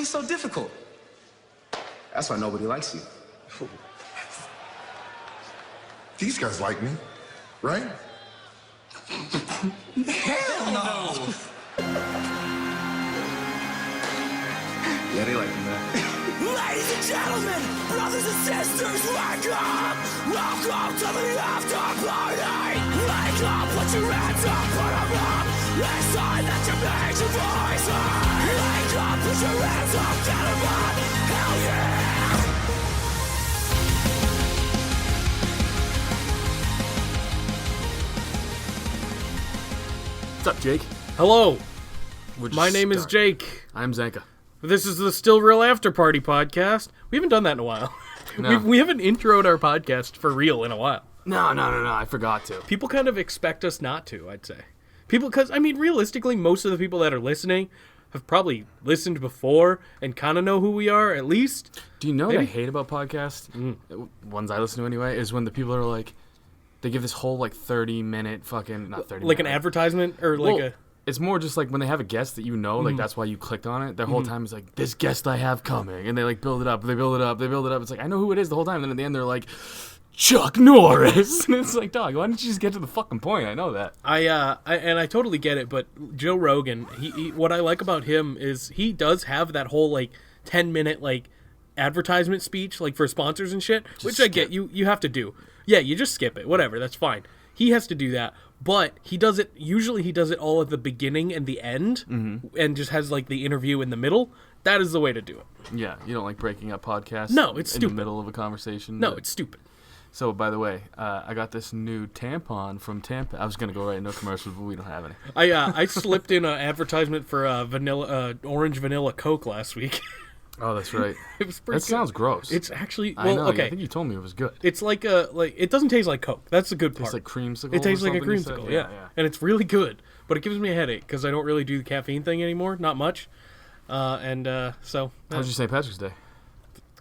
be so difficult? That's why nobody likes you. These guys like me, right? Hell no! Yeah, they like you, man. Ladies and gentlemen, brothers and sisters, wake up! Welcome to the after party! Wake up, put your hands up, put them up! It's time that you make your voice heard! Wake up, put your hands up, get them up! Hell yeah! What's up, Jake? Hello, We're just my name is starting. Jake. I'm Zanka. This is the Still Real After Party podcast. We haven't done that in a while. No. We haven't introed our podcast for real in a while. No, I forgot to. People kind of expect us not to, I'd say. Because, I mean, realistically, most of the people that are listening have probably listened before and kind of know who we are, at least. Do you know what Maybe. I hate about podcasts? Ones I listen to anyway, is when the people are like, they give this whole like 30-minute fucking, not 30 Like an minute, advertisement or like well, it's more just like when they have a guest that you know, like that's why you clicked on it. Their whole time is like, this guest I have coming. And they like build it up, they build it up, they build it up. It's like, I know who it is the whole time. And then at the end they're like, Chuck Norris. And it's like, dog, why don't you just get to the fucking point? I know that. I totally get it, but Joe Rogan, he what I like about him is he does have that whole like 10-minute like advertisement speech like for sponsors and shit, which I get you have to do. Yeah, you just skip it. Whatever, that's fine. He has to do that, but he does it all at the beginning and the end and just has like the interview in the middle. That is the way to do it. Yeah, you don't like breaking up podcasts? No, it's in stupid. the middle of a conversation? No, it's stupid. So, by the way, I got this new tampon from Tampa. I was going to go right into commercials, but we don't have any. I slipped in an advertisement for orange vanilla Coke last week. Oh, that's right. It was pretty That good. sounds gross. It's actually I well, know. okay. I think you told me it was good. It's like it doesn't taste like Coke. That's the good part. It's like creamsicle. It tastes or like a something you said? creamsicle, yeah. And it's really good. But it gives me a headache because I don't really do the caffeine thing anymore. Not much. So How was your St. Patrick's Day?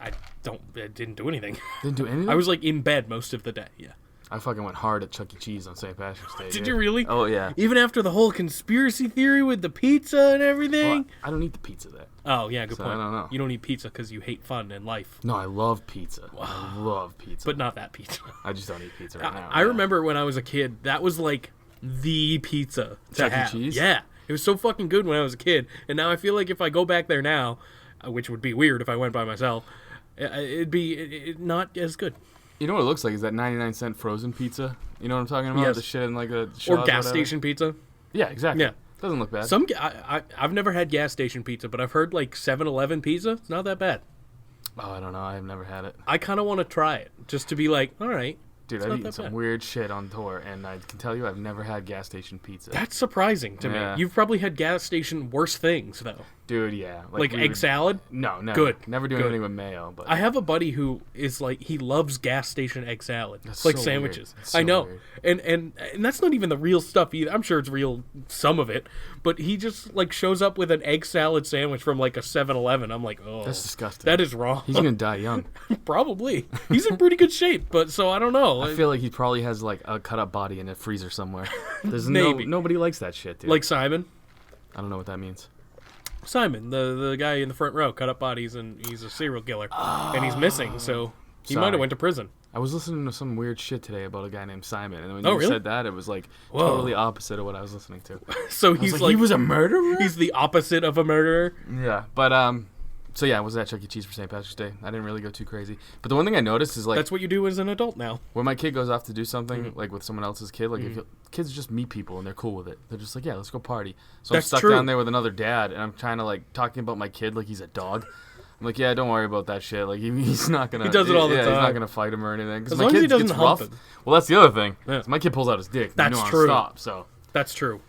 I didn't do anything. Didn't do anything? I was like in bed most of the day. Yeah. I fucking went hard at Chuck E. Cheese on St. Patrick's Day. Did dude. you really? Oh, yeah. Even after the whole conspiracy theory with the pizza and everything? Well, I don't eat the pizza there. Oh, yeah, good So, point. I don't know. You don't eat pizza because you hate fun and life. No, I love pizza. I love pizza. But not that pizza. I just don't eat pizza right now. I remember when I was a kid, that was like the pizza to Chuck E. have. Cheese? Yeah. It was so fucking good when I was a kid. And now I feel like if I go back there now, which would be weird if I went by myself, it'd be not as good. You know what it looks like is that 99-cent frozen pizza. You know what I'm talking about? Yes. The shit in like a Or gas station pizza. Yeah, exactly. Yeah. Doesn't look bad. I've never had gas station pizza, but I've heard like 7-Eleven pizza. It's not that bad. Oh, I don't know. I've never had it. I kind of want to try it just to be like, all right. Dude, it's I've not eaten that some bad. weird shit on tour, and I can tell you I've never had gas station pizza. That's surprising to Yeah. me. You've probably had gas station worse things though. Dude, yeah. Like we egg would- salad. No, never. Good. Never do Good. anything with mayo, but I have a buddy who is like he loves gas station egg salad, That's like so sandwiches. weird. That's so I know, weird. and that's not even the real stuff either. I'm sure it's real, some of it, but he just like shows up with an egg salad sandwich from like a 7-Eleven. I'm like, oh, That's disgusting. That is wrong. he's gonna die young. Probably. He's in pretty good shape, but so I don't know. I feel like he probably has like a cut up body in a freezer somewhere. There's Maybe. nobody likes that shit, dude. like Simon. I don't know what that means. Simon, the guy in the front row, cut up bodies, and he's a serial killer, and he's missing, so he might have Sorry. went to prison. I was listening to some weird shit today about a guy named Simon, and when Oh, you really? said that, it was like Whoa. totally opposite of what I was listening to. So I was he's like he was a murderer. he's the opposite of a murderer. Yeah, but so yeah, I was at Chuck E. Cheese for St. Patrick's Day. I didn't really go too crazy, but the one thing I noticed is like That's what you do as an adult now. when my kid goes off to do something Mm-hmm. like with someone else's kid, like if kids just meet people and they're cool with it. They're just like, yeah, let's go party. So That's I'm stuck true. down there with another dad, and I'm trying to like talking about my kid like he's a dog. I'm like, yeah, don't worry about that shit. Like he's not gonna. He does it all the yeah, He's not time. gonna fight him or anything. 'Cause As my long as kid he doesn't gets hump rough. him. Well, that's the other thing. Yeah. is my kid pulls out his dick. That's you know true. Stop. So That's true.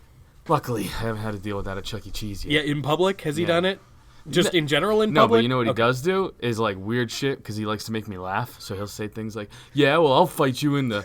luckily, I haven't had to deal with that at Chuck E. Cheese yet. Yeah, in public, has he Yeah. done it? Just in general in No, public? but you know what he Okay. does do is like weird shit because he likes to make me laugh. So he'll say things like, "Yeah, well, I'll fight you in the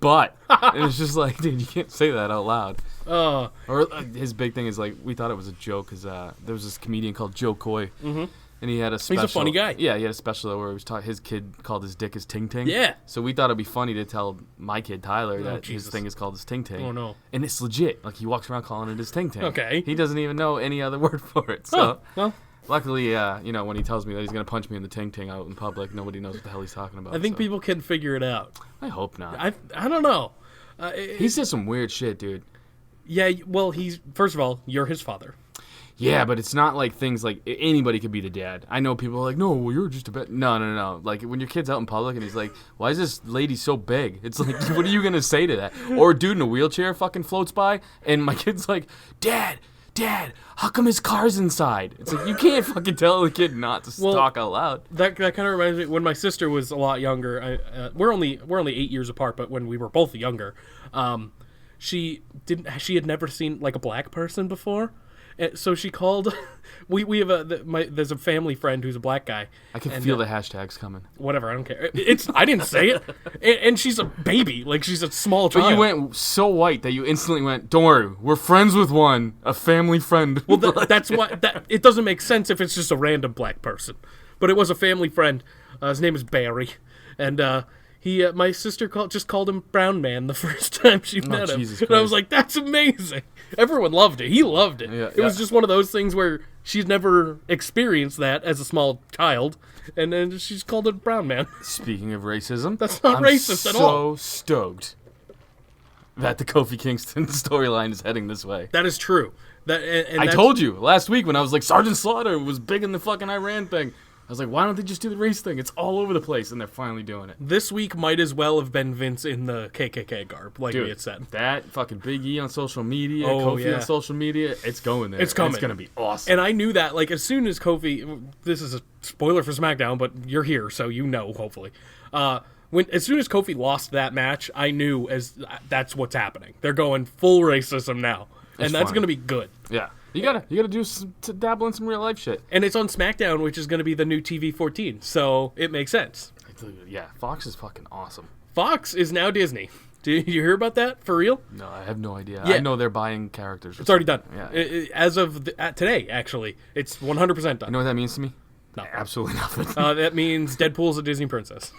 butt," and it's just like, dude, you can't say that out loud. Oh, Or his big thing is like we thought it was a joke because there was this comedian called Joe Coy, and he had a special. funny guy. Yeah, he had a special where he was his kid called his dick his ting ting. Yeah. So we thought it'd be funny to tell my kid Tyler that his Jesus. thing is called his ting ting. Oh, no. And it's legit. Like he walks around calling it his ting ting. Okay. He doesn't even know any other word for it. So. huh. Well, Luckily, when he tells me that he's gonna punch me in the ting out in public, nobody knows what the hell he's talking about. I think people can figure it out. I hope not. I don't know. He says some weird shit, dude. Yeah, well, first of all, you're his father. Yeah, but it's not like things like anybody could be the dad. I know people are like, no, well, you're just a bit. No. Like when your kid's out in public and he's like, why is this lady so big? It's like, what are you gonna say to that? Or a dude in a wheelchair fucking floats by and my kid's like, Dad, how come his car's inside? It's like, you can't fucking tell the kid not to talk out loud. That kind of reminds me, when my sister was a lot younger, we're only 8 years apart, but when we were both younger, she had never seen like a black person before. And so she called. We have there's a family friend who's a black guy. I can feel the hashtags coming. Whatever, I don't care. I didn't say it, and she's a baby, like she's a small child. But you went so white that you instantly went, "Don't worry, we're friends with one, a family friend." Well, that's why it doesn't make sense if it's just a random black person, but it was a family friend. His name is Barry, and my sister just called him Brown Man the first time she met him. Jesus and I was like, that's amazing. Everyone loved it. He loved it. Yeah, it was just one of those things where she's never experienced that as a small child, and then she's called it Brown Man. Speaking of racism, that's not racist at all. I'm so stoked that the Kofi Kingston storyline is heading this way. That is true. I told you last week when I was like, Sergeant Slaughter was big in the fucking Iran thing. I was like, why don't they just do the race thing? It's all over the place, and they're finally doing it. This week might as well have been Vince in the KKK garb, like we had said. That fucking Big E on social media, Kofi on social media, it's going there. It's coming. It's going to be awesome. And I knew that, like, as soon as Kofi, this is a spoiler for SmackDown, but you're here, so you know, hopefully. As soon as Kofi lost that match, I knew that's what's happening. They're going full racism now, and that's going to be good. Yeah. You gotta do to dabble in some real life shit. And it's on SmackDown, which is going to be the new TV 14, so it makes sense. Yeah, Fox is fucking awesome. Fox is now Disney. Did you hear about that? For real? No, I have no idea. Yeah. I know they're buying characters. It's already done. Yeah. As of today, actually, it's 100% done. You know what that means to me? Nothing. Absolutely nothing. That means Deadpool's a Disney princess.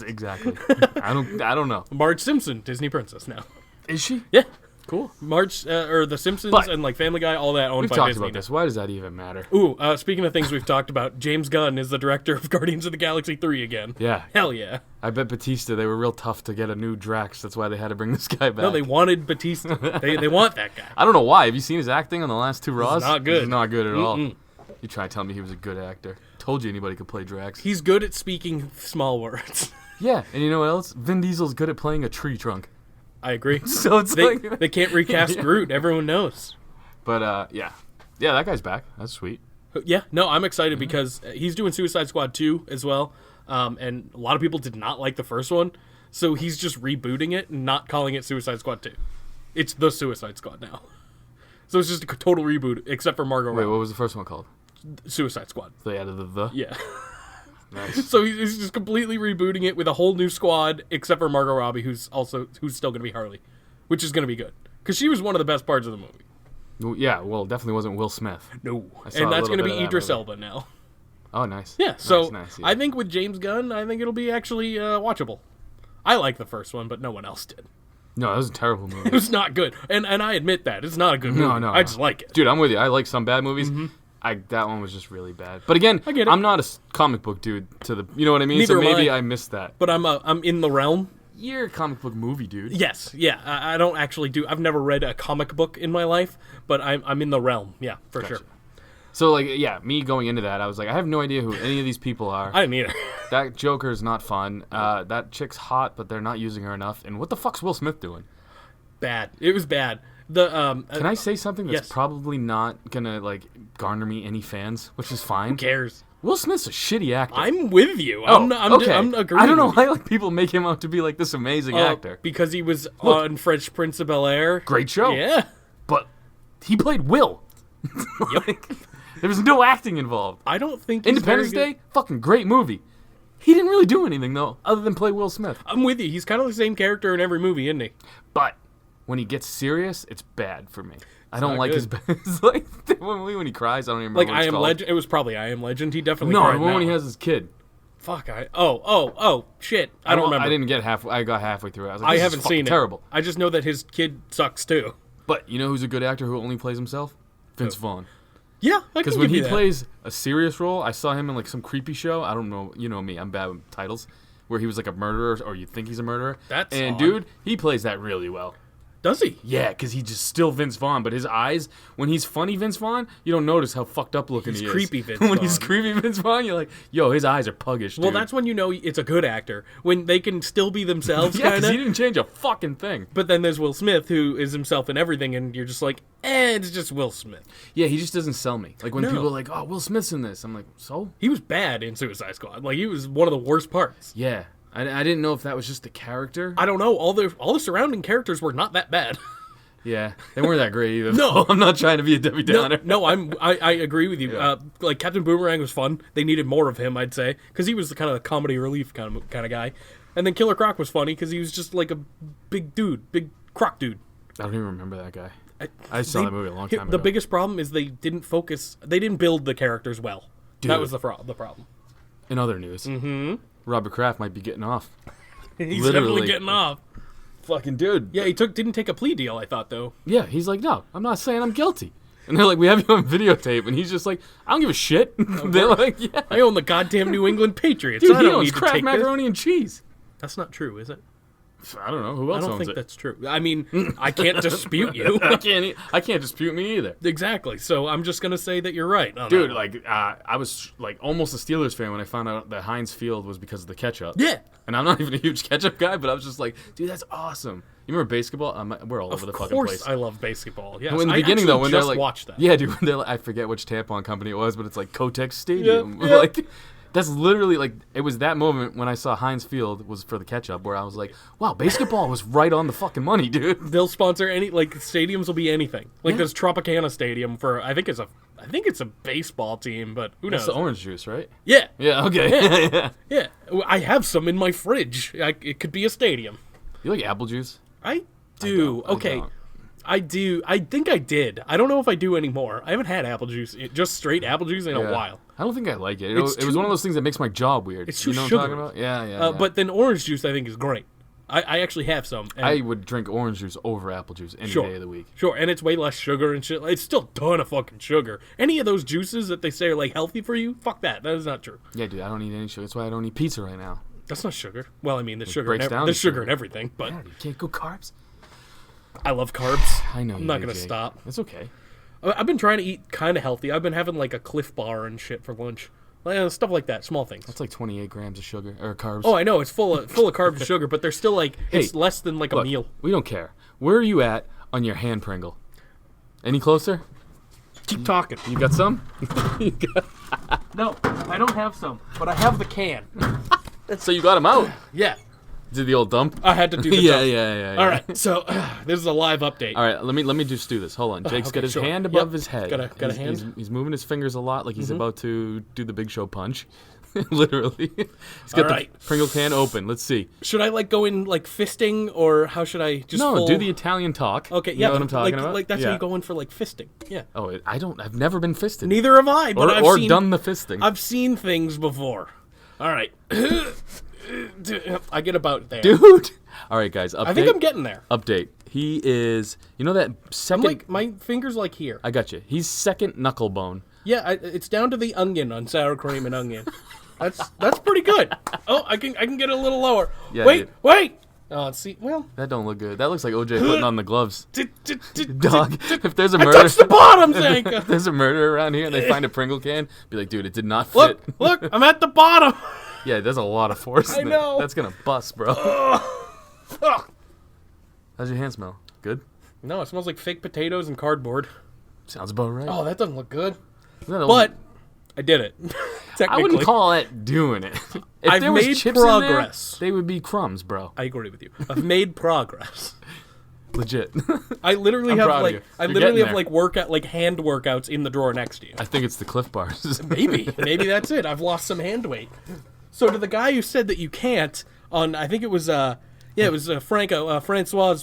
Exactly. I don't know. Marge Simpson, Disney princess now. Is she? Yeah. Cool. Marge, or The Simpsons and like Family Guy, all that owned by Disney. We've talked about this. Why does that even matter? Ooh, speaking of things we've talked about, James Gunn is the director of Guardians of the Galaxy 3 again. Yeah. Hell yeah. I bet Batista, they were real tough to get a new Drax. That's why they had to bring this guy back. No, they wanted Batista. they want that guy. I don't know why. Have you seen his acting on the last two Raws? It's not good. He's not good at all. You try to tell me he was a good actor. Told you anybody could play Drax. He's good at speaking small words. Yeah, and you know what else? Vin Diesel's good at playing a tree trunk. I agree. So it's they can't recast Groot. Everyone knows. But yeah, that guy's back. That's sweet. Yeah, no, I'm excited because he's doing Suicide Squad 2 as well, and a lot of people did not like the first one, so he's just rebooting it and not calling it Suicide Squad 2. It's the Suicide Squad now. So it's just a total reboot, except for Margot Robbie. Wait, what was the first one called? Suicide Squad. They added the? Yeah. Nice. So he's just completely rebooting it with a whole new squad, except for Margot Robbie, who's still going to be Harley, which is going to be good because she was one of the best parts of the movie. Well, yeah, well, it definitely wasn't Will Smith. No, and that's going to be Idris Elba now. Oh, nice. Yeah, so nice, yeah. I think with James Gunn, I think it'll be actually watchable. I like the first one, but no one else did. No, that was a terrible movie. It was not good, and I admit that it's not a good movie. No, I just like it. Dude, I'm with you. I like some bad movies. That one was just really bad. But again, I get it. I'm not a comic book dude you know what I mean? Neither so maybe am I. I missed that. But I'm in the realm. You're a comic book movie dude. Yes, yeah. I don't actually do. I've never read a comic book in my life, but I'm in the realm. Yeah, for sure. So like, yeah, me going into that, I was like, I have no idea who any of these people are. I didn't either. That Joker's not fun. That chick's hot, but they're not using her enough. And what the fuck's Will Smith doing? Bad. It was bad. Can I say something that's yes. probably not gonna like garner me any fans, which is fine. Who cares? Will Smith's a shitty actor. I'm with you. Okay. I'm agreeing. I don't know why like people make him out to be like this amazing actor. Because he was on Fresh Prince of Bel-Air. Great show. Yeah. But he played Will. Yep. There was no acting involved. I don't think Independence Day, fucking great movie. He didn't really do anything though, other than play Will Smith. I'm with you. He's kind of the same character in every movie, isn't he? But when he gets serious, it's bad for me. I don't like good. his. It's like when he cries, I don't even remember Like what I it's Am called. Legend. It was probably I Am Legend. He definitely. No, cried the one now. when he has his kid. Fuck. Oh, shit. I don't remember. I didn't get halfway. I got halfway through it. I was like, I this haven't is fucking seen it. terrible. I just know that his kid sucks too. But you know who's a good actor who only plays himself? Vince Vaughn. Yeah, because when he plays a serious role, I saw him in like some creepy show. I don't know, you know me, I'm bad with titles. Where he was like a murderer, or you think he's a murderer. And dude, he plays that really well. Does he? Yeah, because he's just still Vince Vaughn, but his eyes, when he's funny Vince Vaughn, you don't notice how fucked up looking he is. Creepy Vince When Vaughn. he's creepy Vince Vaughn, you're like, yo, his eyes are puggish, dude. Well, that's when you know it's a good actor. When they can still be themselves, yeah, because kind he of. didn't change a fucking thing. But then there's Will Smith, who is himself in everything, and you're just like, it's just Will Smith. Yeah, he just doesn't sell me. Like when No. people are like, oh, Will Smith's in this. I'm like, so? He was bad in Suicide Squad. Like, he was one of the worst parts. Yeah. I didn't know if that was just the character. I don't know. All the surrounding characters were not that bad. Yeah, they weren't that great either. No. I'm not trying to be a Debbie Downer. No, I agree with you. Yeah. Like Captain Boomerang was fun. They needed more of him, I'd say, because he was the kind of comedy relief kind of guy. And then Killer Croc was funny because he was just like a big dude, big croc dude. I don't even remember that guy. I saw that movie a long time ago. The biggest problem is they didn't focus. They didn't build the characters well. Dude. That was the problem. In other news, Robert Kraft might be getting off. He's Literally. definitely getting off. Fucking dude. Yeah, he didn't take a plea deal, I thought, though. Yeah, he's like, no, I'm not saying I'm guilty. And they're like, we have you on videotape. And he's just like, I don't give a shit. They're like, yeah. I own the goddamn New England Patriots. Dude, I he don't owns need to Kraft take macaroni and cheese. this. That's not true, is it? I don't know. Who else I don't owns think it? that's true. I mean, I can't dispute you. I can't dispute me either. Exactly. So I'm just gonna say that you're right, on Dude, that. like, I was like almost a Steelers fan when I found out that Heinz Field was because of the ketchup. Yeah. And I'm not even a huge ketchup guy, but I was just like, dude, that's awesome. You remember basketball? We're all over the fucking place. Of course, I love basketball. Yes. In the I beginning, though, when actually they're like, watched that. yeah, dude, when they're like, I forget which tampon company it was, but it's like Kotex Stadium. Yeah, yeah. Like, that's literally like, it was that moment when I saw Heinz Field was for the ketchup, where I was like, wow, basketball was right on the fucking money, dude. They'll sponsor any, like, stadiums will be anything. Like, there's Tropicana Stadium for, I think it's a baseball team, but who knows? That's the orange juice, right? Yeah. Yeah, okay. Yeah. Yeah. I have some in my fridge. It could be a stadium. You like apple juice? I do. I don't. I do. I think I did. I don't know if I do anymore. I haven't had apple juice, just straight apple juice, in a while. I don't think I like it. It It's was one of those things that makes my jaw weird. It's too you know sugary. what I'm talking about? Yeah. But then orange juice, I think, is great. I actually have some. And I would drink orange juice over apple juice any day of the week. Sure, and it's way less sugar and shit. It's still a ton of fucking sugar. Any of those juices that they say are, like, healthy for you, fuck that. That is not true. Yeah, dude, I don't eat any sugar. That's why I don't eat pizza right now. That's not sugar. Well, I mean, there's sugar. breaks down There's to sugar sugar. in everything, but Yeah, you can't go carbs. I love carbs. I know I'm you not do, gonna Jake. stop. It's okay. I've been trying to eat kind of healthy. I've been having like a Cliff Bar and shit for lunch, stuff like that. Small things. That's like 28 grams of sugar or carbs. Oh, I know it's full of carbs and sugar, but they're still like it's Hey, less than like a Look, meal. we don't care. Where are you at on your hand Pringle? Any closer? Keep talking. You got some? No, I don't have some, but I have the can. So you got them out. Yeah, Did the old dump? I had to do the yeah, dump. yeah. All right, so this is a live update. All right, let me just do this. Hold on. Jake's okay, got his sure. hand above Yep. his head. Got a He's- hand? Mm-hmm. He's moving his fingers a lot, like he's about to do the Big Show punch. Literally. He's got All the right. Pringle can open. Let's see. Should I like go in like fisting, or how should I just? No, full... do the Italian talk. Okay, You yeah, know what I'm but, talking like, about? Like that's yeah. how you go in for like fisting. Yeah. Oh, I've never been fisted. Neither have I, but I've or seen, done the fisting. I've seen things before. All right. I get about there. Dude. All right, guys. Update. I think I'm getting there. Update. He is. You know that I'm second. like my fingers like here. I got you. He's second knuckle bone. Yeah, it's down to the onion on sour cream and onion. That's pretty good. Oh, I can get it a little lower. Yeah, wait, dude. wait. Oh, see, well, That don't look good. That looks like OJ putting on the gloves. dog. Dog. If there's a I murder, touched the bottom, Zanka. if there's a murder around here and they find a Pringle can, be like, dude, it did not fit. Look, look, I'm at the bottom. Yeah, there's a lot of force. I in it. know. That's gonna bust, bro. Ugh. How's your hand smell? Good. No, it smells like fake potatoes and cardboard. Sounds about right. Oh, that doesn't look good. Isn't that old? But I did it. I wouldn't call it doing it. If I've there was made chips progress. in there, they would be crumbs, bro. I agree with you. I've made progress. Legit. I literally I'm have proud of like you. I You're literally getting have there. like hand workouts in the drawer next to you. I think it's the Cliff Bars. Maybe that's it. I've lost some hand weight. So to the guy who said that you can't on, I think it was Francois's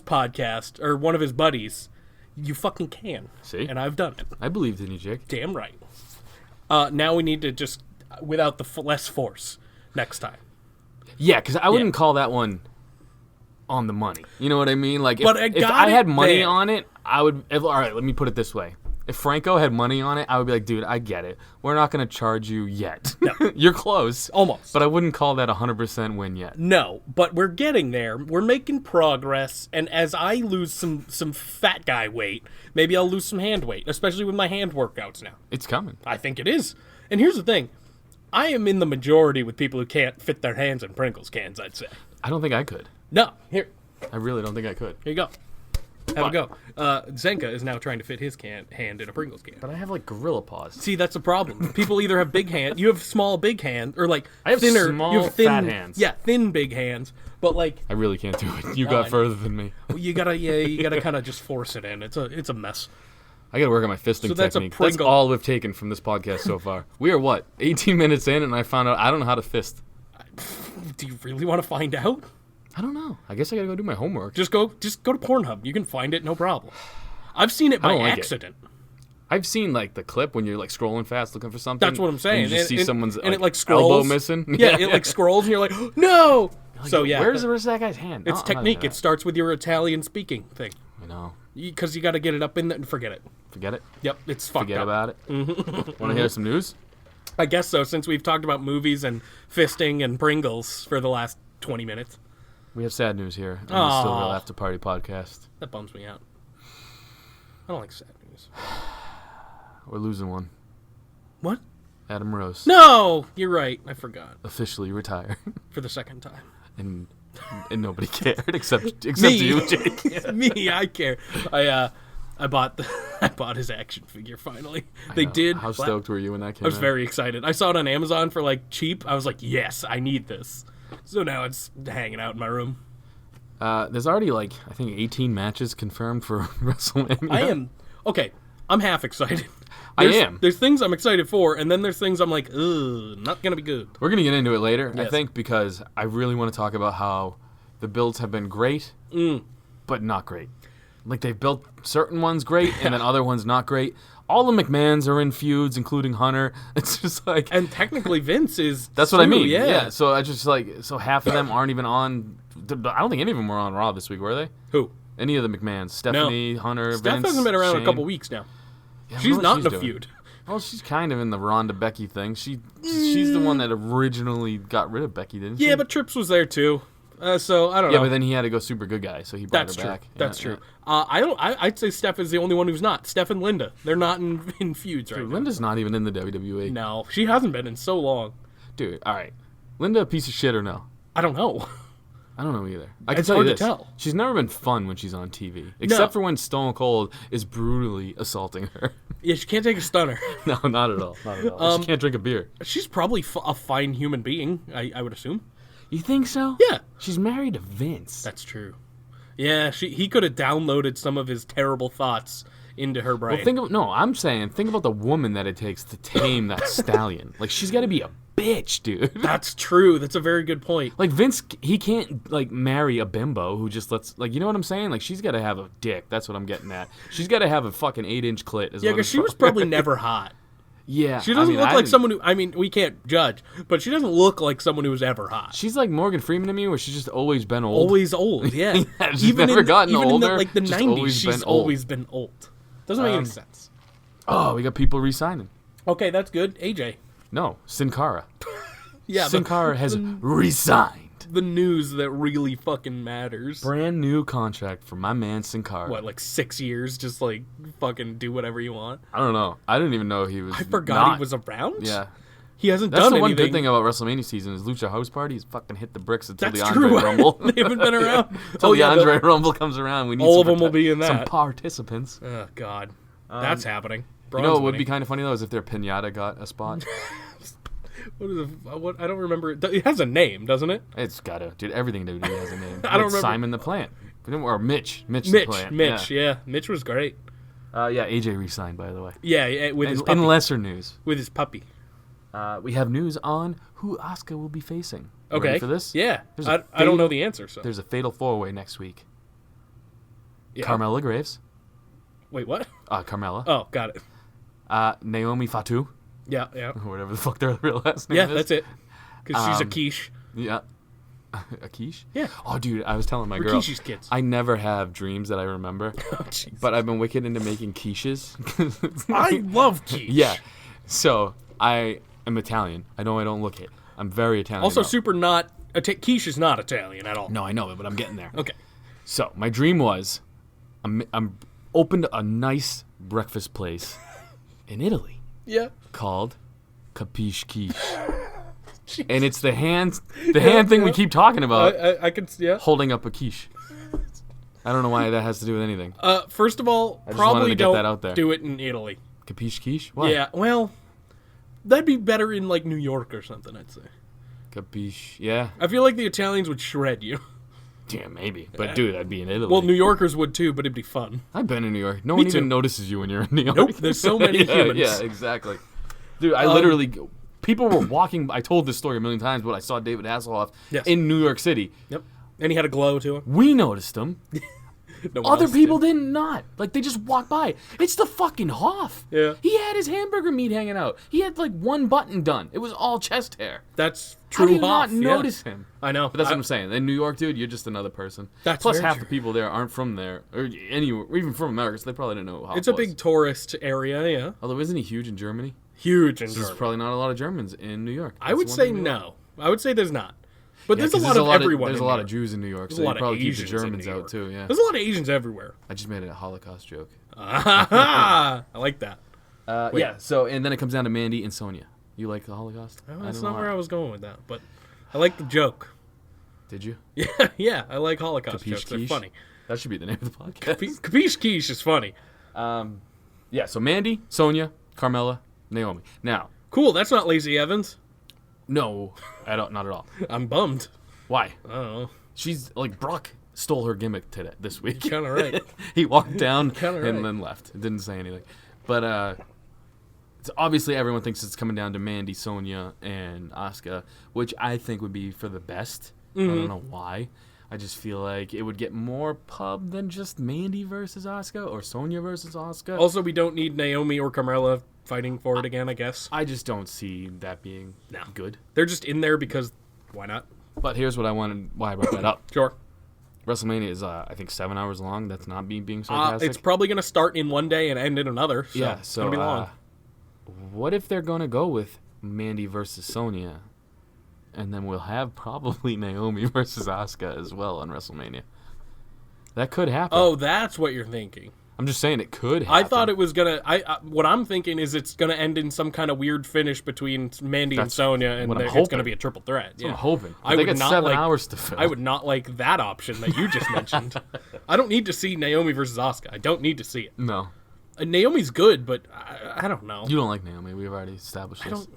podcast or one of his buddies, you fucking can. See? And I've done it. I believed in you, Jake. Damn right. Now we need to just without the less force next time. Yeah, because I wouldn't call that one on the money. You know what I mean? Like, But I if got I it had money there. on it, I would. All right, let me put it this way: If Franco had money on it, I would be like, dude, I get it. We're not going to charge you yet. No. You're close. Almost. But I wouldn't call that 100% win yet. No, but we're getting there. We're making progress, and as I lose some fat guy weight, maybe I'll lose some hand weight, especially with my hand workouts now. It's coming. I think it is. And here's the thing. I am in the majority with people who can't fit their hands in Pringles cans, I'd say. I don't think I could. No, here I really don't think I could. you go. Have a go. Zenka is now trying to fit his hand in a Pringles can. But I have, like, gorilla paws. See, that's the problem. People either have big hands. You have small, big hands, or like I have thinner, small, you have thin, fat hands. Yeah, thin, big hands. But like, I really can't do it. You I got know. further than me. you gotta kind of just force it in. It's a mess. I got to work on my fisting So that's a technique. That's Pringle. all we've taken from this podcast so far. We are, 18 minutes in, and I found out I don't know how to fist. Do you really want to find out? I don't know. I guess I got to go do my homework. Just go to Pornhub. You can find it, no problem. I've seen it by don't like it. accident. I've seen, like, the clip when you're, like, scrolling fast looking for something. That's what I'm saying. And you just see someone's and it like scrolls. elbow missing. Yeah, it like scrolls, and you're like, no. So yeah, Where's the rest of that guy's hand? it's No, I'm not technique. into It starts with your Italian speaking thing, that. I know. because you got to get it up in there and forget it. Forget it. Yep, it's fucked Forget up. about it. Want to hear some news? I guess so, since we've talked about movies and fisting and Pringles for the last 20 minutes. We have sad news here on the Still Real Aw. After Party podcast. That bums me out. I don't like sad news. We're losing one. What? Adam Rose. No! You're right. I forgot. Officially retired. For the second time. and nobody cared except Me. you, Jake. Me, I care. I bought his action figure finally. They know. did. How stoked were you when that came I was out? very excited. I saw it on Amazon for like cheap. I was like, yes, I need this. So now it's hanging out in my room. There's already, like, I think 18 matches confirmed for WrestleMania. I am okay. I'm half excited. I am. There's things I'm excited for, and then there's things I'm like, ugh, not gonna be good. We're going to get into it later, I Yes. think, because I really want to talk about how the builds have been great, but not great. Like, they've built certain ones great, and then other ones not great. All the McMahons are in feuds, including Hunter. It's just like... And technically, Vince is. That's what I too, mean. Yeah. So I just, like... So half of them aren't even on... I don't think any of them were on Raw this week, were they? Who? Any of the McMahons. Stephanie, Hunter, Steph Vince, hasn't been around Shane. a couple weeks now. Yeah, I She's wonder what not in a doing. feud. Well, she's kind of in the Ronda Becky thing. She's the one that originally got rid of Becky, didn't she? Yeah, but Trips was there too. So I don't Yeah, know. but then he had to go super good guy, so he brought That's her true. back. That's Yeah, true. I'd say Steph is the only one who's not. Steph and Linda. They're not in feuds right Dude, now. Linda's not even in the WWE. No, she hasn't been in so long. Dude, all right. Linda a piece of shit or no? I don't know. I don't know either. I can It's tell you hard to this. tell. She's never been fun when she's on TV, except for when Stone Cold is brutally assaulting her. Yeah, she can't take a stunner. No, not at all. Not at all. She can't drink a beer. She's probably a fine human being, I would assume. You think so? Yeah. She's married to Vince. That's true. Yeah, he could have downloaded some of his terrible thoughts into her brain. Well, I'm saying, think about the woman that it takes to tame that stallion. Like, she's got to be a bitch, dude. That's true. That's a very good point. Like, Vince, he can't, like, marry a bimbo who just lets, like, you know what I'm saying? Like, she's got to have a dick. That's what I'm getting at. She's got to have a fucking 8-inch clit. Yeah, because she was probably never hot. Yeah. She doesn't look I like didn't- someone who, I mean, we can't judge, but she doesn't look like someone who was ever hot. She's like Morgan Freeman to me, where she's just always been old. Always old, yeah. Yeah, she's never gotten even older, in the just 90s, always she's been old. always been old. Doesn't make any sense. Oh, we got people re-signing. Okay, that's good. AJ. No, Sin Cara. Yeah, Sin Cara has resigned. the news that really fucking matters. Brand new contract for my man Sin Cara. What, like 6 years? Just like fucking do whatever you want. I don't know. I didn't even know he was. I forgot not- he was around. Yeah. He hasn't That's done the one anything. good thing about WrestleMania season is Lucha House Party. He's fucking hit the bricks until That's the Andre true. Rumble. They haven't been around. Until the Andre Rumble comes around, we need all some of them will be in some that. participants. Oh God, that's happening. You know what would be kind of funny though is if their pinata got a spot. What is it? What I don't remember. It has a name, doesn't it? It's gotta, dude. Everything WWE has a name. I don't It's remember. Simon the Plant, or Mitch the Plant. Mitch, yeah. Mitch was great. Yeah, AJ re-signed by the way. Yeah, with his In puppy. lesser news, With his puppy. we have news on who Asuka will be facing. You Okay. ready for this? Yeah, There's a I don't know fatal- the answer. So There's a fatal 4-way next week. yeah. Carmella Graves, Wait, what? Carmella, Oh, got it. Naomi Fatu, Yeah, yeah, or whatever the fuck their real last name yeah. is. That's it. Because she's a Um, quiche. Yeah. A quiche? Yeah. Oh, dude, I was telling my We're girl. Quiche's kids. I never have dreams that I remember. Oh, jeez. But I've been wicked into making quiches. I love quiche. Yeah. So, I am Italian. I know I don't look it. I'm very Italian. Also, though. super not. Quiche is not Italian at all. No, I know it, but I'm getting there. Okay. So, my dream was I'm opened a nice breakfast place in Italy Yeah. called Capiche Quiche. And it's the hand thing we keep talking about, I can. Yeah. holding up a quiche. I don't know why that has to do with anything. First of all, just wanted probably to get don't that out there. do it in Italy. Capiche Quiche? Why? Yeah. Well, that'd be better in like New York or something. I'd say. Capiche. Yeah. I feel like the Italians would shred you. Yeah, maybe. But dude, I'd be in Italy. Well, New Yorkers would too, but it'd be fun. I've been in New York. No one too. even notices you when you're in New York. Nope. There's so many humans. Yeah, exactly. Dude, I literally... People were walking... I told this story a million times, but I saw David Hasselhoff Yes. in New York City. Yep. And he had a glow to him. We noticed him. No one Other else people did. did not. Like, they just walked by. It's the fucking Hoff. Yeah. He had his hamburger meat hanging out. He had, like, one button done. It was all chest hair. That's How true. do you Hoff, not yeah. notice him? I know. But that's what I'm saying. In New York, dude, you're just another person. That's Plus, very half true. the people there aren't from there, or anywhere, or even from America, so they probably didn't know who Hoff It's a was. big tourist area. Yeah. Although, isn't he huge in Germany? Huge in There's Germany. probably not a lot of Germans in New York. I would That's say one thing to know. no. I would say there's not. But Yeah, there's a 'cause lot of everyone. There's in a lot New of York. Jews in New York, There's so a you lot of probably keep the Asians in Germans New out York. too. Yeah. There's a lot of Asians everywhere. I just made it a Holocaust joke. I like that. Yeah. So and then it comes down to Mandy and Sonia. You like the Holocaust? Well, I that's don't not know where why. I was going with that, but I like the joke. Did you? Yeah, I like Holocaust Capiche jokes. They're quiche? funny. That should be the name of the podcast. Capiche quiche is funny. Yeah. So Mandy, Sonia, Carmella, Naomi. Now, Cool. That's not Lacey Evans. no, not at all. I'm bummed. Why? I don't know. She's like Brock stole her gimmick this week. Kind of right. He walked down Kinda and right. then left. Didn't say anything. But it's obviously everyone thinks it's coming down to Mandy, Sonia, and Asuka, which I think would be for the best. I don't know why. I just feel like it would get more pub than just Mandy versus Asuka or Sonia versus Asuka. Also, we don't need Naomi or Carmella fighting for it again, I guess. I just don't see that being good. They're just in there because why not? But here's what why I brought that up. Sure. WrestleMania is, I think, 7 hours long. That's not being sarcastic. It's probably going to start in one day and end in another. So Yeah, it's so going to be long. what if they're going to go with Mandy versus Sonia, and then we'll have probably Naomi versus Asuka as well on WrestleMania? That could happen. Oh, that's what you're thinking. I'm just saying it could happen. I thought it was gonna. What I'm thinking is it's gonna end in some kind of weird finish between Mandy and That's Sonia, and what I'm it's gonna hoping. be a triple threat. I'm hoping. But I they would got not 7 like. hours to fill. I would not like that option that you just mentioned. I don't need to see Naomi versus Asuka. I don't need to see it. No. Naomi's good, but I don't know. You don't like Naomi. We've already established I this.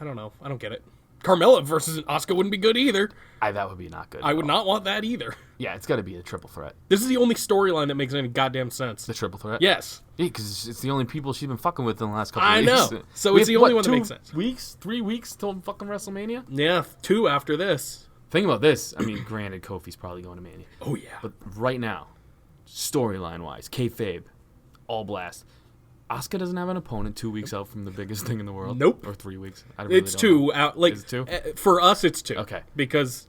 don't know. I don't get it. Carmella versus Asuka wouldn't be good either. That would be not good. I at would all. not want that either. Yeah, it's got to be a triple threat. This is the only storyline that makes any goddamn sense. The triple threat? Yes. Yeah, because it's the only people she's been fucking with in the last couple of I weeks. know. So We it's have, the only what, one that 2 makes sense. weeks? 3 weeks till fucking WrestleMania? Yeah, 2 after this. Think about this. I mean, granted, Kofi's probably going to Mania. Oh, yeah. But right now, storyline-wise, kayfabe, all blast. Asuka doesn't have an opponent 2 weeks out from the biggest thing in the world. Nope. Or 3 weeks. I really It's don't 2 know. out. Like Is it 2? For us, it's 2. Okay. Because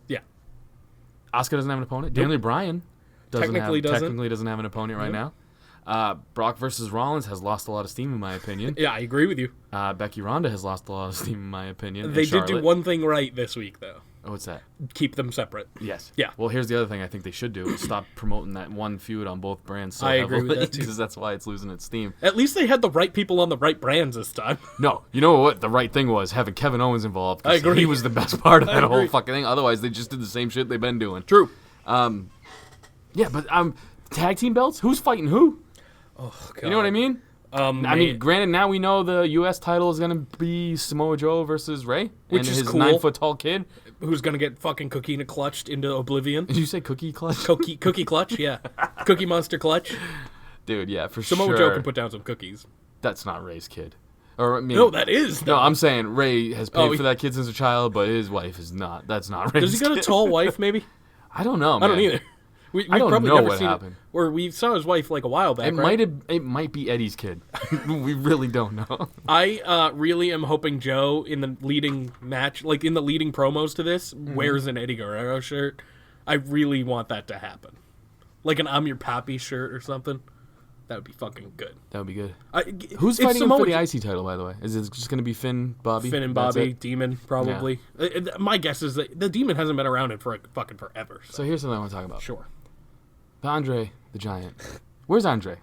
Asuka doesn't have an opponent. Daniel Bryan Technically doesn't. doesn't have an opponent right now. Brock versus Rollins has lost a lot of steam, in my opinion. yeah, I agree with you. Becky Ronda has lost a lot of steam, in my opinion. and They did do Charlotte. one thing right this week, though. Oh, what's that? Keep them separate. Yes. Yeah. Well, here's the other thing I think they should do: is stop promoting that one feud on both brands. So I agree with that, too. because that's why it's losing its steam. At least they had the right people on the right brands this time. No, you know what? The right thing was having Kevin Owens involved. 'cause I agree. He was the best part of I that whole agree. fucking thing. Otherwise, they just did the same shit they've been doing. True. Yeah, but tag team belts. Who's fighting who? Oh, God. You know what I mean? I mean, granted, now we know the U.S. title is gonna be Samoa Joe versus Ray, Which and is his cool. 9-foot tall kid. Who's gonna get fucking Coquina clutched into oblivion? Did you say Cookie Clutch? Cookie clutch, yeah. Cookie Monster clutch. Dude, yeah, for Samoa sure. Joe can put down some cookies. That's not Ray's kid. Or I mean, No, that is. No, I'm saying Ray has paid Oh, for that kid since a child, but his wife is not. That's not Ray's Does he got a kid. tall wife? Maybe. I don't know, man. I don't either. We I don't probably know never what seen happened. Or we saw his wife like a while back. It might be Eddie's kid. We really don't know. I really am hoping Joe in the leading match, like in the leading promos to this, wears an Eddie Guerrero shirt. I really want that to happen, like an "I'm Your Pappy" shirt or something. That would be fucking good. That would be good. it's Who's fighting him Samoa for the IC title, by the way? Is it just going to be Finn, Bobby? Finn and That's Bobby, it? Demon, probably. My guess is that the Demon hasn't been around for fucking forever. So here's something I want to talk about. Sure. The Andre the Giant. Where's Andre?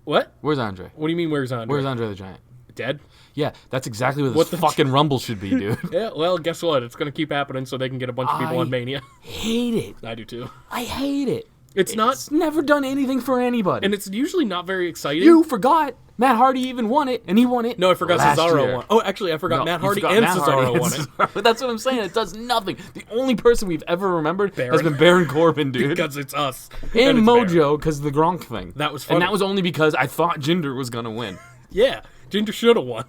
What? Where's Andre? What do you mean, where's Andre? Where's Andre the Giant? Dead? Yeah, that's exactly what What this the fucking Rumble should be, dude. Yeah, well, guess what? It's going to keep happening so they can get a bunch of people on Mania. Hate it. I do too. I hate it. It's never done anything for anybody. and it's usually not very exciting. You forgot Matt Hardy even won it, and he won it. No, I forgot last Cesaro year. won. Oh, actually, I forgot No, Matt you Hardy forgot and Matt Hardy Cesaro and won it. Cesaro. That's what I'm saying. It does nothing. The only person we've ever remembered has Baron. been Baron Corbin, dude. Because it's us. and it's Baron. Mojo, because of the Gronk thing. That was And funny. that was only because I thought Jinder was going to win. Yeah, Ginger should have won.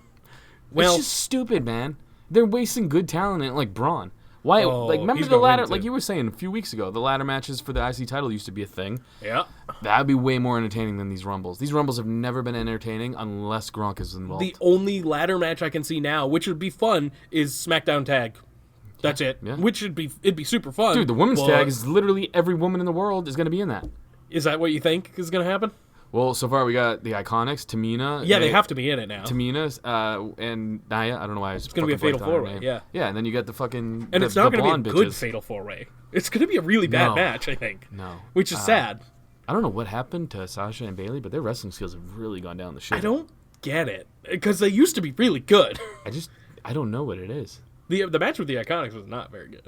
Well, It's just stupid, man. They're wasting good talent in like Braun. Why? Oh, like, remember he's the gonna ladder? win, Like too. you were saying a few weeks ago, the ladder matches for the IC title used to be a thing. yeah. That'd be way more entertaining than these Rumbles. These Rumbles have never been entertaining unless Gronk is involved. The only ladder match I can see now, which would be fun, is SmackDown Tag. That's it. Yeah. Which it'd be super fun. Dude, the women's but tag is literally every woman in the world is going to be in that. Is that what you think is going to happen? Well, so far we got the Iconics, Tamina. Yeah, they have to be in it now. Tamina, and Nia. I don't know why it's gonna be a fatal four-way, yeah. Yeah, and then you got the fucking And the, it's not the going to be a blonde good bitches. fatal four-way. It's going to be a really bad No. match, I think. No, Which is sad. I don't know what happened to Sasha and Bailey, but their wrestling skills have really gone down the shit. I don't get it. Because they used to be really good. I don't know what it is. The match with the Iconics was not very good.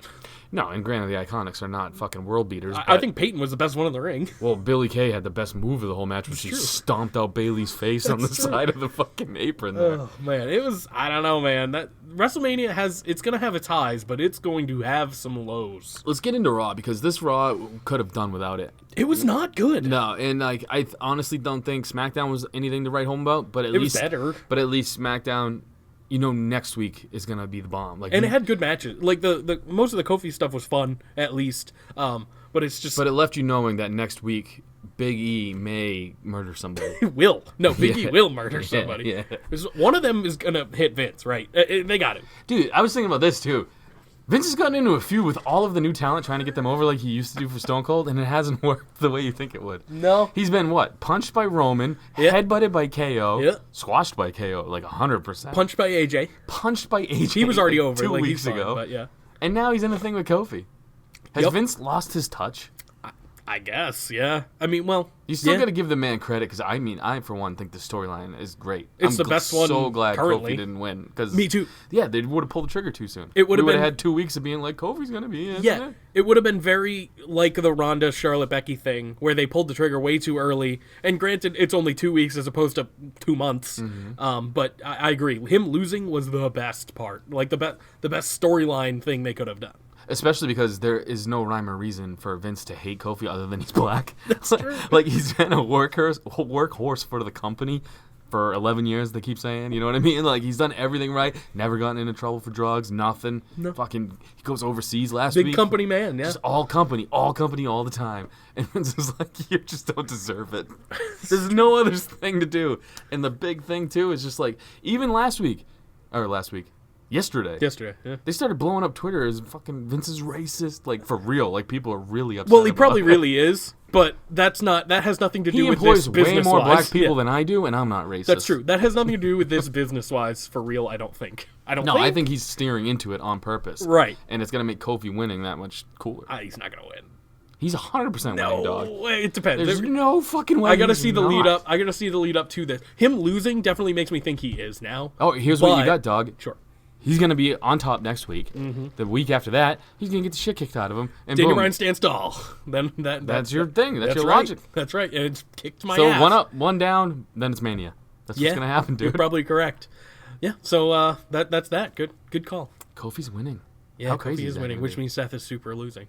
No, and granted, the Iconics are not fucking world beaters. I but- think Peyton was the best one in the ring. Well, Billie Kay had the best move of the whole match when she true. stomped out Bailey's face on the That's true. side of the fucking apron there. Oh, man. It was, I don't know, man. That WrestleMania it's going to have its highs, but it's going to have some lows. Let's get into Raw, because this Raw could have done without it. It was not good. No, and like I honestly don't think SmackDown was anything to write home about, but at It was least better. But at least SmackDown, next week is gonna be the bomb. Like, And it had good matches. Like, the most of the Kofi stuff was fun, at least. But it's just... but it left you knowing that next week Big E may murder somebody. will. No, Big E Yeah. will murder somebody. Yeah. 'Cause one of them is going to hit Vince, right? They got it. Dude, I was thinking about this too. Vince has gotten into a feud with all of the new talent trying to get them over like he used to do for Stone Cold, and it hasn't worked the way you think it would. No. He's been, what, punched by Roman, Yeah. headbutted by KO, Yeah. squashed by KO, like 100%. Punched by AJ. Punched by AJ. He was already like over. 2 like, weeks he's fine, ago. But yeah. And now he's in a thing with Kofi. Has Yep. Vince lost his touch? I guess, yeah. I mean, well... You still yeah. got to give the man credit, because I for one think the storyline is great. It's the best one so glad currently. Kofi didn't win. Cause, Me too. Yeah, they would have pulled the trigger too soon. It would have We been- had 2 weeks of being like, Kofi's going to be in. Yeah, it would have been very like the Ronda Charlotte Becky thing, where they pulled the trigger way too early. And granted, it's only 2 weeks as opposed to 2 months. But I agree, him losing was the best part, like the best storyline thing they could have done. Especially because there is no rhyme or reason for Vince to hate Kofi other than he's black. That's true. Like, he's been a workhorse for the company for 11 years, they keep saying. You know what I mean? Like, he's done everything right. Never gotten into trouble for drugs, nothing. No. Fucking, he goes overseas last Big week. company man, yeah. Just all company all the time. And Vince is like, you just don't deserve it. There's no other thing to do. And the big thing, too, is just like, even yesterday, yeah. they started blowing up Twitter as fucking Vince is racist, like for real. Like people are really upset. Well, he about probably it. really is, but that has nothing to do He with employs this way business more black wise. people Yeah. than I do, and I'm not racist. That's true. That has nothing to do with this business wise for real. I don't think. No, I think he's steering into it on purpose. Right. And it's gonna make Kofi winning that much cooler. He's not gonna win. He's 100% winning, dog. No, it depends. There's no fucking way. I gotta he's see the not. lead up. I gotta see the lead up to this. Him losing definitely makes me think he is now. Oh, here's what you But- got, dog. Sure. He's gonna be on top next week. Mm-hmm. The week after that, he's gonna get the shit kicked out of him. And Daniel boom, Bryan stands tall. Then that's your thing. That's your right. logic. That's right. And it's kicked my So ass. 1 up, 1 down, then it's Mania. That's what's gonna happen, You're dude. probably correct. Yeah. So that's that. Good call. Kofi's winning. Yeah, How Kofi crazy is that winning, gonna which be? means Seth is super losing.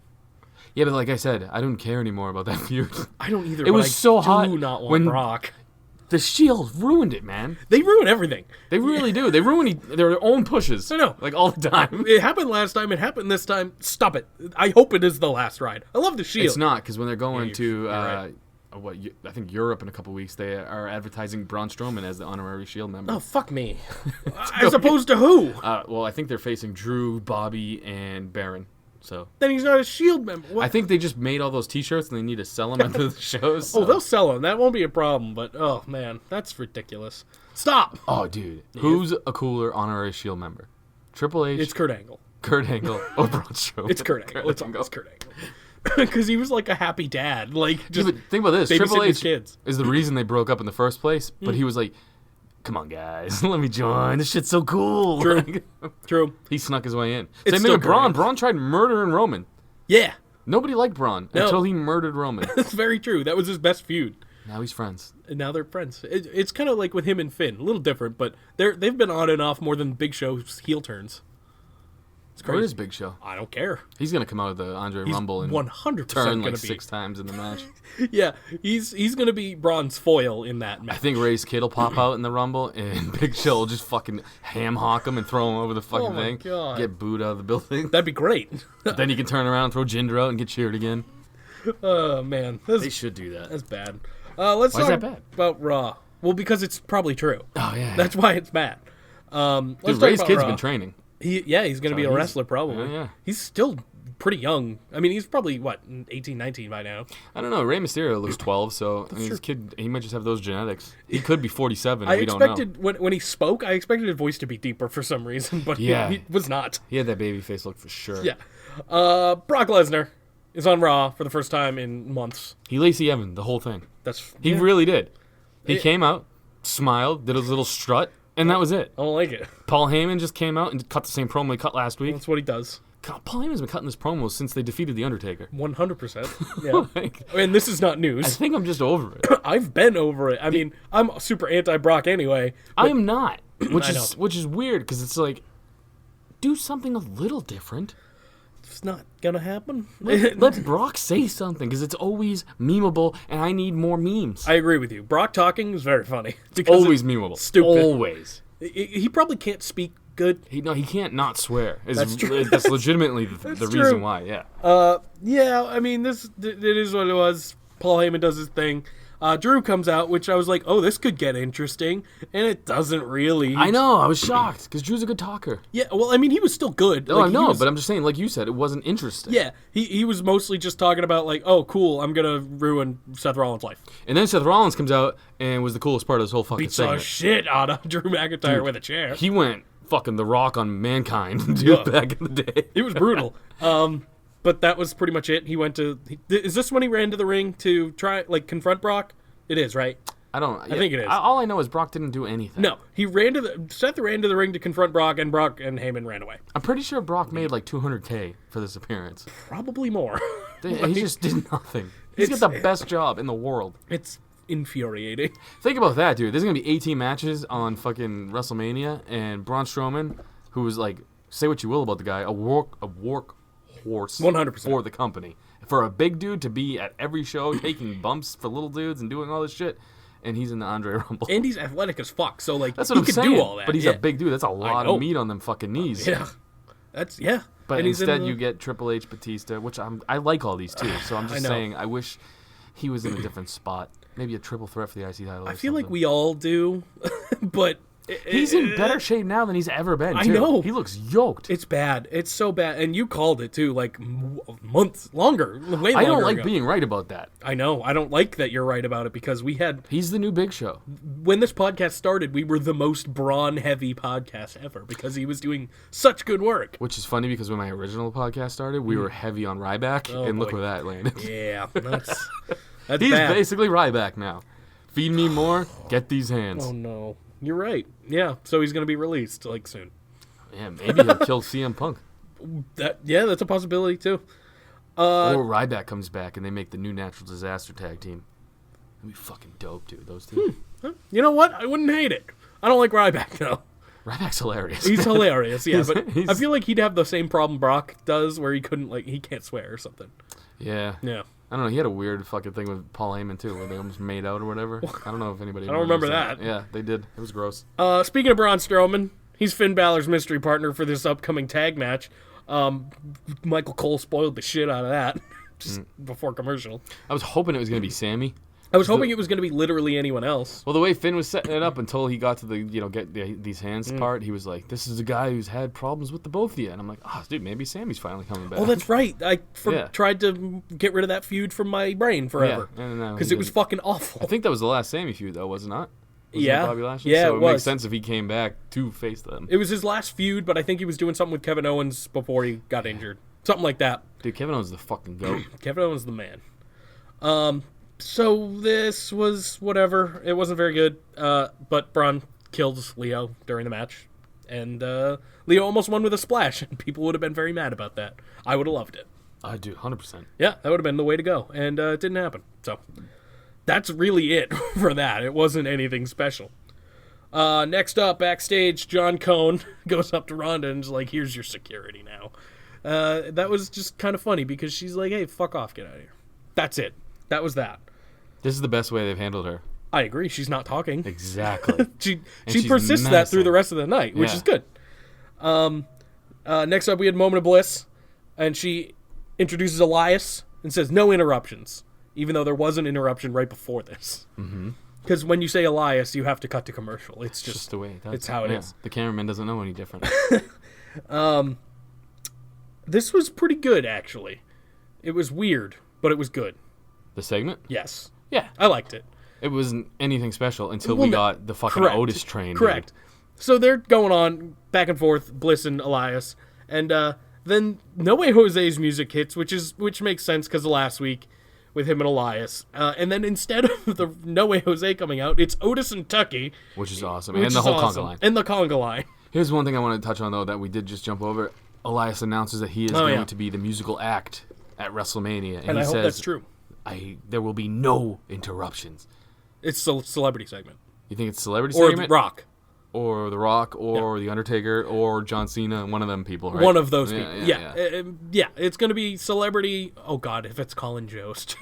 Yeah, but like I said, I don't care anymore about that feud. I don't either. It but was I so hot do not want when- Brock. The Shield ruined it, man. They ruin everything. They really do. They ruin their own pushes. I know. Like, all the time. It happened last time. It happened this time. Stop it. I hope it is the last ride. I love the Shield. It's not, because when they're going to, you're right. I think Europe in a couple weeks, they are advertising Braun Strowman as the honorary Shield member. Oh, fuck me. As opposed to who? Well, I think they're facing Drew, Bobby, and Baron. So Then he's not a Shield member. What? I think they just made all those T-shirts and they need to sell them after the shows. So. Oh, they'll sell them. That won't be a problem. But, oh, man, that's ridiculous. Stop. Oh, dude. Who's a cooler honorary Shield member? Triple H? It's Kurt Angle. Kurt Angle or Braun Strowman? It's Kurt Angle. It's always Kurt Angle. Because he was like a happy dad. Like, just think about this. Triple babysitting his H kids. is the reason they broke up in the first place, but he was like, come on, guys, let me join. This shit's so cool. True. True. He snuck his way in. It's Same thing still with Braun. great. Braun tried murdering Roman. Yeah. Nobody liked Braun No. until he murdered Roman. That's very true. That was his best feud. Now he's friends. And now they're friends. It's kind of like with him and Finn. A little different, but they've been on and off more than Big Show's heel turns. It's Where crazy. is Big Show? I don't care. He's gonna come out of the Andre He's Rumble and 100% turn gonna like be. 6 times in the match. Yeah, he's gonna be Braun's foil in that match. I think Ray's kid will pop out in the Rumble, and Big Show will just fucking ham hock him and throw him over the fucking Oh my thing. God. Get booed out of the building. That'd be great. Then he can turn around, throw Jinder out, and get cheered again. Oh man, They should do that. that's bad. Let's Why is talk that bad? about Raw. Well, because it's probably true. Oh yeah. That's why it's bad. Let's Dude, talk Ray's about kid's Raw. been training. He's going to be a he's- wrestler probably. yeah. He's still pretty young. I mean, he's probably, 18, 19 by now. I don't know. Rey Mysterio looks 12, so I mean, his kid, he might just have those genetics. He could be 47. I We don't know. expected, when he spoke, I expected his voice to be deeper for some reason, but Yeah. he was not. He had that baby face look for sure. Yeah. Brock Lesnar is on Raw for the first time in months. He Lacey Evans the whole thing. He Yeah. really did. He came out, smiled, did his little strut, and that was it. I don't like it. Paul Heyman just came out and cut the same promo he cut last week. That's what he does. God, Paul Heyman's been cutting this promo since they defeated The Undertaker. 100%. Yeah. Like, And this is not I news. think I'm just over it. I've been over it. I mean, I'm super anti-Brock anyway. I am not, which I is know. which is weird because it's like, do something a little different. It's not gonna happen. Let Brock say something because it's always memeable, and I need more memes. I agree with you. Brock talking is very funny. Because Always it's memeable. stupid. Always. He probably can't speak good. He can't not swear. That's true. That's legitimately the That's reason true. why. Yeah. Yeah, I mean, it is what it was. Paul Heyman does his thing. Drew comes out, which I was like, oh, this could get interesting, and it doesn't really. I know. I was shocked because Drew's a good talker. Yeah, well, I mean, he was still good. No, Like, I he know, was- but I'm just saying, like you said, it wasn't interesting. Yeah, he was mostly just talking about, like, oh, cool, I'm gonna ruin Seth Rollins' life. And then Seth Rollins comes out and was the coolest part of this whole fucking Beats the segment. shit out of Drew McIntyre with a chair. He went fucking The Rock on Mankind, dude, Yeah. back in the day. It was brutal. But that was pretty much it. He went to. Is this when he ran to the ring to try, like, confront Brock? It is, right? I think it is. All I know is Brock didn't do anything. No, Seth ran to the ring to confront Brock, and Heyman ran away. I'm pretty sure Brock made like $200K for this appearance. Probably more. He just did nothing. He's got the best job in the world. It's infuriating. Think about that, dude. There's gonna be 18 matches on fucking WrestleMania, and Braun Strowman, who was like, say what you will about the guy, a work horse 100%. for the company. For a big dude to be at every show taking bumps for little dudes and doing all this shit, and he's in the Andre Rumble. And he's athletic as fuck, so like That's he what I'm could saying. do all that. But he's yeah. a big dude. That's a lot know. of meat on them fucking knees. Yeah, yeah. But And he's in instead, the- you get Triple H, Batista, which I like all these too. So I'm just know. saying, I wish he was in a different spot. Maybe a triple threat for the IC title. I feel like we all do, but He's in better shape now than he's ever been. I too. know. He looks yoked. It's bad. It's so bad, and you called it too, like months longer, way longer. I don't like ago. being right about that. I know. I don't like that you're right about it because we had He's the new Big Show. when this podcast started, we were the most Braun-heavy podcast ever because he was doing such good work. Which is funny because when my original podcast started, we were heavy on Ryback, and look boy. where that landed. Yeah, that's He's bad. basically Ryback now. Feed me more, get these hands. Oh no, you're right. Yeah, so he's gonna be released like soon. Yeah, maybe he'll kill CM Punk. That's a possibility too. Or Ryback comes back and they make the new Natural Disaster tag team. That'd be fucking dope, dude. Those two. You know what? I wouldn't hate it. I don't like Ryback though. Ryback's hilarious. He's hilarious, yeah, but he's- I feel like he'd have the same problem Brock does, where he can't swear or something. Yeah. Yeah, I don't know. He had a weird fucking thing with Paul Heyman too, where they almost made out or whatever. I don't know if anybody. I don't remember noticed that. Yeah, they did. It was gross. Speaking of Braun Strowman, he's Finn Balor's mystery partner for this upcoming tag match. Michael Cole spoiled the shit out of that just before commercial. I was hoping it was gonna be Sammy. I was hoping it was going to be literally anyone else. Well, the way Finn was setting it up until he got to the these hands part, he was like, "This is a guy who's had problems with the both of you," and I'm like, "Oh, dude, maybe Sammy's finally coming back." Oh, that's right. I tried to get rid of that feud from my brain forever because it was fucking awful. I think that was the last Sammy feud, though, was it not? Wasn't Yeah. it Bobby Lashley? Yeah, so it makes was. sense if he came back to face them. It was his last feud, but I think he was doing something with Kevin Owens before he got injured. Something like that. Dude, Kevin Owens is the fucking goat. Kevin Owens is the man. So this was whatever. It wasn't very good. But Braun kills Leo during the match. And Leo almost won with a splash. And people would have been very mad about that. I would have loved it. I do, 100%. Yeah, that would have been the way to go. And it didn't happen. So that's really it for that. It wasn't anything special. Next up, backstage, John Cone goes up to Ronda and is like, "Here's your security now." That was just kind of funny because she's like, "Hey, fuck off, get out of here." That's it. That was that. This is the best way they've handled her. I agree. She's not talking. Exactly. she she's persists that menacing. through the rest of the night, which Yeah. is good. Next up, we had Moment of Bliss, and she introduces Elias and says, "No interruptions," even though there was an interruption right before this. Because when you say Elias, you have to cut to commercial. It's Just the way it does. it's how it is. The cameraman doesn't know any different. This was pretty good, actually. It was weird, but it was good. The segment? Yes. Yeah. I liked it. It wasn't anything special until Well, we no. got the fucking Correct. Otis train. dude. Correct. So they're going on back and forth, Bliss and Elias, and then No Way Jose's music hits, which makes sense because of last week with him and Elias. And then instead of the No Way Jose coming out, it's Otis and Tucky, Which is awesome. which And the is whole awesome. conga line. And the conga line. Here's one thing I wanted to touch on, though, that we did just jump over. Elias announces that he is Oh, going yeah. to be the musical act at WrestleMania. And he I hope says, that's true. There will be no interruptions. It's a celebrity segment. You think it's celebrity Or segment? The Rock. Or The Rock, or The Undertaker, or John Cena, one of them people, right? One of those Yeah, people. yeah. Yeah, it's going to be celebrity. Oh, God, if it's Colin Jost.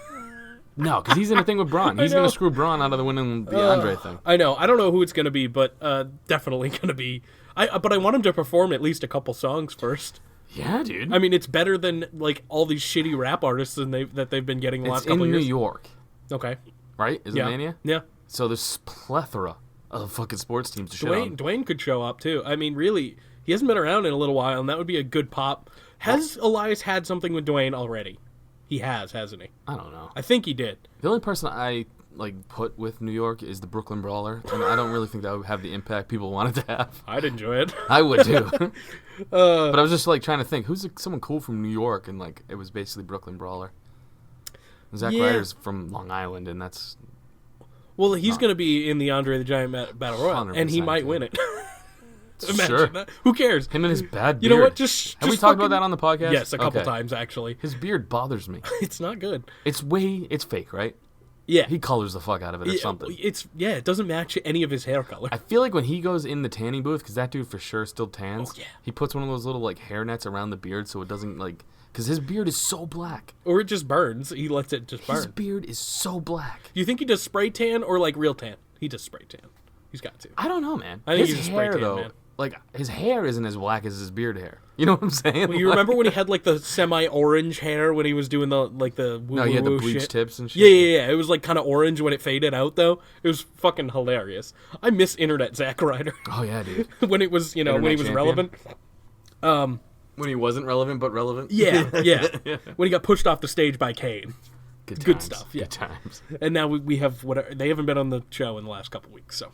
No, because he's in a thing with Braun. He's going know. to screw Braun out of the winning the Andre thing. I know. I don't know who it's going to be, but definitely going to be. But I want him to perform at least a couple songs first. Yeah, dude. I mean, it's better than like all these shitty rap artists that they've been getting the it's last in couple New years. York, Okay. right? Is Yeah. it Mania? Yeah. So there's plethora of fucking sports teams to show. Dwayne could show up too. I mean, really, he hasn't been around in a little while, and that would be a good pop. Has Elias had something with Dwayne already? He has, hasn't he? I don't know. I think he did. The only person I put with New York is the Brooklyn Brawler, and I don't really think that would have the impact people wanted to have. I'd enjoy it. I would too. But I was just trying to think, who's someone cool from New York, and it was basically Brooklyn Brawler. Zack Yeah. Ryder's from Long Island, and that's Well, he's going to be in the Andre the Giant Battle Royal, and he 100% might too. win it. Imagine sure. that. Who cares? Him and his bad beard. You know what? Just have we just talked about fucking- that on the podcast? Yes, a couple Okay. times actually. His beard bothers me. It's not good. It's fake, right? Yeah, He colors the fuck out of it or something. It doesn't match any of his hair color. I feel like when he goes in the tanning booth, because that dude for sure still tans. Oh, yeah. He puts one of those little hair nets around the beard so it doesn't because his beard is so black. Or it just burns. He lets it just His burn. beard is so black. Do you think he does spray tan or real tan? He does spray tan. He's got to. I don't know, man. I think his he's a spray hair tan, though, man. his hair isn't as black as his beard hair. You know what I'm saying? You remember when he had the semi-orange hair when he was doing the woo No, he had the woo bleach shit? tips and shit. Yeah. It was kind of orange when it faded out though. It was fucking hilarious. I miss internet Zack Ryder Oh yeah, dude. when it was when he Internet was champion. relevant. When he wasn't relevant but relevant. Yeah. When he got pushed off the stage by Kane. Good Good times, stuff, yeah. Good times. And now we have whatever. They haven't been on the show in the last couple weeks, so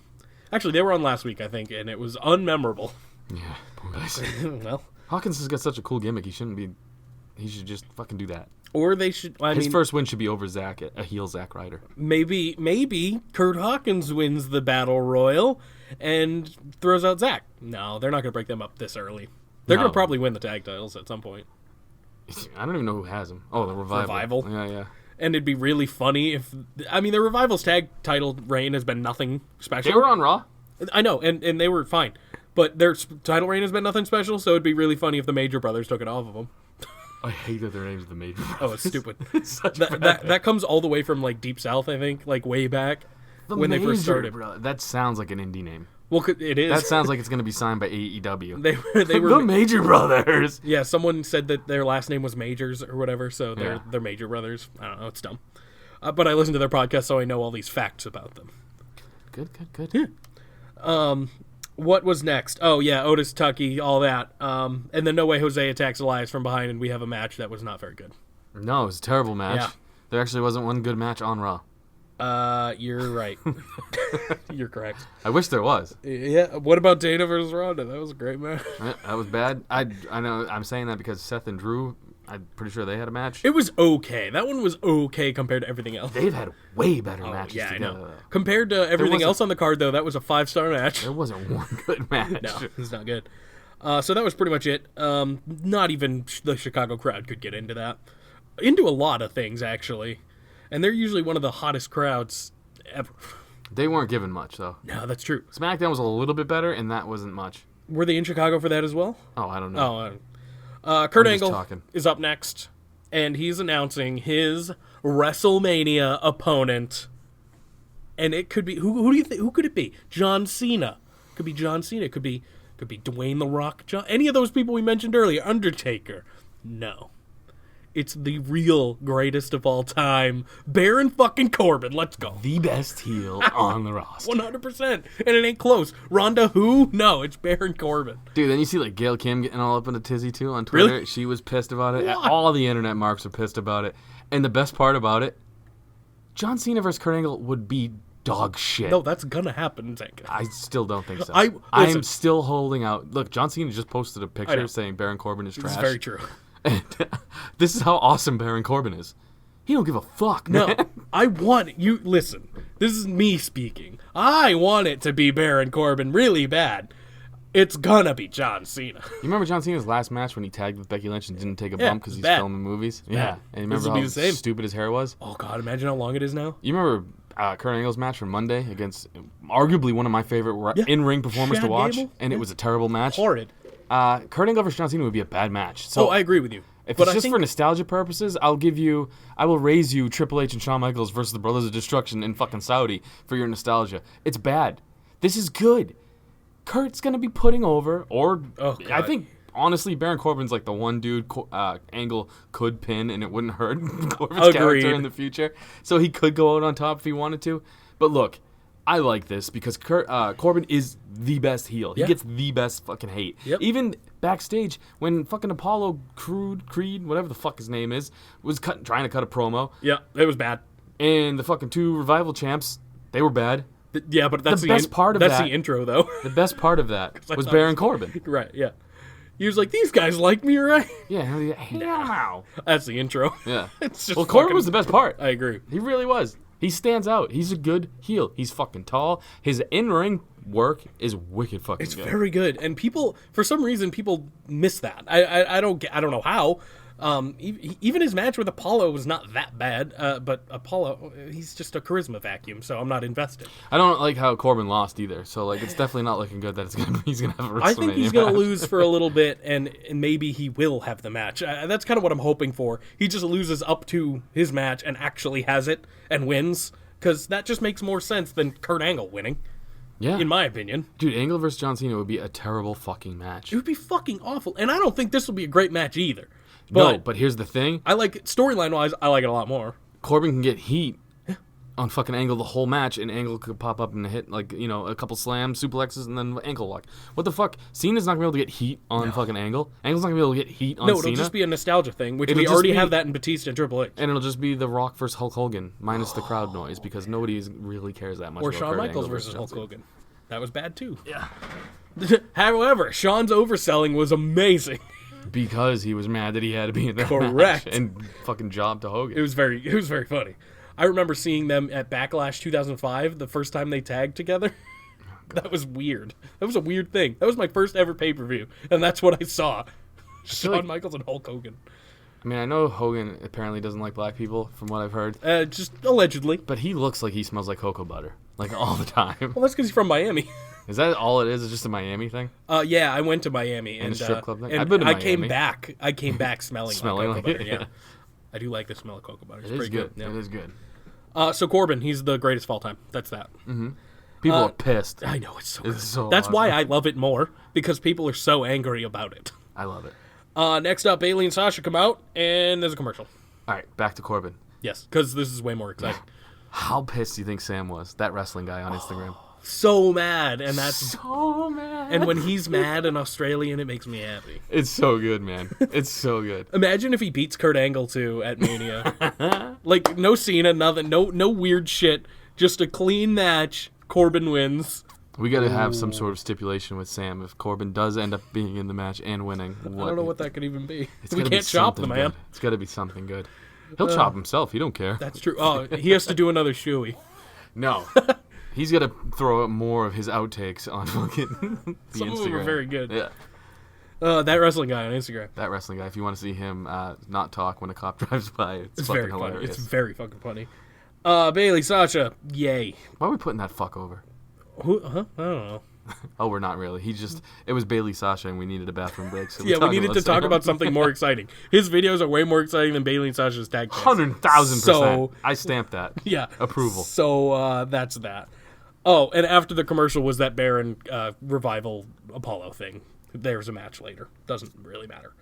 actually they were on last week I think, and it was unmemorable. Yeah, poor guys. Well, Hawkins has got such a cool gimmick. He shouldn't be. He should just fucking do that. or they should. I His mean, first win should be over Zack, a heel Zack Ryder. maybe Kurt Hawkins wins the battle royal and throws out Zack. No, they're not going to break them up this early. They're No. going to probably win the tag titles at some point. I don't even know who has him. Oh, the Revival. Revival? Yeah. And it'd be really funny if the Revival's tag title reign has been nothing special. They were on Raw. I know, and they were fine. But their title reign has been nothing special, so it'd be really funny if the Major Brothers took it off of them. I hate that their names are the Major Brothers. Oh, it's stupid. It's such that comes all the way from like Deep South, I think, like way back when they first started. That sounds like an indie name. Well, it is. That sounds like it's going to be signed by AEW. They were the Major Brothers. Yeah, someone said that their last name was Majors or whatever, so they're Major Brothers. I don't know, it's dumb. But I listen to their podcast, so I know all these facts about them. Good. Yeah. What was next? Oh yeah, Otis, Tucky, all that. And then No Way Jose attacks Elias from behind, and we have a match that was not very good. No, it was a terrible match. Yeah. There actually wasn't one good match on Raw. You're right. You're correct. I wish there was. Yeah. What about Dana versus Ronda? That was a great match. That was bad. I know. I'm saying that because Seth and Drew, I'm pretty sure they had a match. It was okay. That one was okay compared to everything else. They've had way better matches yeah, together. I know. Compared to everything else on the card, though, that was a 5-star match. There wasn't one good match. No, it's not good. So that was pretty much it. Not even the Chicago crowd could get into that. Into a lot of things, actually. And they're usually one of the hottest crowds ever. They weren't given much, though. No, that's true. SmackDown was a little bit better, and that wasn't much. Were they in Chicago for that as well? Oh, I don't know. Kurt Angle is up next, and he's announcing his WrestleMania opponent. And it could be who do you think? Who could it be? John Cena. Could be John Cena. Could be Dwayne the Rock. Any of those people we mentioned earlier. Undertaker. No. It's the real greatest of all time, Baron fucking Corbin. Let's go. The best heel on the roster. 100%. And it ain't close. Ronda who? No, it's Baron Corbin. Dude, then you see like Gail Kim getting all up in a tizzy too on Twitter. Really? She was pissed about it. What? All the internet marks are pissed about it. And the best part about it, John Cena versus Kurt Angle would be dog shit. No, that's gonna happen, Tank. I still don't think so. Listen. I'm still holding out. Look, John Cena just posted a know. picture saying Baron Corbin is trash. It's very true. And this is how awesome Baron Corbin is. He don't give a fuck, man. No, I want you. Listen, this is me speaking. I want it to be Baron Corbin really bad. It's gonna be John Cena. You remember John Cena's last match when he tagged with Becky Lynch and didn't take a bump because he's filming movies? Yeah. And you remember how stupid his hair was? Oh, God, imagine how long it is now. You remember Kurt Angle's match from Monday against arguably one of my favorite in-ring performers Chad to watch? Gable? And it was a terrible match. Horrid. Kurt Angle versus John Cena would be a bad match. So I agree with you. If it's just for nostalgia purposes, I will raise you Triple H and Shawn Michaels versus the Brothers of Destruction in fucking Saudi for your nostalgia. It's bad. This is good. Kurt's going to be putting over, I think, honestly, Baron Corbin's like the one dude Angle could pin and it wouldn't hurt Corbin's character in the future. So he could go out on top if he wanted to. But look, I like this because Corbin is the best heel. He gets the best fucking hate. Yep. Even backstage when fucking Apollo Creed, whatever the fuck his name is, was trying to cut a promo. Yeah, it was bad. And the fucking two Revival champs, they were bad. Yeah, but that's the best part of that. That's the intro, though. The best part of that was Baron Corbin. Right, yeah. He was like, these guys like me, right? Yeah. That's the intro. Yeah. It's just Corbin was the best part. I agree. He really was. He stands out. He's a good heel. He's fucking tall. His in-ring work is wicked fucking good. It's very good. And people, for some reason, people miss that. I don't know how. Even his match with Apollo was not that bad, but Apollo, he's just a charisma vacuum, so I'm not invested. I don't like how Corbin lost either, so like it's definitely not looking good that he's gonna have a WrestleMania I think he's gonna match. lose for a little bit, and maybe he will have the match. That's kind of what I'm hoping for. He just loses up to his match and actually has it and wins, because that just makes more sense than Kurt Angle winning. Yeah, in my opinion. Dude, Angle versus John Cena would be a terrible fucking match. It would be fucking awful, and I don't think this will be a great match either. But here's the thing. I like storyline wise. I like it a lot more. Corbin can get heat on fucking Angle the whole match, and Angle could pop up and hit like a couple slams, suplexes, and then ankle lock. What the fuck? Cena's not gonna be able to get heat on fucking Angle. Angle's not gonna be able to get heat on Cena. No, it'll just be a nostalgia thing, which we already have that in Batista and Triple H. And it'll just be The Rock versus Hulk Hogan minus the crowd noise because nobody really cares that much. Or about Shawn Kurt Michaels Angle versus Hulk Hogan. That was bad too. Yeah. However, Shawn's overselling was amazing. Because he was mad that he had to be in that Correct. match and fucking job to Hogan. It was very funny. I remember seeing them at Backlash 2005, the first time they tagged together. That was weird. That was a weird thing. That was my first ever pay-per-view, and that's what I saw. Shawn Michaels and Hulk Hogan. I mean, I know Hogan apparently doesn't like black people, from what I've heard. Just allegedly. But he looks like he smells like cocoa butter, like all the time. Well, that's because he's from Miami. Is that all it is? It's just a Miami thing? Yeah, I went to Miami And a strip club thing? and I've been to I came Miami. back. I came back smelling Smelling like like cocoa it, butter. yeah. I do like the smell of cocoa butter. It's It is pretty good. Yeah. It is good. So Corbin, he's the greatest of all time. That's that. People are pissed. I know, it's so good. It's so That's awesome. why I love it more, because people are so angry about it. I love it. Next up, Bailey and Sasha come out, and there's a commercial. All right, back to Corbin. Yes, because this is way more exciting. How pissed do you think Sam was? That wrestling guy on Instagram. So mad, and that's So mad. and when he's mad and Australian, it makes me happy. It's so good, man. It's so good. Imagine if he beats Kurt Angle too at Mania. Like no Cena, nothing, no weird shit, just a clean match. Corbin wins. We got to have some sort of stipulation with Sam if Corbin does end up being in the match and winning. I don't know what that could even be. It's We gotta be can't chop the something man. good. It's got to be something good. He'll chop himself. He don't care. That's true. Oh, he has to do another shoey. No. He's got to throw up more of his outtakes on fucking the Some Instagram. of them are very good. Yeah. That wrestling guy on Instagram. That wrestling guy, if you want to see him not talk when a cop drives by, it's fucking Very funny. hilarious. It's very fucking funny. Bailey, Sasha, yay. Why are we putting that fuck over? Who? I don't know. Oh, we're not really. It was Bailey Sasha, and we needed a bathroom break. So Yeah, we talked needed to talk Sam. about something more exciting. His videos are way more exciting than Bailey and Sasha's tag teams. 100,000%. So- I stamped that. Yeah. Approval. So that's that. Oh, and after the commercial was that Baron Revival Apollo thing. There's a match later. Doesn't really matter.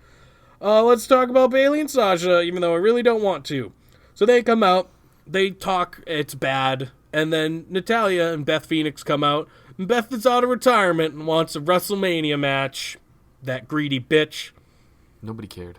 Let's talk about Bailey and Sasha, even though I really don't want to. So they come out. They talk. It's bad. And then Natalya and Beth Phoenix come out. And Beth is out of retirement and wants a WrestleMania match. That greedy bitch. Nobody cared.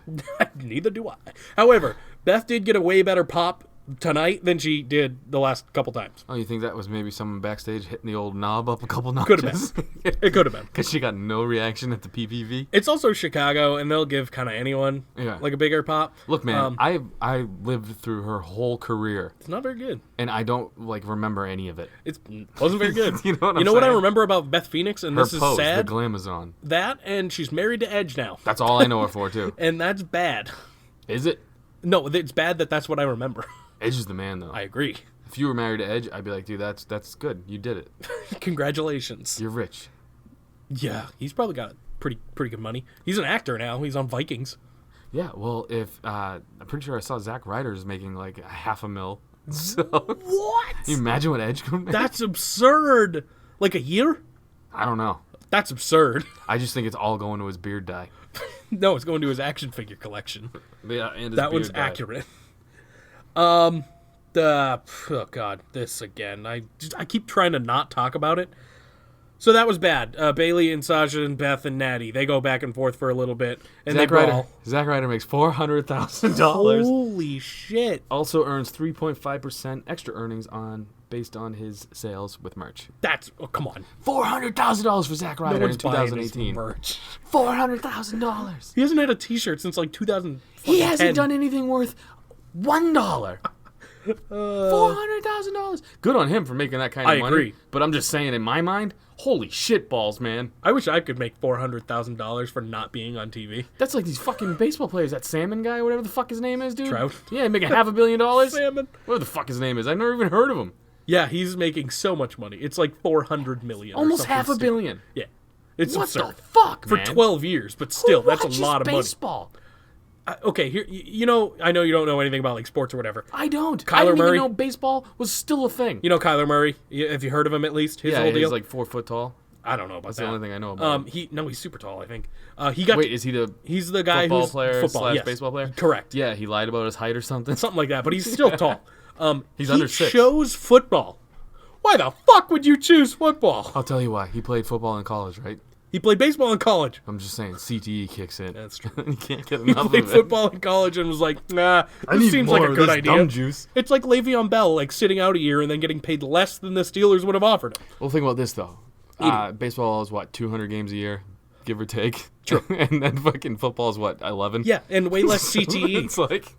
Neither do I. However, Beth did get a way better pop tonight than she did the last couple times. Oh, you think that was maybe someone backstage hitting the old knob up a couple Could notches? have been. It could have been. Because she got no reaction at the PPV. It's also Chicago, and they'll give kind of anyone like a bigger pop. Look, man, I lived through her whole career, It's not very good. and I don't remember any of it. It wasn't very good. You know what I'm what I saying? remember about Beth Phoenix, and Her this pose, is sad? the Glamazon. That, and she's married to Edge now. That's all I know her for, too. And that's bad. Is it? No, it's bad that's what I remember. Edge is the man, though. I agree. If you were married to Edge, I'd be like, dude, that's good. You did it. Congratulations. You're rich. Yeah, he's probably got pretty good money. He's an actor now. He's on Vikings. Yeah, well, if I'm pretty sure I saw Zack Ryder's making like $500,000. So What? can you imagine what Edge could make? That's absurd. Like a year? I don't know. That's absurd. I just think it's all going to his beard dye. No, it's going to his action figure collection. Yeah, and his That one's beard dye. accurate. Oh god, this again. I keep trying to not talk about it. So that was bad. Bailey and Sasha and Beth and Natty, they go back and forth for a little bit, and Zack they Ryder. brawl. Zack Ryder makes $400,000. Holy shit! Also earns 3.5% extra earnings based on his sales with merch. That's come on. $400,000 for Zack Ryder No one's in buying his 2018. merch. $400,000. He hasn't had a T-shirt since like 2000. He hasn't done anything worth $1. $400,000. Good on him for making that kind of I money. agree. But I'm just saying, in my mind, holy shit balls, man. I wish I could make $400,000 for not being on TV. That's like these fucking baseball players. That Salmon guy, whatever the fuck his name is, dude. Trout. Yeah, making $500 million. Salmon. Whatever the fuck his name is. I've never even heard of him. Yeah, he's making so much money. It's like 400 million. or Almost something $500 stupid. million. Yeah, it's What absurd. the fuck, For man? 12 years, but still, Who that's a watches lot of money. baseball? Okay, here, I know you don't know anything about like sports or whatever. I don't. Kyler I didn't Murray? even know baseball was still a thing. You know Kyler Murray? Have you heard of him at least? His yeah, whole deal. he's like 4 foot tall. I don't know about That's that. the only thing I know about him. He's super tall. I think. He got. Wait, is he the he's the guy football who's player football, / yes. baseball player? Correct. Yeah, he lied about his height or something. Something like that, but he's still tall. He's he under 6. chose football. Why the fuck would you choose football? I'll tell you why. He played football in college, right? He played baseball in college. I'm just saying, CTE kicks in. That's true. You can't get He enough played of it. football in college and was like, nah, I this need seems more like a of good this idea. dumb juice. It's like Le'Veon Bell, like sitting out a year and then getting paid less than the Steelers would have offered him. Well, think about this, though. Baseball is, 200 games a year, give or take? True. And then fucking football is, 11? Yeah, and way less CTE. It's like...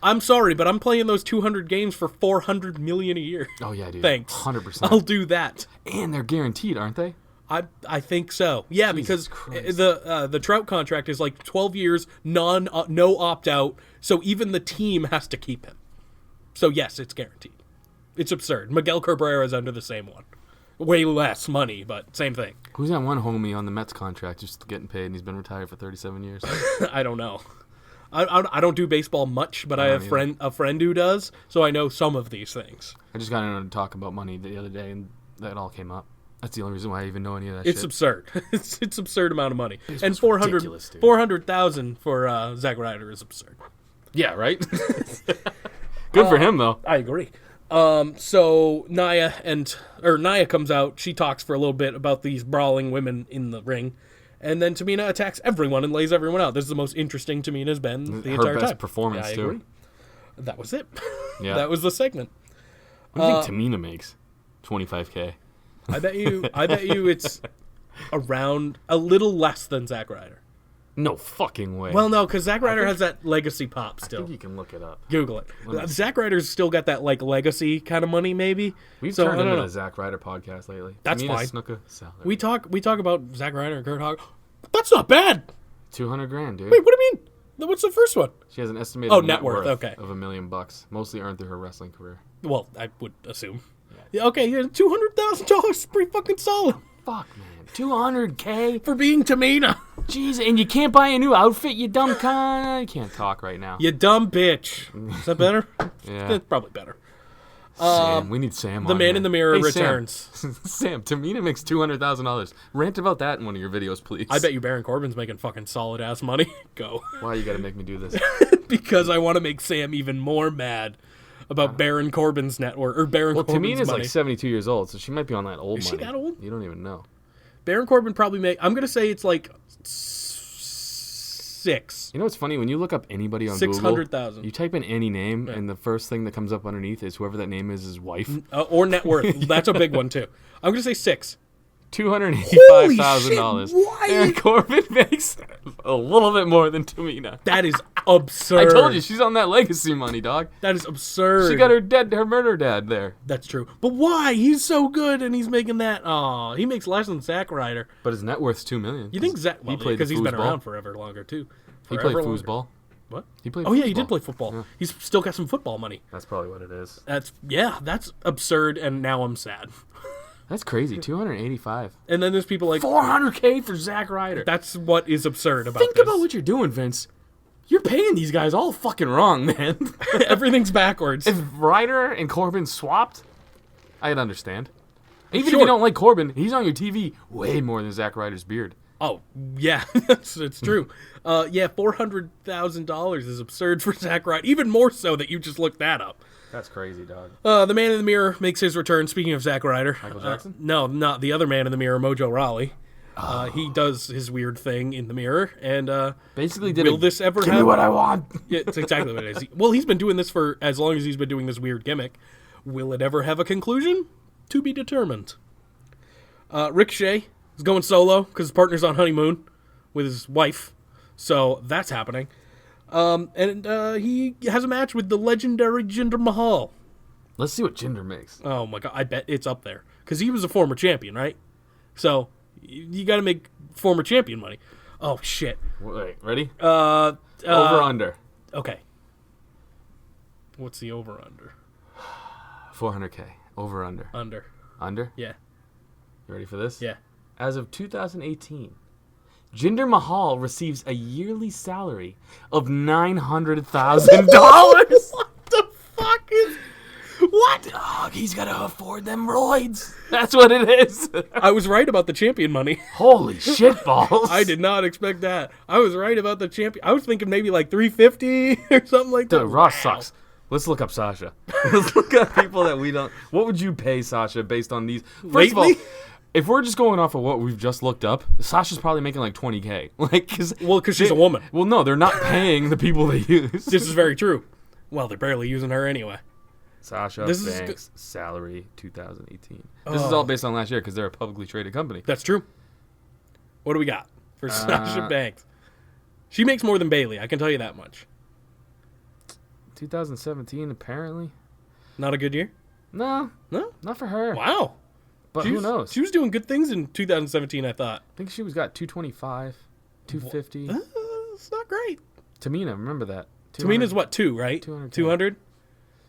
I'm sorry, but I'm playing those 200 games for $400 million a year. Oh, yeah, dude. Thanks. 100%. I'll do that. And they're guaranteed, aren't they? I think so. Yeah, Jesus because Christ. the Trout contract is like 12 years, no opt out. So even the team has to keep him. So yes, it's guaranteed. It's absurd. Miguel Cabrera is under the same one. Way less money, but same thing. Who's that one homie on the Mets contract just getting paid and he's been retired for 37 years? I don't know. I don't do baseball much, but I have either. a friend who does, so I know some of these things. I just got in to talk about money the other day, and that all came up. That's the only reason why I even know any of that shit. It's absurd. it's absurd amount of money. And Baseball's 400 ridiculous, dude. 400,000 for Zack Ryder is absurd. Yeah, right? Good for him, though. I agree. So Nia comes out. She talks for a little bit about these brawling women in the ring. And then Tamina attacks everyone and lays everyone out. This is the most interesting Tamina's been the entire time. Her best performance, I too. agree. That was it. Yeah. That was the segment. What do you think Tamina makes? $25K. I bet you it's around a little less than Zack Ryder. No fucking way. Well, no, because Zack Ryder has that legacy pop I still. think you can look it up. Google it. Zack Ryder's still got that like legacy kind of money, maybe. We've So, turned I don't into know. a Zack Ryder podcast lately. That's Tamina fine. Snuka salary. We talk about Zack Ryder and Kurt Hawk. That's not bad. $200,000, dude. Wait, what do you mean? What's the first one? She has an estimated net worth, okay. of $1 million, mostly earned through her wrestling career. Well, I would assume. Yeah, okay, $200,000 is pretty fucking solid Fuck, man. $200K? for being Tamina. Jeez, and you can't buy a new outfit, you dumb cunt. You can't talk right now. You dumb bitch. Is that better? Yeah. It's probably better. Sam, we need Sam The on Man here. in the Mirror Hey, returns. Sam, Tamina makes $200,000. Rant about that in one of your videos, please. I bet you Baron Corbin's making fucking solid ass money. Go. Why you gotta make me do this? Because I want to make Sam even more mad about Baron Corbin's network or Baron Well, Corbin's Tamina's money. like 72 years old, so she might be on that old Is she money. that old? You don't even know. Baron Corbin probably make. I'm gonna say it's like 6. You know what's funny? When you look up anybody on 600,000. Google, you type in any name, and the first thing that comes up underneath is whoever that name is his wife. Or net worth. That's a big one too. I'm gonna say 6. $285,000. Why? Baron Corbin makes a little bit more than Tamina. That is absurd. I told you, she's on that legacy money, dog. That is absurd. She got her murder dad there. That's true. But why? He's so good and he's making that. Oh, he makes less than Zack Ryder. But his net worth's $2 million. You think Zack? Well, played because the he's been foosball. around forever longer too. He played Forever longer. foosball. What? He played. Oh yeah, he foosball. did play football. Yeah. He's still got some football money. That's probably what it is. That's absurd, and now I'm sad. That's crazy. 285. And then there's people like, $400K for Zack Ryder. that's what is absurd about Think this. about what you're doing, Vince. You're paying these guys all fucking wrong, man. Everything's backwards. If Ryder and Corbin swapped, I'd understand. Even if Sure. you don't like Corbin, he's on your TV way more than Zack Ryder's beard. Oh yeah, it's true. Yeah, $400,000 is absurd for Zack Ryder. Even more so that you just looked that up. That's crazy, dog. The Man in the Mirror makes his return. Speaking of Zack Ryder, Michael Jackson? No, not the other Man in the Mirror, Mojo Rawley. He does his weird thing in the mirror, and Basically, did will this ever give happen? me what I want? Yeah, it's exactly what it is. Well, he's been doing this for as long as he's been doing this weird gimmick. Will it ever have a conclusion? To be determined. Ricochet is going solo because his partner's on honeymoon with his wife, so that's happening. And he has a match with the legendary Jinder Mahal. Let's see what Jinder makes. Oh my god, I bet it's up there because he was a former champion, right? So you got to make former champion money. Oh shit. Wait, ready? Over Over/under. Okay. What's the over under? 400K. Over/under. Under. Under? Yeah. You ready for this? Yeah. As of 2018, Jinder Mahal receives a yearly salary of $900,000. What the fuck is? What? Dog, he's got to afford them roids. That's what it is. I was right about the champion money. Holy shit balls. I did not expect that. I was right about the champion. I was thinking maybe like 350 or something like that. Dude, Ross Wow. sucks. Let's look up Sasha. Let's look up people that we don't. What would you pay Sasha based on these? First of all, Lately? if we're just going off of what we've just looked up, Sasha's probably making like 20K. Like, Well, 'cause she's a woman. Well, no, they're not paying the people they use. This is very true. Well, they're barely using her anyway. Sasha This is Banks salary 2018. This is all based on last year because they're a publicly traded company. That's true. What do we got for Sasha Banks? She makes more than Bailey. I can tell you that much. 2017, apparently. Not a good year? No, No? not for her. Wow. But She who was- knows? She was doing good things in 2017, I thought. I think she got 225, 250. It's not great. Tamina, remember that. Tamina's what, 2, right? 200K. 200?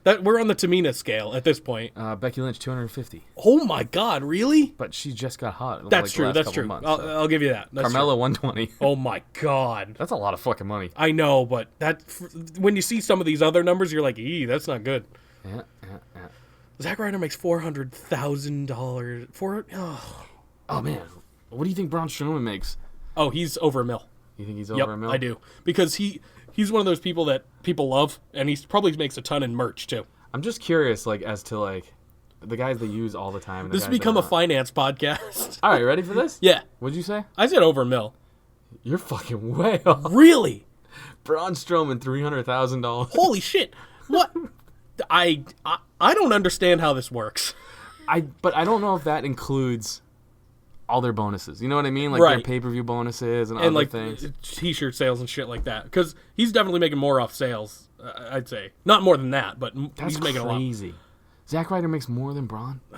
That we're on the Tamina scale at this point. Becky Lynch 250, Oh my God, really? but she just got hot. That's the true. last That's couple true. Months, I'll give you that. That's Carmella true. 120. Oh my God. That's a lot of fucking money. I know, but when you see some of these other numbers, you're like, "Ee, that's not good." Yeah. Zack Ryder makes $400,000. Oh man, what do you think Braun Strowman makes? Oh, he's over $1 million. You think he's Yep, over $1 million? I do, because he's one of those people that people love, and he probably makes a ton in merch too. I'm just curious, like, as to like the guys they use all the time. And the This has guys that become a not. finance podcast. All right, ready for this? Yeah, What'd you say? I said over $1 million. You're fucking way off. Really? Braun Strowman, $300,000. Holy shit! What? I don't understand how this works. But I don't know if that includes all their bonuses. You know what I mean? Like Right. their pay-per-view bonuses and And other like things. t-shirt sales and shit like that, because he's definitely making more off sales. I'd say not more than that, but That's he's making crazy. Zack Ryder makes more than Braun. a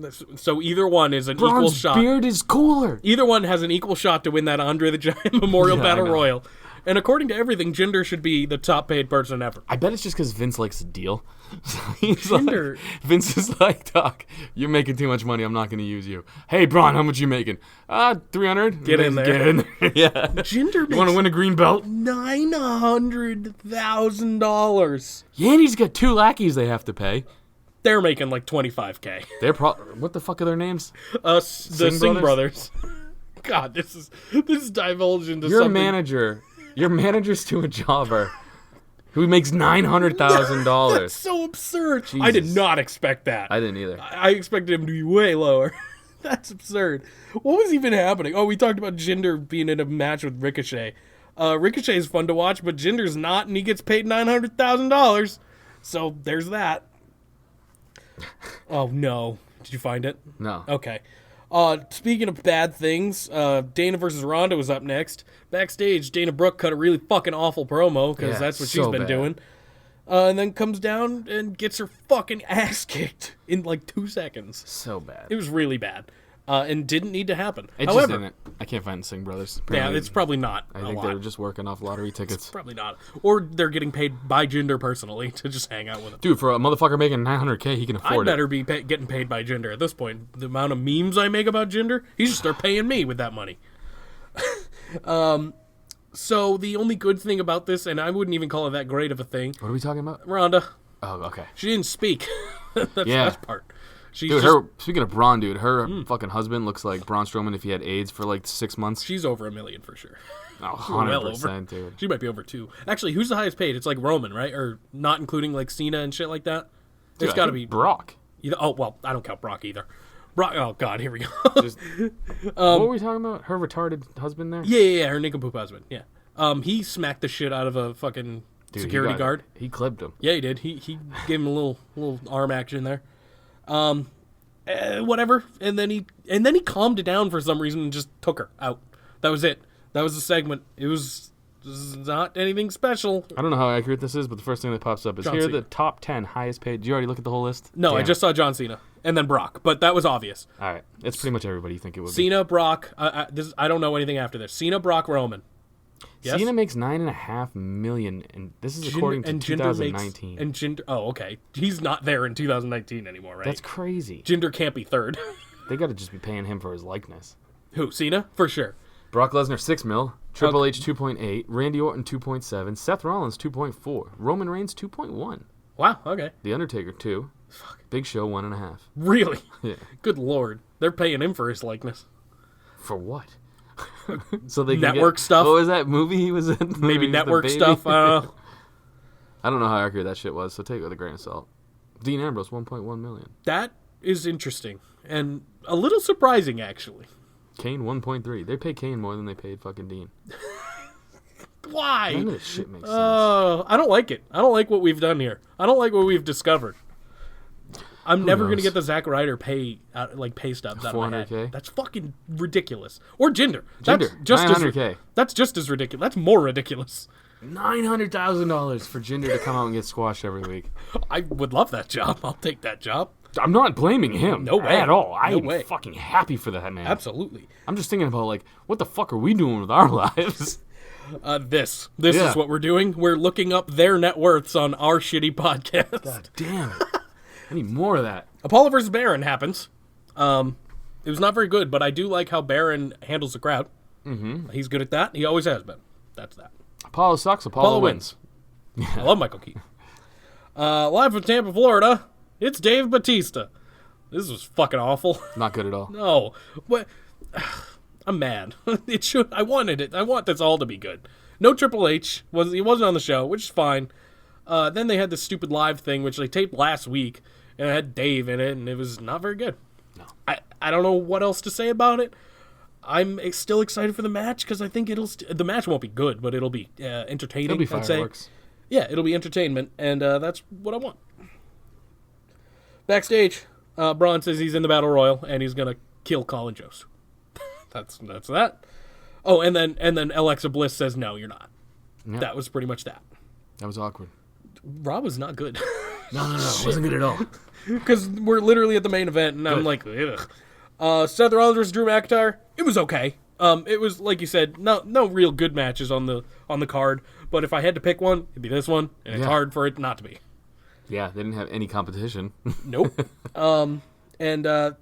lot. So either one is an equal Braun's shot. beard is cooler. Either one has an equal shot to win that Andre the Giant Memorial Yeah, I Battle know. Royal. And according to everything, Jinder should be the top paid person ever. I bet it's just because Vince likes the deal. So he's Jinder- like, Vince is like, Doc, you're making too much money. I'm not going to use you. Hey, Braun, how much you making? 300. Get in there. Get in there. Yeah. Jinder You want makes to win a green belt? $900,000. Yeah, and he's got 2 lackeys they have to pay. They're making like $25K. They're what the fuck are their names? The Singh Singh brothers. God, this is divulged into Your something. manager. Your manager's to a jobber who makes $900,000. That's so absurd. I did Jesus. not expect that. I didn't either. I expected him to be way lower. That's absurd. What was even happening? Oh, we talked about Jinder being in a match with Ricochet. Ricochet is fun to watch, but Jinder's not, and he gets paid $900,000. So there's that. Oh no! Did you find it? No. Okay. Speaking of bad things, Dana versus Ronda was up next. Backstage, Dana Brooke cut a really fucking awful promo, because Yeah, that's what so she's been bad. doing. And then comes down and gets her fucking ass kicked in like 2 seconds. So bad. It was really bad. And didn't need to happen. It just However, didn't. I can't find the Singh brothers. yeah, Apparently, it's probably not I a think lot. they were just working off lottery tickets. Probably not. Or they're getting paid by Jinder personally to just hang out with him. Dude, for a motherfucker making $900K, he can I afford it. better be getting paid by Jinder at this point. The amount of memes I make about Jinder, he should start paying me with that money. So the only good thing about this, and I wouldn't even call it that great of a thing, What are we talking about? Rhonda, Oh, okay. she didn't speak. That's the Yeah. best part. She's Dude, just, speaking of Braun, dude, her fucking husband looks like Braun Strowman if he had AIDS for like 6 months. she's over $1 million for sure. Oh, Well 100%, dude. She might be over 2. Actually, who's the highest paid? It's like Roman, right? Or not including like Cena and shit like that. Dude, It's I got to think be Brock. either. Oh well, I don't count Brock either. Brock. Oh God, here we go. Just, what were we talking about? Her retarded husband there? Yeah, her nincompoop husband. Yeah. He smacked the shit out of a fucking Dude, security guard. He clipped him. Yeah, he did. He gave him a little arm action there. Whatever. And then he calmed it down for some reason and just took her out. That was it. That was the segment. It was not anything special. I don't know how accurate this is, but the first thing that pops up is John here are Cena. the top 10 highest paid. Did you already look at the whole list? No, I Damn. just saw John Cena and then Brock, but that was obvious. All right. It's pretty much everybody you think it would Cena, Brock. I don't know anything after this. Cena, Brock, Roman. be. Yes? Cena makes $9.5 million, and this is according to Jinder 2019. Jinder. Oh, okay. He's not there in 2019 anymore, right? That's crazy. Jinder can't be third. They got to just be paying him for his likeness. Who? Cena? For sure. Brock Lesnar, $6 million. Triple H, 2.8. Randy Orton, 2.7. Seth Rollins, 2.4. Roman Reigns, 2.1. Wow. Okay. The Undertaker, 2. Big Show, 1.5. Really? Yeah. Good lord. They're paying him for his likeness. For what? So they can Network get, stuff? What was that movie he was in? Maybe Where he's the network baby? stuff. I don't know. I don't know how accurate that shit was, so take it with a grain of salt. Dean Ambrose, 1.1 million. That is interesting and a little surprising, actually. Kane, 1.3. They pay Kane more than they paid fucking Dean. Why? None of this shit makes sense. I don't like it. I don't like what we've done here. I don't like what we've discovered. I'm never going to knows? get the Zack Ryder pay stubs out of my head. 400K? That's fucking ridiculous. Or Jinder. That's Jinder, just 900K. That's just as ridiculous. That's more ridiculous. $900,000 for Jinder to come out and get squashed every week. I would love that job. I'll take that job. I'm not blaming him. No way. At all. No I'm way. fucking happy for that, man. Absolutely. I'm just thinking about, like, what the fuck are we doing with our lives? This Yeah. is what we're doing. We're looking up their net worths on our shitty podcast. God damn it. I need more of that. Apollo versus Baron happens. It was not very good, but I do like how Baron handles the crowd. Mm-hmm. He's good at that. He always has been. That's that. Apollo sucks. Apollo wins. I love Michael Keaton. Live from Tampa, Florida, it's Dave Bautista. This was fucking awful. Not good at all. No. What? I'm mad. It should. I wanted it. I want this all to be good. No Triple H. He wasn't on the show, which is fine. Then they had this stupid live thing, which they taped last week, and it had Dave in it, and it was not very good. No. I don't know what else to say about it. I'm still excited for the match because I think the match won't be good, but it'll be entertaining. It'll be I'd say. fireworks. Yeah, it'll be entertainment, and that's what I want. Backstage, Braun says he's in the Battle Royal, and he's gonna kill Colin Jost. That's that. Oh, and then Alexa Bliss says, "No, you're not." Yeah. That was pretty much that. That was awkward. Raw was not good. No. It wasn't good at all. Because we're literally at the main event, and I'm like, ugh. Seth Rollins versus Drew McIntyre. It was okay. It was, like you said, no real good matches on the card. But if I had to pick one, it'd be this one, and it's hard for it not to be. Yeah, they didn't have any competition. Nope. And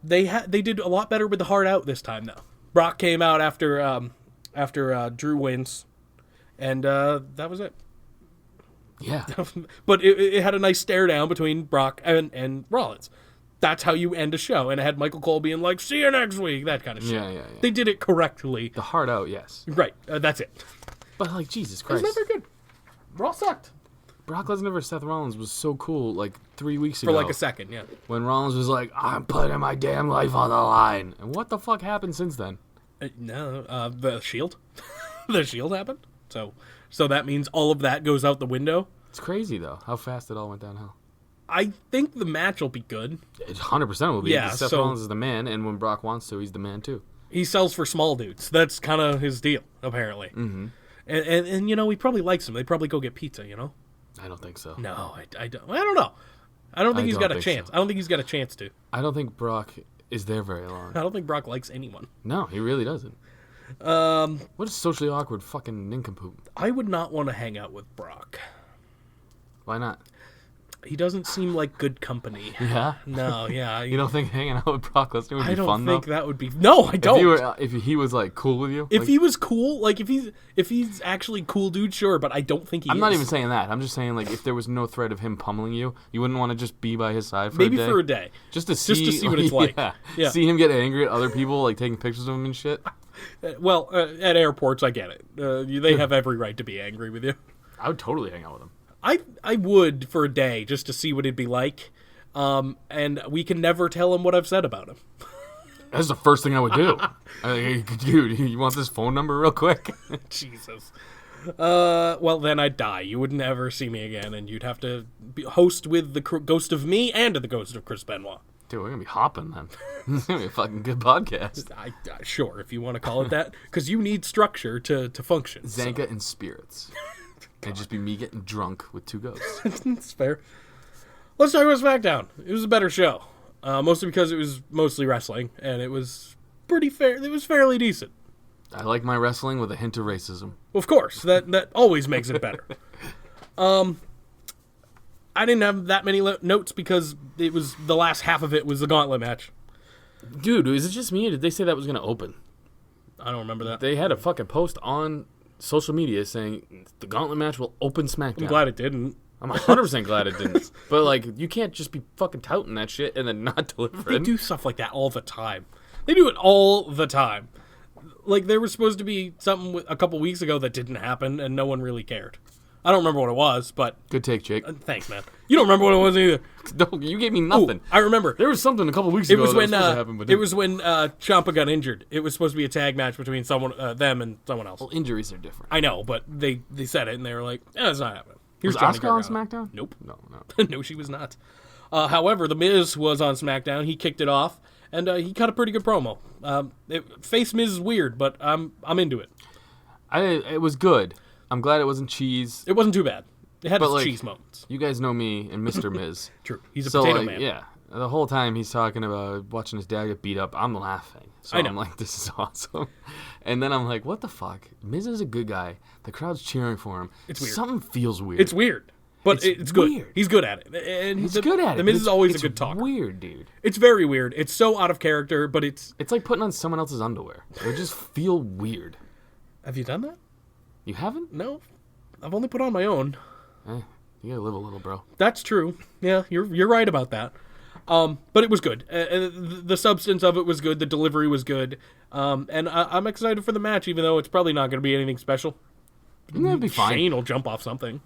they did a lot better with the Hard Out this time, though. Brock came out after Drew wins, and that was it. Yeah. But it had a nice stare down between Brock and Rollins. That's how you end a show. And it had Michael Cole being like, "See you next week," that kind of shit. Yeah. They did it correctly. The Hard Out, yes. Right. That's it. But, like, Jesus It was Christ. never good. Raw sucked. Brock Lesnar versus Seth Rollins was so cool, like, 3 weeks For ago. like a second, yeah. When Rollins was like, "I'm putting my damn life on the line." And what the fuck happened since then? The Shield. The Shield happened. So that means all of that goes out the window. It's crazy, though, how fast it all went downhill. I think the match will be good. It 100% will be. Yeah, Seth Rollins is the man, and when Brock wants to, he's the man, too. He sells for small dudes. That's kind of his deal, apparently. Mm-hmm. And you know, he probably likes them. They probably go get pizza, you know? I don't think so. No, I don't know. I don't think he's got a think chance. so. I don't think he's got a chance to. I don't think Brock is there very long. I don't think Brock likes anyone. No, he really doesn't. What a socially awkward fucking nincompoop. I would not want to hang out with Brock. Why not? He doesn't seem like good company. Yeah? No, yeah. You don't think hanging out with Brock Lesnar would be I don't fun, think though? that would be. No, I don't. If he was, like, cool with you? If like, he was cool, like if he's actually cool dude, sure, but I don't think he is. I'm not even saying that. I'm just saying, like, if there was no threat of him pummeling you, you wouldn't want to just be by his side for Maybe a day? for a day. Just to see what it's like. Yeah. See him get angry at other people, like, taking pictures of him and shit. Well, at airports, I get it. They have every right to be angry with you. I would totally hang out with him. I would for a day just to see what it'd be like. And we can never tell him what I've said about him. That's the first thing I would do. Hey, dude, you want this phone number real quick? Jesus. Well, then I'd die. You would never see me again, and you'd have to host with the ghost of me and the ghost of Chris Benoit. Dude, we're going to be hopping then. It's going to be a fucking good podcast. Sure, if you want to call it that. Because you need structure to function. Zanka and spirits. It'd just be me getting drunk with two ghosts. That's fair. Let's talk about SmackDown. It was a better show. Mostly because it was mostly wrestling, and it was pretty fair. It was fairly decent. I like my wrestling with a hint of racism. Of course, that always makes it better. I didn't have that many notes because it was the last half of it was the gauntlet match. Dude, is it just me or did they say that was going to open? I don't remember that. They had a fucking post on social media saying the gauntlet match will open SmackDown. I'm glad it didn't. I'm 100% glad it didn't. But, like, you can't just be fucking touting that shit and then not deliver They it. do stuff like that all the time. They do it all the time. Like, there was supposed to be something a couple weeks ago that didn't happen, and no one really cared. I don't remember what it was, but... Good take, Jake. Thanks, man. You don't remember what it was either. No, you gave me nothing. Ooh, I remember. There was something a couple weeks ago It was when Ciampa got injured. It was supposed to be a tag match between them and someone else. Well, injuries are different. I know, but they said it, and they were like, it's not happening. Here's Was Johnny Asuka on Gargano. SmackDown? Nope. No. No, she was not. However, The Miz was on SmackDown. He kicked it off, and he cut a pretty good promo. Face Miz is weird, but I'm into it. It was good. I'm glad it wasn't cheese. It wasn't too bad. It had its cheese moments. You guys know me and Mr. Miz. True. He's a So, potato like, man. yeah. the whole time he's talking about watching his dad get beat up, I'm laughing. So I know. I'm like, this is awesome. And then I'm like, what the fuck? Miz is a good guy. The crowd's cheering for him. It's weird. Something feels weird. It's weird. But it's good. weird. He's good at it. And He's good at it. The Miz is always a it's good talker. weird, dude. It's very weird. It's so out of character, but it's... It's like putting on someone else's underwear. They just feel weird. Have you done that? You haven't? No. I've only put on my own. You gotta live a little, bro. That's true. Yeah, you're right about that. But it was good. The substance of it was good. The delivery was good. And I'm excited for the match, even though it's probably not going to be anything special. It'll be fine. Shane will jump off something.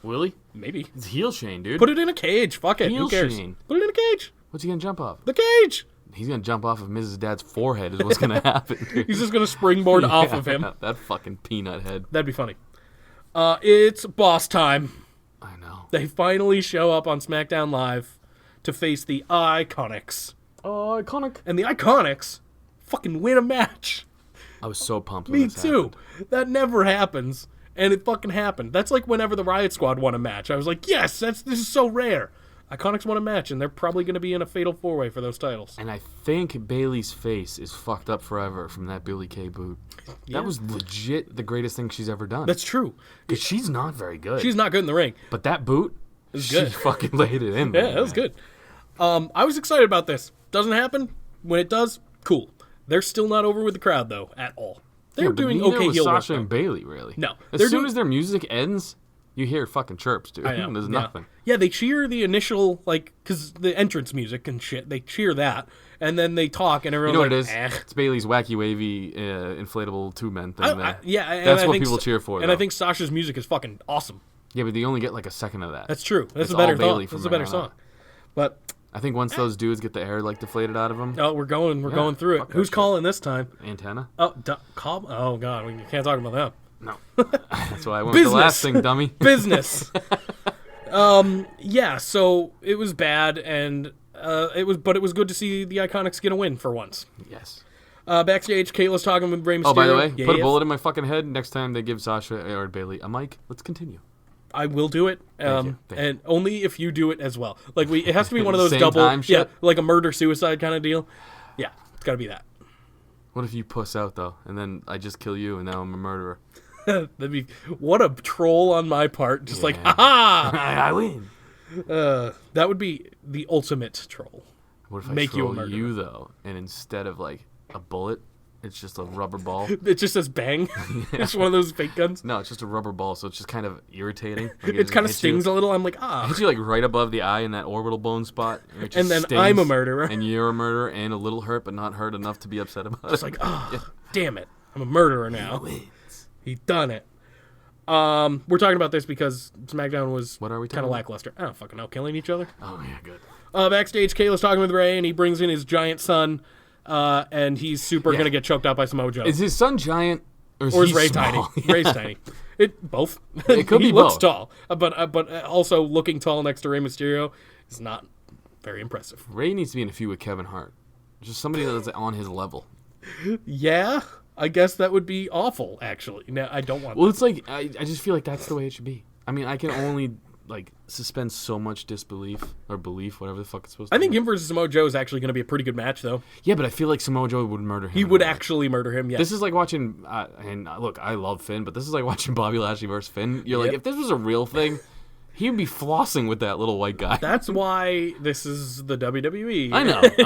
Will he? Maybe. It's heel Shane, dude. Put it in a cage. Fuck it. Heel Who cares? Shane. Put it in a cage. What's he gonna jump off? The cage. He's gonna jump off of Mrs. Dad's forehead is what's gonna happen. Dude. He's just going to springboard off of him. That fucking peanut head. That'd be funny. It's boss time. I know. They finally show up on SmackDown Live to face the Iconics. Iconic. And the Iconics fucking win a match. I was so pumped when Me this too. happened. That never happens. And it fucking happened. That's like whenever the Riot Squad won a match. I was like, yes, this is so rare. Iconics won a match, and they're probably going to be in a fatal four-way for those titles. And I think Bailey's face is fucked up forever from that Billy Kay boot. Yeah. That was legit the greatest thing she's ever done. That's true. Because she's not very good. She's not good in the ring. But that boot, she good. fucking laid it in. Yeah, man. that was good. I was excited about this. Doesn't happen. When it does, cool. They're still not over with the crowd, though, at all. They're Yeah, but doing neither okay was heel work. Sasha and Bailey, really. No, As they're soon doing- as their music ends, you hear fucking chirps, dude. I know. There's yeah. nothing. Yeah, they cheer the initial, like, because the entrance music and shit, they cheer that, and then they talk, and You everyone's know what like, it is? eh. It's Bailey's wacky wavy inflatable two-men thing there. Yeah, and That's I what think people cheer for, And I though. think Sasha's music is fucking awesome. Yeah, but they only get like a second of that. That's true. That's It's a better all Bailey song. from That's a better right on song. But I think once those dudes get the air like deflated out of them, we're going through it. fuck that Who's shit. calling this time? antenna. Oh, oh god, we can't talk about them. No, that's why I went with the last thing, dummy. Business. Yeah. So it was bad, and it was good to see the Iconics get a win for once. Yes. Backstage, Kayla's talking with Rey Mysterio. Oh, by the way, Yeah, put a yes. bullet in my fucking head next time they give Sasha or Bailey a mic. Let's continue. I will do it, Thank you. and only if you do it as well. Like it has to be one of those Same double, time shit? like a murder-suicide kind of deal. Yeah, it's got to be that. What if you puss out though, and then I just kill you, and now I'm a murderer? That'd be what a troll on my part. Just like, Yeah. aha! I win. That would be the ultimate troll. What if I Make you a troll murderer. you though, and instead of like a bullet, it's just a rubber ball? It just says bang. It's one of those fake guns. No, it's just a rubber ball, so it's just kind of irritating. Like, It kind of hits stings you. a little. I'm like, ah. Hits you like right above the eye in that orbital bone spot. It just And then stings, I'm a murderer. And you're a murderer, and a little hurt, but not hurt enough to be upset about it. It's like, ah, damn it. I'm a murderer now. He done it. We're talking about this because SmackDown was What are we talking kind of about? lackluster. I don't fucking know. Killing each other. Oh yeah, good. Backstage, Kayla's talking with Ray, and he brings in his giant son, and he's super gonna get choked out by Samoa Joe. Is his son giant, or is, Or is he Ray small? tiny? Ray's tiny. It both. It could he be looks both. tall, but also looking tall next to Rey Mysterio is not very impressive. Ray needs to be in a feud with Kevin Hart. Just somebody that's on his level. Yeah, I guess that would be awful. Actually, no, I don't want. Well, it's like I just feel like that's the way it should be. I mean, I can only like suspend so much disbelief or belief, whatever the fuck it's supposed to I think be. him versus Samoa Joe is actually going to be a pretty good match, though. Yeah, but I feel like Samoa Joe would murder him. He in would a way. actually murder him. Yes. This is like watching, and look, I love Finn, but this is like watching Bobby Lashley versus Finn. You're like, Yep. if this was a real thing, he'd be flossing with that little white guy. That's why this is the WWE. I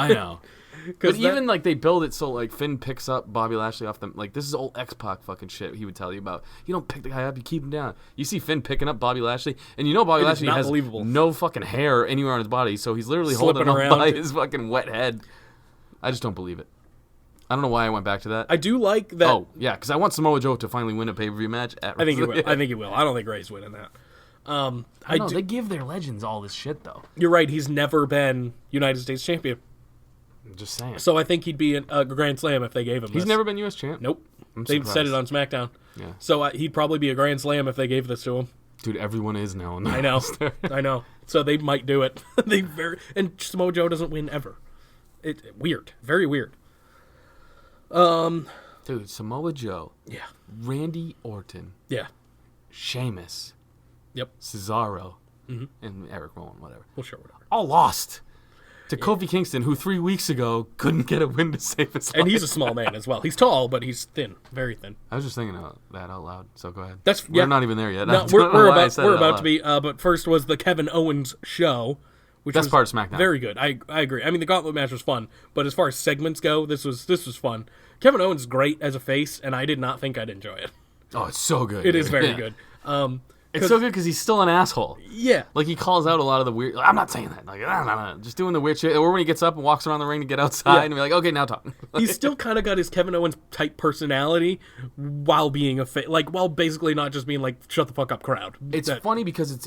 know. But Because even like they build it so like Finn picks up Bobby Lashley off them. Like this is old X-Pac fucking shit he would tell you about. You don't pick the guy up, you keep him down. You see Finn picking up Bobby Lashley, and you know Bobby It is Lashley not has believable. no fucking hair anywhere on his body, so he's literally Slipping holding around. on by his fucking wet head. I just don't believe it. I don't know why I went back to that. I do like that. Oh yeah, because I want Samoa Joe to finally win a pay-per-view match. I think he will. I think he will. I don't think Ray's winning that. I know, they give their legends all this shit though. You're right. He's never been United States champion. I'm just saying. So I think he'd be a Grand Slam if they gave him He's this. never been U.S. champ. Nope. I'm They surprised. said it on SmackDown. Yeah. So he'd probably be a Grand Slam if they gave this to him. Dude, everyone is now. In the I know. roster. I know. So they might do it. And Samoa Joe doesn't win ever. Weird. Very weird. Dude, Samoa Joe, Yeah. Randy Orton, Yeah. Sheamus, Yep. Cesaro, and Eric Rowan, whatever. Well, sure. Whatever. All lost. to Kofi Kingston, who 3 weeks ago couldn't get a win to save his life. And he's a small man as well. He's tall, but he's thin, very thin. I was just thinking about that out loud, so go ahead. We're not even there yet. No, we're about to be. But first was the Kevin Owens show, which Best was part of SmackDown. very good. I agree. I mean, the Gauntlet match was fun, but as far as segments go, this was fun. Kevin Owens is great as a face, and I did not think I'd enjoy it. Oh, it's so good. It is very good. It's so good because he's still an asshole. Yeah. Like, he calls out a lot of the weird... I'm not saying that. Like, no. Just doing the weird shit. Or when he gets up and walks around the ring to get outside and be like, okay, now talk. He's still kind of got his Kevin Owens type personality while being a face. Like, while basically not just being like, shut the fuck up crowd. It's funny because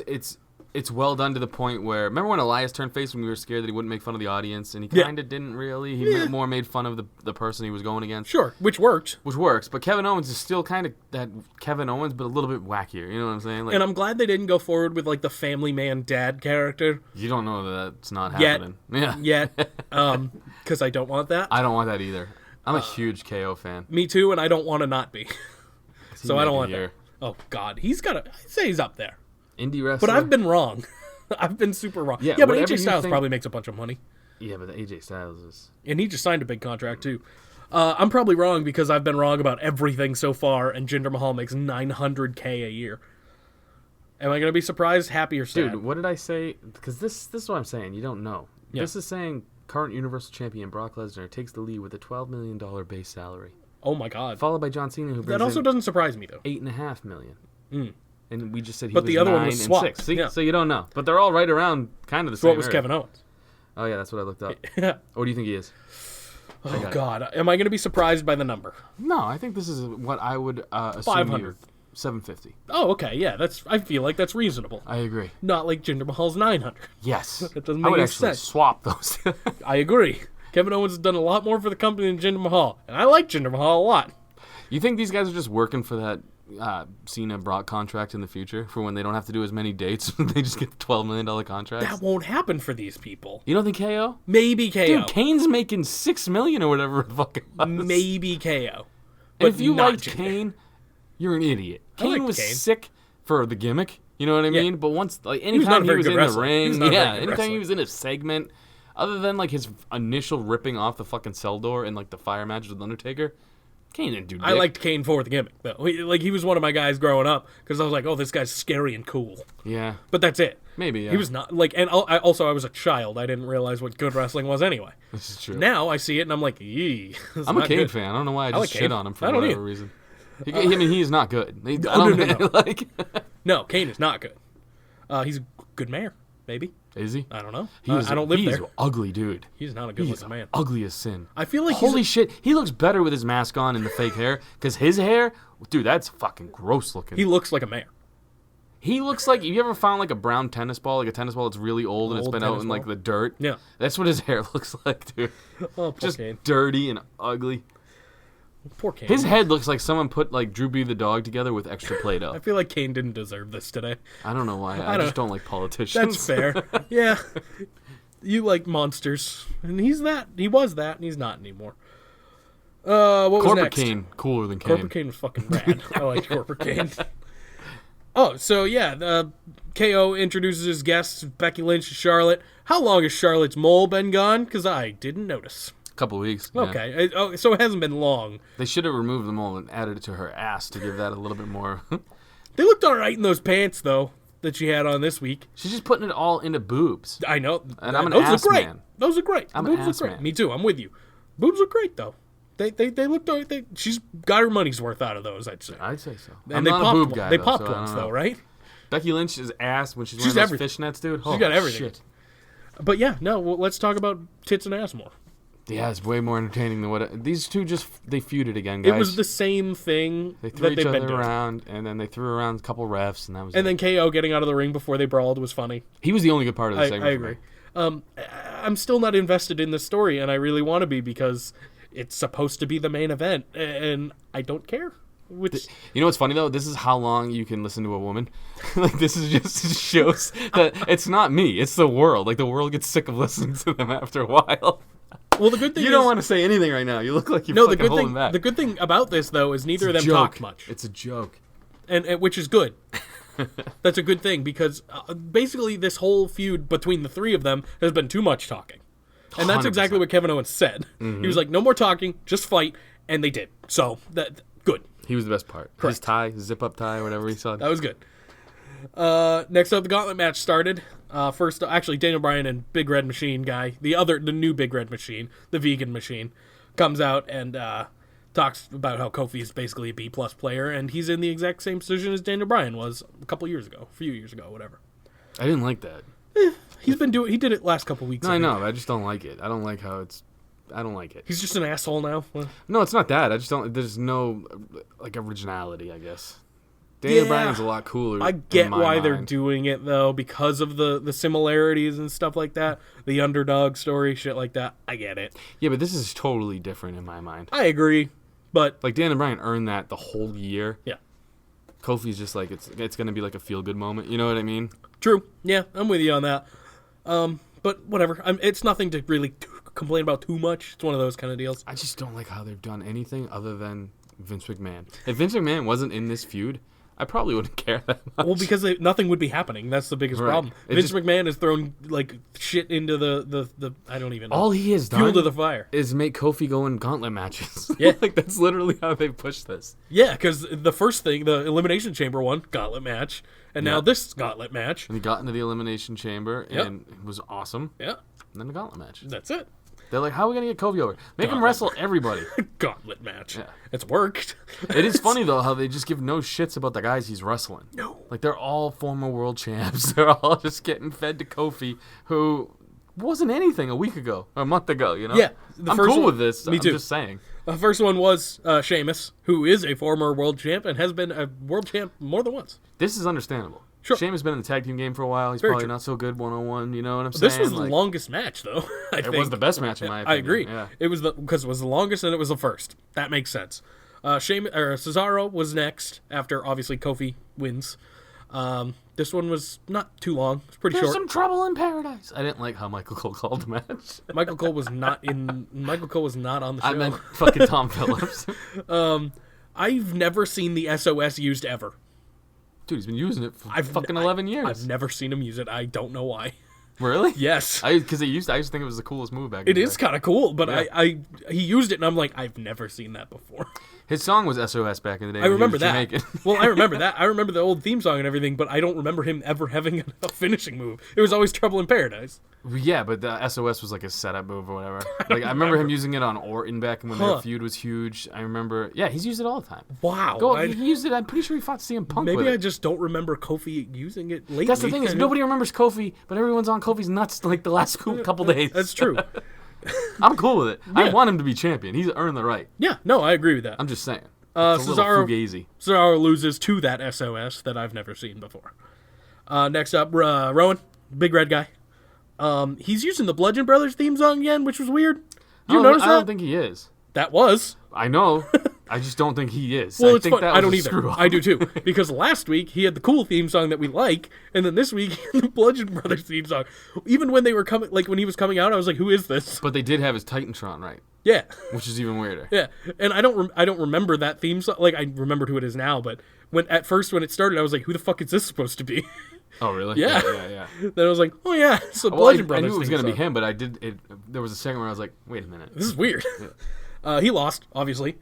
it's well done to the point where... Remember when Elias turned face when we were scared that he wouldn't make fun of the audience? And he kind of didn't really. He more made fun of the person he was going against. Sure, which worked. Which works. But Kevin Owens is still kind of that Kevin Owens, but a little bit wackier. You know what I'm saying? Like, And I'm glad they didn't go forward with, like, the family man dad character. you don't know that that's not happening. Yet. Because I don't want that. I don't want that either. I'm a huge KO fan. Me too, and I don't want to not be. So I don't want here? that. Oh, God. I'd say he's up there. Indie wrestler. But I've been wrong. I've been super wrong. Yeah, but whatever AJ you Styles think- probably makes a bunch of money. Yeah, but the AJ Styles is... And he just signed a big contract, too. I'm probably wrong because I've been wrong about everything so far, and Jinder Mahal makes $900K a year. Am I going to be surprised, happy, or sad? Dude, what did I say? Because this is what I'm saying. You don't know. Yeah. This is saying current Universal Champion Brock Lesnar takes the lead with a $12 million base salary. Oh, my God. Followed by John Cena, who brings That also in doesn't surprise me, though. $8.5 million. And we just said he But was the other 9 one was and swapped. 6. See? Yeah. So you don't know. But they're all right around kind of the So same what was area. Kevin Owens? Oh, yeah, that's what I looked up. Yeah. What do you think he is? Oh, God. Am I going to be surprised by the number? No, I think this is what I would assume 500. 750. Oh, okay. Yeah, I feel like that's reasonable. I agree. Not like Jinder Mahal's 900. Yes. That doesn't I make would any actually sense. swap those. I agree. Kevin Owens has done a lot more for the company than Jinder Mahal. And I like Jinder Mahal a lot. You think these guys are just working for that Cena Brock contract in the future for when they don't have to do as many dates? They just get the $12 million contracts? That won't happen for these people. You don't think KO? Maybe KO. Dude, Kane's making $6 million or whatever the fuck it was. Maybe KO. And if you not liked Jinder. Kane, you're an idiot. I like Kane was Kane. sick for the gimmick. You know what I mean? But once, like, not anytime a he very was good in wrestler. the He was ring, not a very good anytime wrestler. he was in a segment, other than like his initial ripping off the fucking cell door in like the fire match with Undertaker, Kane didn't do dick. I liked Kane for the gimmick, though. He was one of my guys growing up because I was like, oh, this guy's scary and cool. Yeah, But that's it. maybe. Yeah. He was not like, and I was a child. I didn't realize what good wrestling was anyway. This is true. Now I see it and I'm like, yee. I'm a Kane fan. I don't know why I just like shit Kane. on him for I don't whatever either. reason. I mean, he is not good. I no, don't no. like. No, Kane is not good. He's a good mayor, maybe. Is he? I don't know. He's I don't live he's there. ugly, dude. He's not a good He's looking man. ugly as sin. I feel like Holy shit, he looks better with his mask on and the fake hair. Because his hair, dude, that's fucking gross looking. he looks like a mayor. He looks like, you ever found like a brown tennis ball, like a tennis ball that's really old and it's Old been out tennis in like ball? the dirt? Yeah. That's what his hair looks like, dude. Oh, poor Just Kane. dirty and ugly. Poor Kane. His head looks like someone put like Droopy the dog together with extra Play-Doh. I feel like Kane didn't deserve this today. I don't know why. I don't- just don't like politicians. That's fair. Yeah. You like monsters. And he's that. He was that, and he's not anymore. What was Corporate next? Kane, cooler than Kane. Corporate Kane was fucking rad. I like Corporate Kane. Oh, so yeah, KO introduces his guests, Becky Lynch and Charlotte. How long has Charlotte's mole been gone? Because I didn't notice. Couple weeks. yeah. Okay, so it hasn't been long. They should have removed them all and added it to her ass to give that a little bit more. They looked all right in those pants, though, that she had on this week. She's just putting it all into boobs. I know. And I'm an Those ass look great. man. Those are great. I'm an Boobs ass look great. man. Me too. I'm with you. Boobs look great, though. They looked. She's got her money's worth out of those, I'd say. I'd say so. And I'm they not popped. a boob guy. They though, popped so I once, don't know. though, right? Becky Lynch's ass when she's She's wearing those everything. fishnets, dude. She's got everything. Shit. But yeah, no. Well, let's talk about tits and ass more. Yeah, it's way more entertaining than what these two they feuded again, guys. It was the same thing they threw that each they've other been doing. around, and then they threw around a couple refs, and that was. And it. then KO getting out of the ring before they brawled was funny. He was the only good part of the segment. I for me. agree. I'm still not invested in this story, and I really want to be because it's supposed to be the main event, and I don't care. Which You know what's funny though? This is how long you can listen to a woman. Like this is just it shows that it's not me, it's the world. Like the world gets sick of listening to them after a while. well, the good thing You is, don't want to say anything right now. You look like you're no. fucking The good holding thing. back. The good thing about this though is neither of It's them a talk joke. much, It's a joke. and which is good. That's a good thing because basically this whole feud between the three of them has been too much talking. And that's exactly 100%. what Kevin Owens said. He was like, no more talking, just fight. And they did. So, good. He was the best part. Correct. His tie, his zip-up tie, whatever he said. That was good. Next up, the gauntlet match started. First, actually, Daniel Bryan and Big Red Machine guy, the new Big Red Machine, the vegan machine, comes out and talks about how Kofi is basically a B+ player, and he's in the exact same position as Daniel Bryan was a few years ago, whatever. I didn't like that. He did it last couple weeks. No, I know. I just don't like it. I don't like how it's... I don't like it. He's just an asshole now. No, it's not that. I just don't... There's no, like, originality, I guess. Daniel Bryan's a lot cooler. I get in my why mind. they're doing it, though, because of the similarities and stuff like that. The underdog story, shit like that. I get it. Yeah, but this is totally different in my mind. I agree, but... Like, Daniel Bryan earned that the whole year. Yeah. Kofi's just like, it's going to be like a feel-good moment. You know what I mean? True. Yeah, I'm with you on that. But whatever. It's nothing to really complain about too much. It's one of those kind of deals. I just don't like how they've done anything other than Vince McMahon. If Vince McMahon wasn't in this feud, I probably wouldn't care that much. Well, because nothing would be happening. That's the biggest Right. problem. Vince McMahon has thrown like shit into the I don't even know. All he has fuel done to the fire. is make Kofi go in gauntlet matches. Yeah. Like, that's literally how they've pushed this. Yeah, because the first thing, the Elimination Chamber one, gauntlet match, and now Yeah. this gauntlet match. And he got into the Elimination Chamber, Yep. and it was awesome. Yeah, And then the gauntlet match. that's it. They're like, how are we going to get Kofi over? Make him Gauntlet. wrestle everybody. Gauntlet match. Yeah. It's worked. It is funny, though, how they just give no shits about the guys he's wrestling. No. Like, they're all former world champs. They're all just getting fed to Kofi, who wasn't anything a week ago, or a month ago, you know? Yeah, I'm first cool one- with this. me I'm too. just saying. The first one was Sheamus, who is a former world champ and has been a world champ more than once. This is understandable. Sure. Sheamus has been in the tag team game for a while. He's Very probably true. not so good one-on-one, you know what I'm saying? This was the Like, longest match, though. I think. It was the best match, in my opinion. I agree. Yeah. It was because it was the longest and it was the first. That makes sense. Cesaro was next after obviously Kofi wins. This one was not too long. It was pretty There's short. some trouble in paradise. I didn't like how Michael Cole called the match. Michael Cole was not on the show. I meant fucking Tom Phillips. I've never seen the SOS used ever. Dude, he's been using it for fucking 11 years. I've never seen him use it. I don't know why. Really? Yes. I used to think it was the coolest move back in It the is day. kind of cool, but Yeah. he used it and I'm like, I've never seen that before. His song was SOS back in the day. I when he remember was that. Jamaican. Well, I remember that. I remember the old theme song and everything, but I don't remember him ever having a finishing move. It was always Trouble in Paradise. Yeah, but the SOS was like a setup move or whatever. Like, I remember him using it on Orton back when their feud was huge. I remember. Yeah, he's used it all the time. Wow. He used it. I'm pretty sure he fought CM Punk with Maybe I it. just don't remember Kofi using it lately. That's the thing is nobody remembers Kofi, but everyone's on Kofi's nuts like the last couple days. That's true. I'm cool with it. I Yeah. want him to be champion. He's earned the right. Yeah, no, I agree with that. I'm just saying. It's a little fugazi. Cesaro loses to that SOS that I've never seen before. Next up, Rowan, big red guy. He's using the Bludgeon Brothers theme song again, which was weird. You notice I that? don't think he is. That was. I know. I just don't think he is. Well, I it's think fun. that I was don't a either. screw-up. I do too. Because last week he had the cool theme song that we like, and then this week the Bludgeon Brothers theme song. Even when they were coming, like when he was coming out, I was like, "Who is this?" But they did have his Titantron right, Yeah, which is even weirder. yeah. And I don't remember that theme song. Like I remembered who it is now, but when it started, I was like, "Who the fuck is this supposed to be?" Oh, really? Yeah. Yeah. Then I was like, "Oh yeah, it's the Well, I Bludgeon Brothers." knew it was theme going to be song. him, but I did. There was a second where I was like, wait a minute. This is weird. He lost, obviously.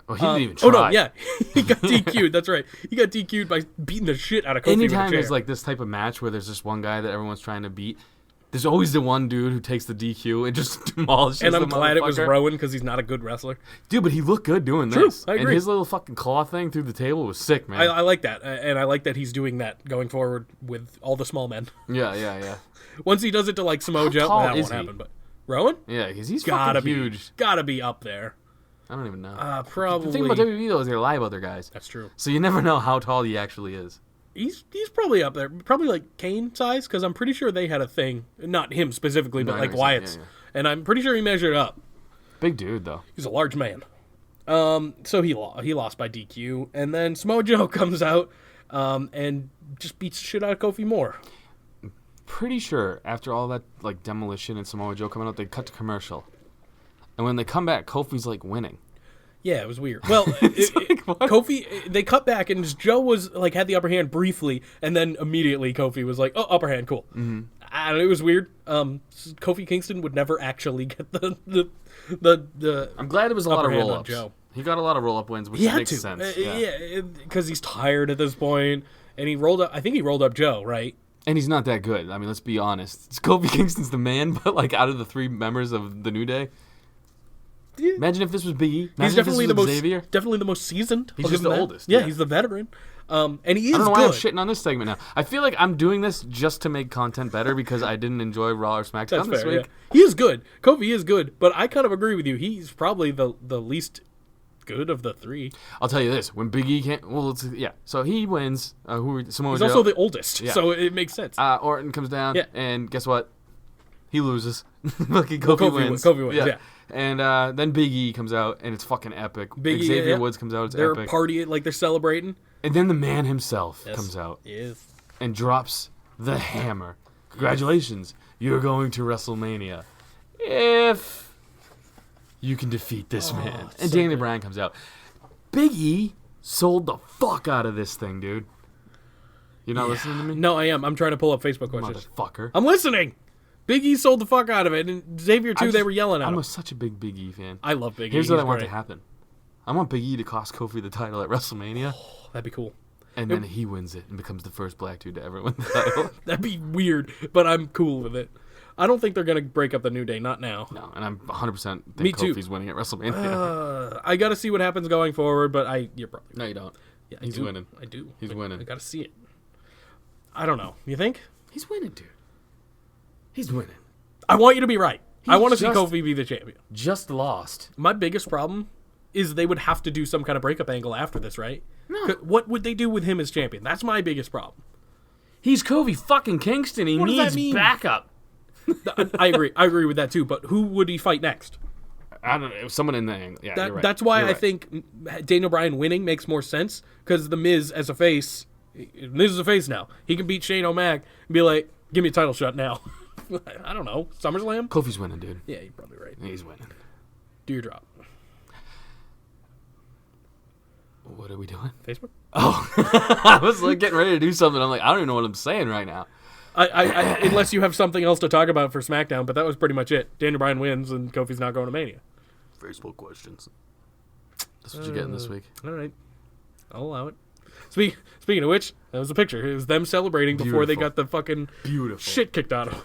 Oh, he didn't even try. Oh no, yeah, he got DQ'd. That's right. He got DQ'd by beating the shit out of Kofi with a Anytime chair. there's like this type of match where there's just one guy that everyone's trying to beat, there's always the one dude who takes the DQ and just demolishes and I'm the glad it was motherfucker. Rowan because he's not a good wrestler. Dude, but he looked good doing True, this. I And agree. his little fucking claw thing through the table was sick, man. I like that, and I like that he's doing that going forward with all the small men. Yeah. Once he does it to like Samoa Joe, tall that is won't he? happen. But Rowan, Yeah, because he's gotta fucking be huge. gotta be up there. I don't even know. Probably. The thing about WWE, though, is they lie about their guys. That's true. So you never know how tall he actually is. He's probably up there, probably like Kane size, because I'm pretty sure they had a thing, not him specifically, but No, I like know what you're Wyatt's, saying, yeah. and I'm pretty sure he measured up. Big dude, though. He's a large man. So he lost by DQ, and then Samoa Joe comes out and just beats the shit out of Kofi more. Pretty sure after all that like demolition and Samoa Joe coming out, they cut to commercial. And when they come back, Kofi's like winning. Yeah, it was weird. Well, Kofi, they cut back, and Joe was like had the upper hand briefly, and then immediately Kofi was like, "Oh, upper hand, cool." Yeah, and it was weird. Kofi Kingston would never actually get the I'm glad it was a lot of upper hand on roll-ups. Joe. He got a lot of roll-up wins, which He had makes to. sense. Yeah, because he's tired at this point, and he rolled up. I think he rolled up Joe, right? And he's not that good. I mean, let's be honest. Kofi Kingston's the man, but like out of the 3 members of the New Day, imagine if this was Big E. Imagine He's definitely if the this was most Xavier. definitely the most seasoned. He's I'll just give him the that. oldest, Yeah, yeah. he's the veteran, and he is I don't know why I'm good. shitting on this segment now. I feel like I'm doing this just to make content better because I didn't enjoy Raw or SmackDown That's this fair. week. Yeah. He is good. Kofi is good, but I kind of agree with you. He's probably the least good of the 3. I'll tell you this: when Big E can't, so he wins. Samoa He's Joe. also the oldest, Yeah. so it makes sense. Orton comes down, Yeah. and guess what? He loses. Lucky Kofi wins. Kofi wins, yeah. And then Big E comes out, and it's fucking epic. Big E, Xavier yeah. Woods comes out, it's They're epic. partying like they're celebrating. And then the man himself comes out Yes. and drops the hammer. Congratulations, you're going to WrestleMania. If you can defeat this man. And so Daniel Bryan comes out. Big E sold the fuck out of this thing, dude. You're not listening to me? No, I am. I'm trying to pull up Facebook questions. Motherfucker. I'm listening. Big E sold the fuck out of it, and Xavier too. They were yelling at him. I'm such a big Big E fan. I love Big E. Here's what I He's want great. to happen. I want Big E to cost Kofi the title at WrestleMania, That'd be cool. and then he wins it and becomes the first black dude to ever win the title. That'd be weird, but I'm cool with it. I don't think they're gonna break up the New Day. Not now. No, and I'm 100% think Me too. Kofi's winning at WrestleMania. I got to see what happens going forward, but you're probably right. No, you don't. Yeah, He's winning. I do. He's winning. I got to see it. I don't know. You think? He's winning, dude. He's winning. I want you to be right. I want to see just- Kofi be the champion. Just lost. My biggest problem is they would have to do some kind of breakup angle after this, right? No. What would they do with him as champion? That's my biggest problem. He's Kofi fucking Kingston. He What does that needs mean? backup. I agree. I agree with that too. But who would he fight next? I don't know. Someone in the angle. Yeah, you're right. That's why You're I right. think Daniel Bryan winning makes more sense because the Miz as a face, Miz is a face now. He can beat Shane O'Mac and be like, "Give me a title shot now." I don't know. SummerSlam. Kofi's winning, dude. Yeah, you're probably right. He's winning. Do your drop. What are we doing? Facebook. I was like getting ready to do something. I'm like, I don't even know what I'm saying right now. I unless you have something else to talk about for SmackDown, but that was pretty much it. Daniel Bryan wins and Kofi's not going to Mania. Facebook questions. That's what you're getting this week. All right, I'll allow it. Speaking of which, that was a picture. It was them celebrating before they Beautiful. got the fucking Beautiful. shit kicked out of them.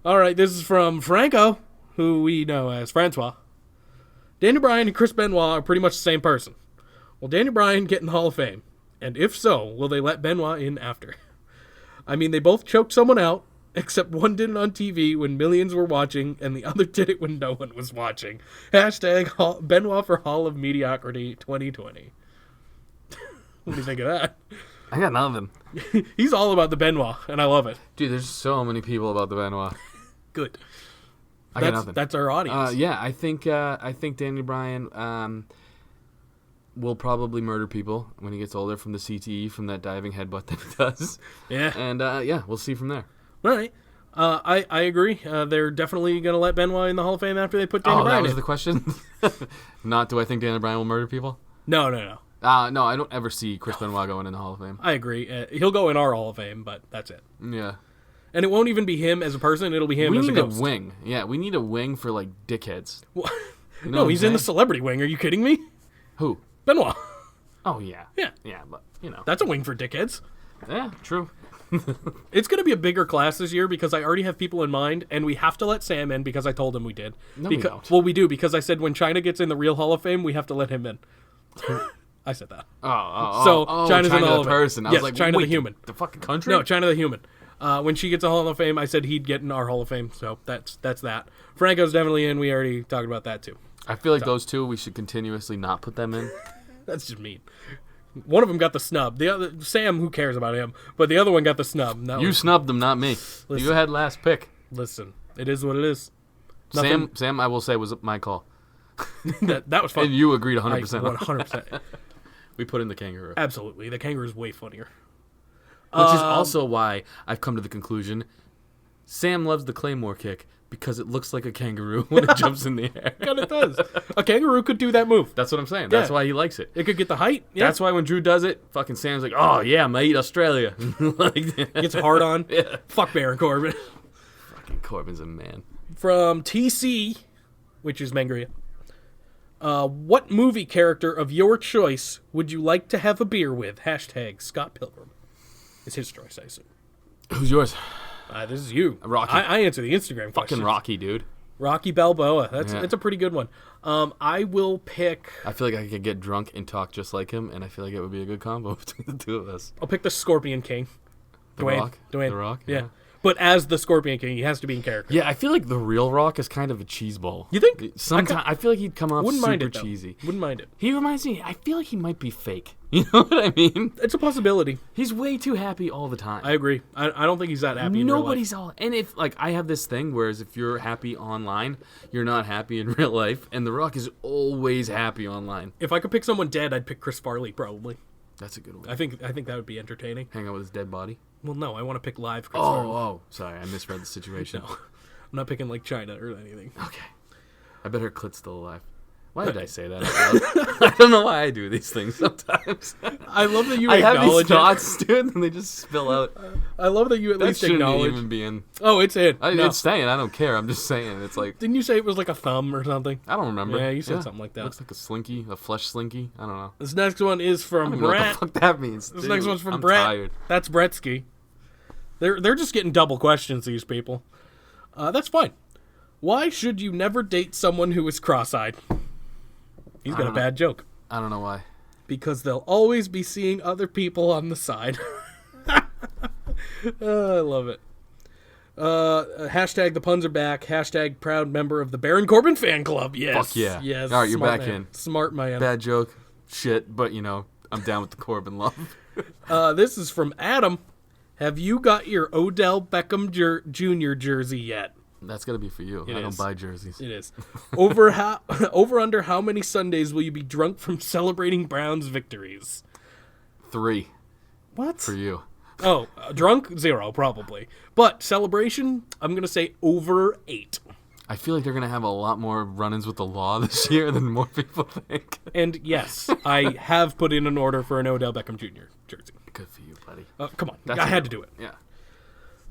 All right, this is from Franco, who we know as Francois. Daniel Bryan and Chris Benoit are pretty much the same person. Will Daniel Bryan get in the Hall of Fame? And if so, will they let Benoit in after? I mean, they both choked someone out, except one did it on TV when millions were watching, and the other did it when no one was watching. Hashtag Benoit for Hall of Mediocrity 2020. What do you think of that? I got nothing. He's all about the Benoit, and I love it. Dude, there's so many people about the Benoit. Good. I got nothing. That's our audience. Yeah, I think Daniel Bryan will probably murder people when he gets older from the CTE, from that diving headbutt that he does. Yeah. And we'll see from there. All right. I agree. They're definitely going to let Benoit in the Hall of Fame after they put Daniel That Bryan was in. the question? Not do I think Daniel Bryan will murder people? No. No, I don't ever see Chris Benoit going in the Hall of Fame. I agree. He'll go in our Hall of Fame, but that's it. Yeah. And it won't even be him as a person. It'll be him We as a need a ghost. wing. Yeah, we need a wing for, like, dickheads. What? You know No, what he's I'm in the saying? celebrity wing. Are you kidding me? Who? Benoit. Oh, yeah. Yeah. Yeah, but, you know. That's a wing for dickheads. Yeah, true. It's going to be a bigger class this year because I already have people in mind, and we have to let Sam in because I told him we did. No, we don't. Well, we do because I said when China gets in the real Hall of Fame, we have to let him in. I said that. So, China's in the Hall the of Fame. person. I Yes, was like, China the wait, human. The fucking country? No, China the human. When she gets a Hall of Fame, I said he'd get in our Hall of Fame. So that's that. Franco's definitely in. We already talked about that too. I feel like those two, we should continuously not put them in. That's just mean. One of them got the snub. The other, Sam, who cares about him? But the other one got the snub. That You was- snubbed them, not me. Listen. You had last pick. listen, it is what it is. Sam, I will say, was my call. That was fun. And you agreed I 100%. 100%. We put in the kangaroo. Absolutely. The kangaroo is way funnier. Which is also why I've come to the conclusion Sam loves the Claymore kick, Because it looks like a kangaroo when it jumps in the air. God, it does. A kangaroo could do that move. That's what I'm saying. That's Yeah. why he likes it. It could get the height. Yeah. That's why when Drew does it, fucking Sam's like, oh, yeah, mate, Australia. Like, Gets hard on. Yeah. Fuck Baron Corbin. Fucking Corbin's a man. From TC, which is Mangria. What movie character of your choice would you like to have a beer with? Hashtag Scott Pilgrim. It's his choice, I assume. Who's yours? This is you. Rocky. I answer the Instagram question. Fucking Rocky, dude. Rocky Balboa. That's Yeah. a pretty good one. I will pick. I feel like I could get drunk and talk just like him, and I feel like it would be a good combo between the two of us. I'll pick the Scorpion King. The Dwayne. Rock? Dwayne. The Rock? Yeah. Yeah. But as the Scorpion King, he has to be in character. Yeah, I feel like the real Rock is kind of a cheese ball. You think? Sometimes I feel like he'd come off Wouldn't super mind it, though. cheesy. Wouldn't mind it. He reminds me. I feel like he might be fake. You know what I mean? It's a possibility. He's way too happy all the time. I agree. I don't think he's that happy in real life. Nobody's all. And if like I have this thing, whereas if you're happy online, you're not happy in real life, and The Rock is always happy online. If I could pick someone dead, I'd pick Chris Farley, probably. That's a good one. I think that would be entertaining. Hang out with his dead body. Well, no, I want to pick live Chris Farley. Oh, sorry, I misread the situation. No. I'm not picking like China or anything. Okay. I bet her clit's still alive. Why did I say that out loud? I don't know why I do these things sometimes. I love that you I have these acknowledge it. thoughts, dude, and they just spill out. I love that you at That least shouldn't acknowledge. even be in. Oh, it's in. No. It's staying. I don't care. I'm just saying. It's like Didn't you say it was like a thumb or something? I don't remember. Yeah, you said something like that. Looks like a slinky, a flesh slinky. I don't know. This next one is I from don't even know what Brett. the fuck that means. This dude. next one's from I'm Brett. tired. That's Bretsky. They're just getting double questions, these people. That's fine. Why should you never date someone who is cross-eyed? He's got a bad joke. I don't know why. Because they'll always be seeing other people on the side. I love it. Hashtag the puns are back. Hashtag proud member of the Baron Corbin fan club. Yes. Fuck yeah. Yes. All right, you're Smart back man. in. Smart man. Bad joke. Shit, but you know, I'm down with the Corbin love. This is from Adam. Have you got your Odell Beckham Jr. jersey yet? That's gotta be for you. I don't buy jerseys. It is. Over under how many Sundays will you be drunk from celebrating Browns victories? 3 What? for you. Oh, drunk? 0, probably. But celebration, I'm going to say over 8. I feel like they're gonna have a lot more run-ins with the law this year than more people think. And yes, I have put in an order for an Odell Beckham Jr. jersey. Good for you, buddy. Come on. That's I a had good to do one. it. Yeah.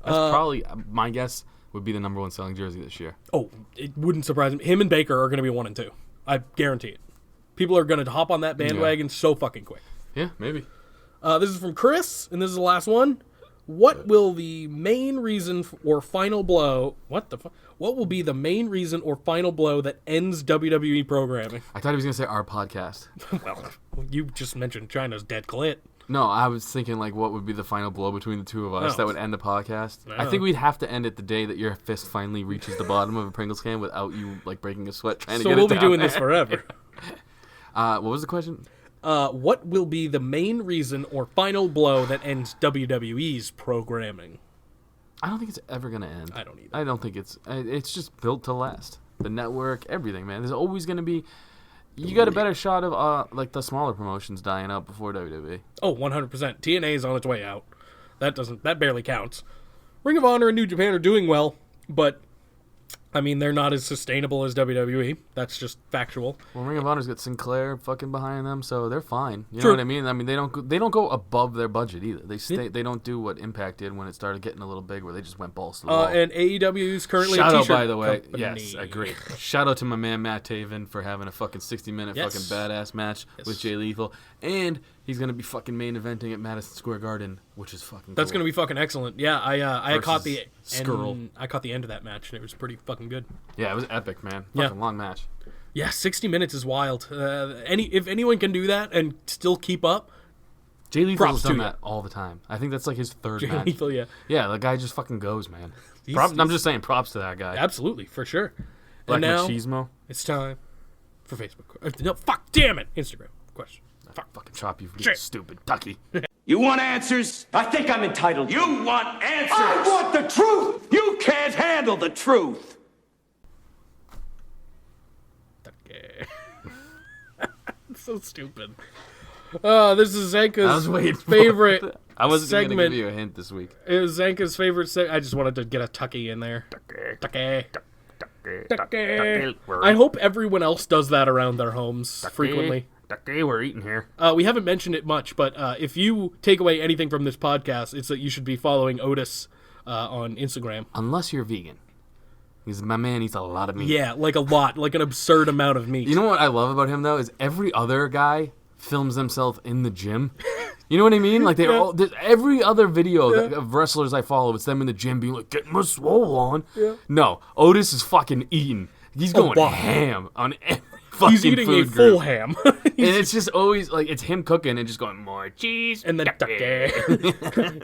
That's probably my guess would be the number 1 selling jersey this year. Oh, it wouldn't surprise me. Him and Baker are going to be 1 and 2. I guarantee it. People are going to hop on that bandwagon so fucking quick. Yeah, maybe. This is from Chris, and this is the last one. What will the main reason or final blow? What will be the main reason or final blow that ends WWE programming? I thought he was gonna say our podcast. Well, you just mentioned China's dead clit. No, I was thinking like what would be the final blow between the two of us Oh. that would end the podcast. I Oh. think we'd have to end it the day that your fist finally reaches the bottom of a Pringles can without you like breaking a sweat trying to So get we'll it be down doing there. this forever. What was the question? What will be the main reason or final blow that ends WWE's programming? I don't think it's ever gonna end. I don't either. I don't think it's just built to last. The network, everything, man. There's always gonna be. You got a better shot of like the smaller promotions dying out before WWE. Oh, 100%. TNA is on its way out. That barely counts. Ring of Honor and New Japan are doing well, but I mean they're not as sustainable as WWE. That's just factual. Well, Ring of Honor's got Sinclair fucking behind them, so they're fine. You True. know what I mean? I mean they don't go above their budget either. They don't do what Impact did when it started getting a little big, where they just went balls to the wall. And AEW is currently Shout a out, t-shirt by the way. company. Yes, agreed. Shout out to my man Matt Taven for having a fucking 60-minute Yes. fucking badass match with Jay Lethal, and he's gonna be fucking main eventing at Madison Square Garden, which is fucking. That's cool. gonna be fucking excellent. Yeah, I caught the Skrull. I caught the end of that match and it was pretty fucking good. Yeah, it was epic, man. Yeah. Fucking long match. Yeah, 60 minutes is wild. If anyone can do that and still keep up, Jay Props Lethal's to done you. that all the time. I think that's like his third Jay match. Lethal, yeah, Yeah, the guy just fucking goes, man. He's- I'm just saying, props to that guy. absolutely for sure. Black And now Machismo. it's time for Facebook. No, fuck, damn it, Instagram question. Fuck. Fucking chop you for Shit. being stupid, Tucky. You want answers? I think I'm entitled. You want answers? I want the truth! You can't handle the truth. Okay. So stupid. This is I was Zanka's waiting for favorite it. I wasn't going to segment. give you a hint this week. It was Zanka's favorite I just wanted to get a Tucky in there. Tucky. I hope everyone else does that around their homes frequently. We're eating here. We haven't mentioned it much, but if you take away anything from this podcast, it's that you should be following Otis on Instagram. Unless you're vegan. Because my man eats a lot of meat. Yeah, like a lot, like an absurd amount of meat. You know what I love about him, though, is every other guy films himself in the gym. You know what I mean? Like, every other video of wrestlers I follow, it's them in the gym being like, getting my swole on. Yeah. No, Otis is fucking eating. He's going ham on every fucking He's eating food a full group. ham. And it's just always, like, it's him cooking and just going, more cheese. And then, ducky.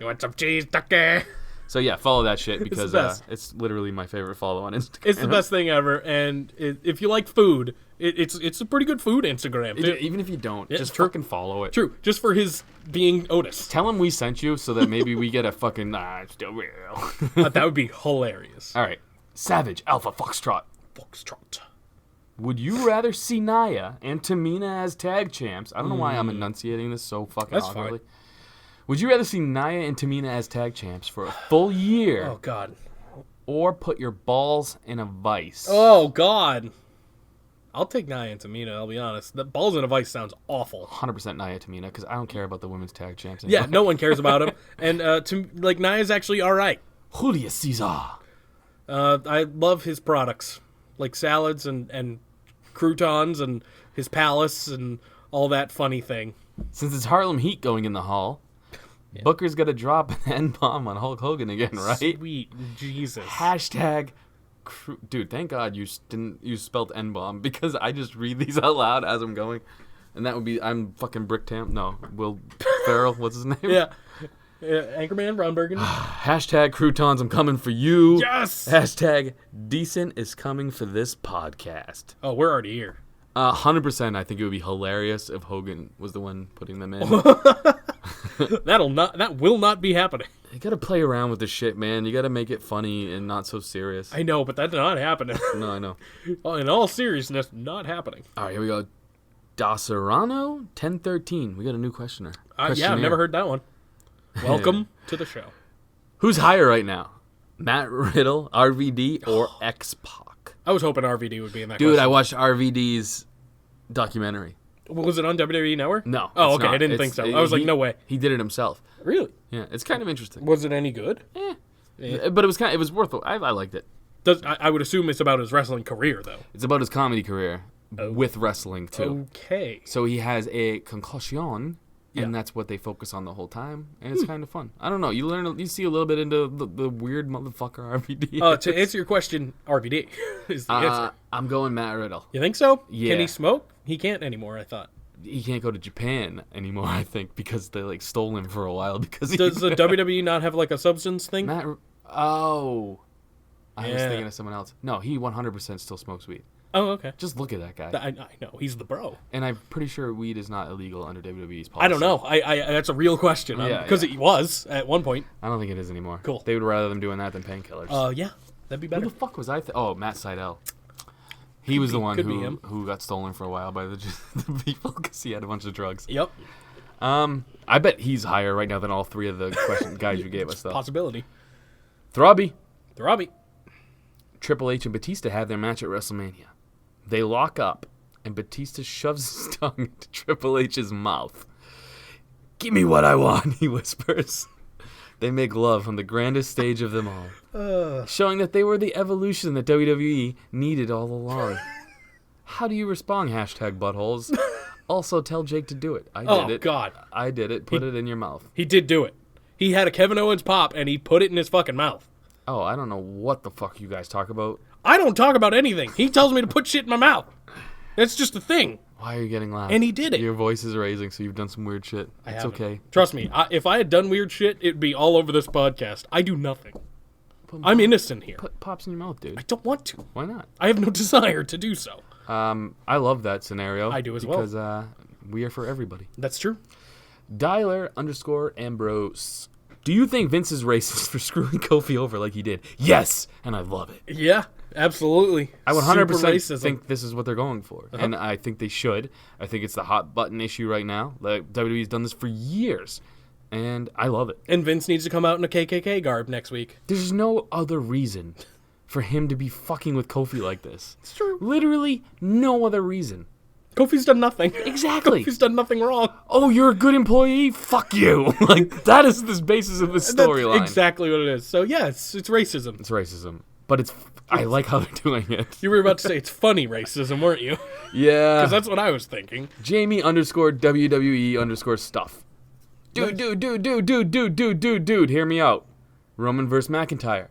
You want some cheese, ducky? So, yeah, follow that shit because best. it's literally my favorite follow on Instagram. It's the best thing ever, and if you like food, it's a pretty good food Instagram. Even if you don't, just fucking follow it. True, just for his being Otis. Tell him we sent you so that maybe we get a fucking, it's still real. That would be hilarious. All right. Savage Alpha Foxtrot. Foxtrot. Would you rather see Nia and Tamina as tag champs? I don't know why I'm enunciating this so fucking That's awkwardly. fine. Would you rather see Nia and Tamina as tag champs for a full year? Oh, God. Or put your balls in a vice? Oh, God. I'll take Nia and Tamina, I'll be honest. The balls in a vice sounds awful. 100% Nia Tamina, because I don't care about the women's tag champs Yeah, anymore. no one cares about him. And, Nia's actually all right. Julius Caesar. I love his products, like salads and croutons and his palace and all that funny thing. Since it's Harlem Heat going in the hall, Booker's got to drop an N-bomb on Hulk Hogan again, right? Sweet Jesus. Hashtag... Dude, thank God you didn't use spelled N-bomb, because I just read these out loud as I'm going. And that would be... I'm fucking Brick Tam... No, Will Ferrell, what's his name? Yeah. Anchorman, Ron Burgundy. Hashtag croutons, I'm coming for you. Yes! Hashtag decent is coming for this podcast. Oh, we're already here. 100%. I think it would be hilarious if Hogan was the one putting them in. That will not be happening. You gotta play around with this shit, man. You gotta make it funny and not so serious. I know, but that's not happening. No, I know. In all seriousness, not happening. All right, here we go. Daserano 1013. We got a new questioner. Yeah, I've never heard that one. Welcome to the show. Who's higher right now? Matt Riddle, RVD, or X-Pac? I was hoping RVD would be in that Dude, question. I watched RVD's documentary. Was it on WWE Network? No. Oh, it's okay. not. I didn't think so. I was like, no way. He did it himself. Really? Yeah, it's kind of interesting. Was it any good? But it was worth it. I liked it. I would assume it's about his wrestling career, though. It's about his comedy career with wrestling, too. Okay. So he has a concussion, and that's what they focus on the whole time, and it's kind of fun. I don't know. You see a little bit into the weird motherfucker RVD. To answer your question, RVD is the answer. I'm going Matt Riddle. You think so? Yeah. Can he smoke? He can't anymore, I thought. He can't go to Japan anymore, I think, because they stole him for a while because he Does the WWE not have a substance thing? I was thinking of someone else. No, he 100% still smokes weed. Oh, okay. Just look at that guy. I know he's the bro. And I'm pretty sure weed is not illegal under WWE's policy. I don't know. I that's a real question because it was at one point. I don't think it is anymore. Cool. They would rather them doing that than painkillers. Yeah, that'd be Who better. the fuck was I? Matt Seidel. He was the one could be him. who got stolen for a while by the people because he had a bunch of drugs. Yep. I bet he's higher right now than all three of the guys you gave us, though. Possibility. Throbby. Triple H and Batista have their match at WrestleMania. They lock up, and Batista shoves his tongue into Triple H's mouth. "Give me what I want," he whispers. They make love on the grandest stage of them all, showing that they were the evolution that WWE needed all along. How do you respond, hashtag buttholes? Also, tell Jake to do it. I did it. Oh, God. I did it. Put it in your mouth. He did do it. He had a Kevin Owens pop, and he put it in his fucking mouth. Oh, I don't know what the fuck you guys talk about. I don't talk about anything. He tells me to put shit in my mouth. That's just a thing. Why are you getting loud? And he did it. Your voice is raising, so you've done some weird shit. I It's haven't. okay. Trust me. If I had done weird shit, it'd be all over this podcast. I do nothing. I'm innocent here. Put pops in your mouth, dude. I don't want to. Why not? I have no desire to do so. I love that scenario. I do as well. Because we are for everybody. That's true. Dialer_Ambrose. Do you think Vince is racist for screwing Kofi over like he did? Yes, and I love it. Yeah, absolutely. I 100% Super racism. think this is what they're going for, and I think they should. I think it's the hot button issue right now. Like, WWE's done this for years, and I love it. And Vince needs to come out in a KKK garb next week. There's no other reason for him to be fucking with Kofi like this. It's true. Literally no other reason. Kofi's done nothing. Exactly. Kofi's done nothing wrong. Oh, you're a good employee? Fuck you. Like, that is the basis of the storyline. That's exactly what it is. So, yeah, it's racism. It's racism. But I like how they're doing it. You were about to say it's funny racism, weren't you? Yeah. Because that's what I was thinking. Jamie _WWE_ stuff. Dude, hear me out. Roman versus McIntyre.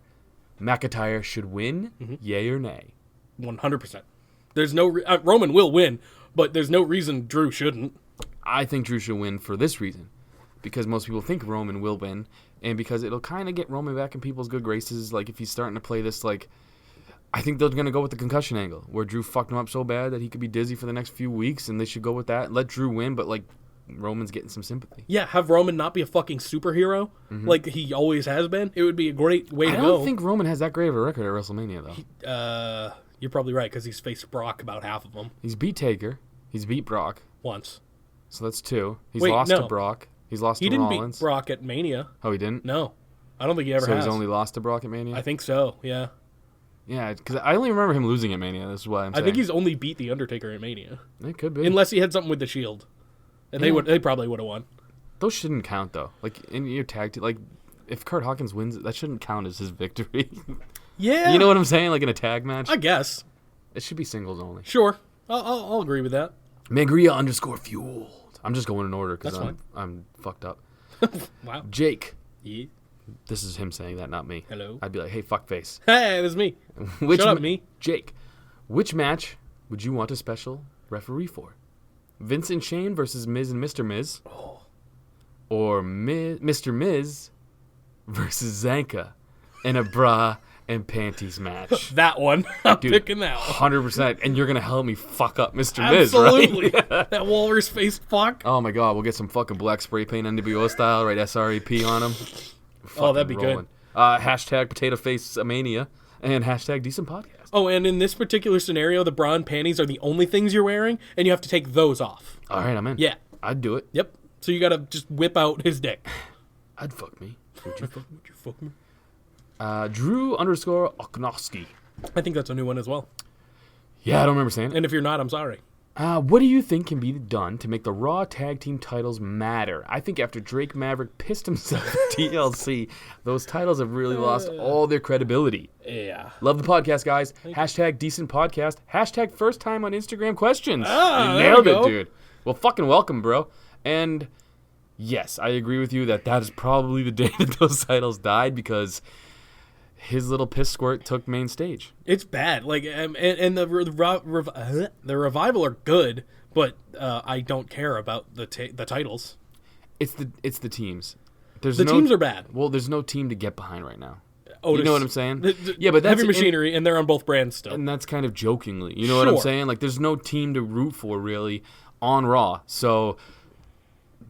McIntyre should win, yay or nay? 100%. There's no... Roman will win, but there's no reason Drew shouldn't. I think Drew should win for this reason. Because most people think Roman will win, and because it'll kind of get Roman back in people's good graces. Like, if he's starting to play this, like... I think they're going to go with the concussion angle, where Drew fucked him up so bad that he could be dizzy for the next few weeks, and they should go with that. Let Drew win, but, like, Roman's getting some sympathy. Yeah, have Roman not be a fucking superhero like he always has been. It would be a great way to go. I don't think Roman has that great of a record at WrestleMania, though. You're probably right, because he's faced Brock about half of them. He's beat Taker. He's beat Brock. Once. So that's 2. He's Wait, lost no. to Brock. He's lost He to didn't Rollins. beat Brock at Mania. Oh, he didn't? No. I don't think he ever So has. he's only lost to Brock at Mania? I think so, yeah. Yeah, because I only remember him losing at Mania. That's why I'm saying. I think he's only beat The Undertaker at Mania. It could be. Unless he had something with the Shield. And they probably would have won. Those shouldn't count, though. Like, in your tag team, like, if Kurt Hawkins wins, that shouldn't count as his victory. Yeah. You know what I'm saying? Like, in a tag match? I guess. It should be singles only. Sure. I'll agree with that. Mangria _fueled. I'm just going in order because That's I'm fucked up. Wow. Jake. Yeah. This is him saying that, not me. Hello. I'd be like, hey, fuckface. Hey, that's me. Shut up, me. Jake. Which match would you want a special referee for? Vince and Shane versus Miz and Mr. Miz? Oh. Or Mr. Miz versus Zanka in a bra and panties match? That one. I'm Dude, picking that one. 100%. And you're going to help me fuck up Mr. Miz, right? Absolutely. That walrus face fuck. Oh my god, we'll get some fucking black spray paint NWO style, right? SREP on him. Oh, that'd be good. Hashtag potato face mania and hashtag decent podcast. Oh, and in this particular scenario, the bra and panties are the only things you're wearing, and you have to take those off. All right, I'm in. Yeah. I'd do it. Yep. So you gotta just whip out his dick. I'd fuck me. Would you fuck me? Would you fuck me? Drew _Oknowski. I think that's a new one as well. Yeah, I don't remember saying it. And if you're not, I'm sorry. What do you think can be done to make the Raw tag team titles matter? I think after Drake Maverick pissed himself at TLC, those titles have really lost all their credibility. Yeah. Love the podcast, guys. Hashtag decent podcast. Hashtag first time on Instagram questions. Ah, you there nailed we it, go. dude. Well, fucking welcome, bro. And yes, I agree with you that is probably the day that those titles died because his little piss squirt took main stage. It's bad. Like, and the Revival are good, but I don't care about the titles. It's the teams. The teams are bad. Well, there's no team to get behind right now. Otis, you know what I'm saying? Yeah, but that's Heavy Machinery, and they're on both brands still. And that's kind of jokingly. You know what I'm saying? Like, there's no team to root for really on Raw. So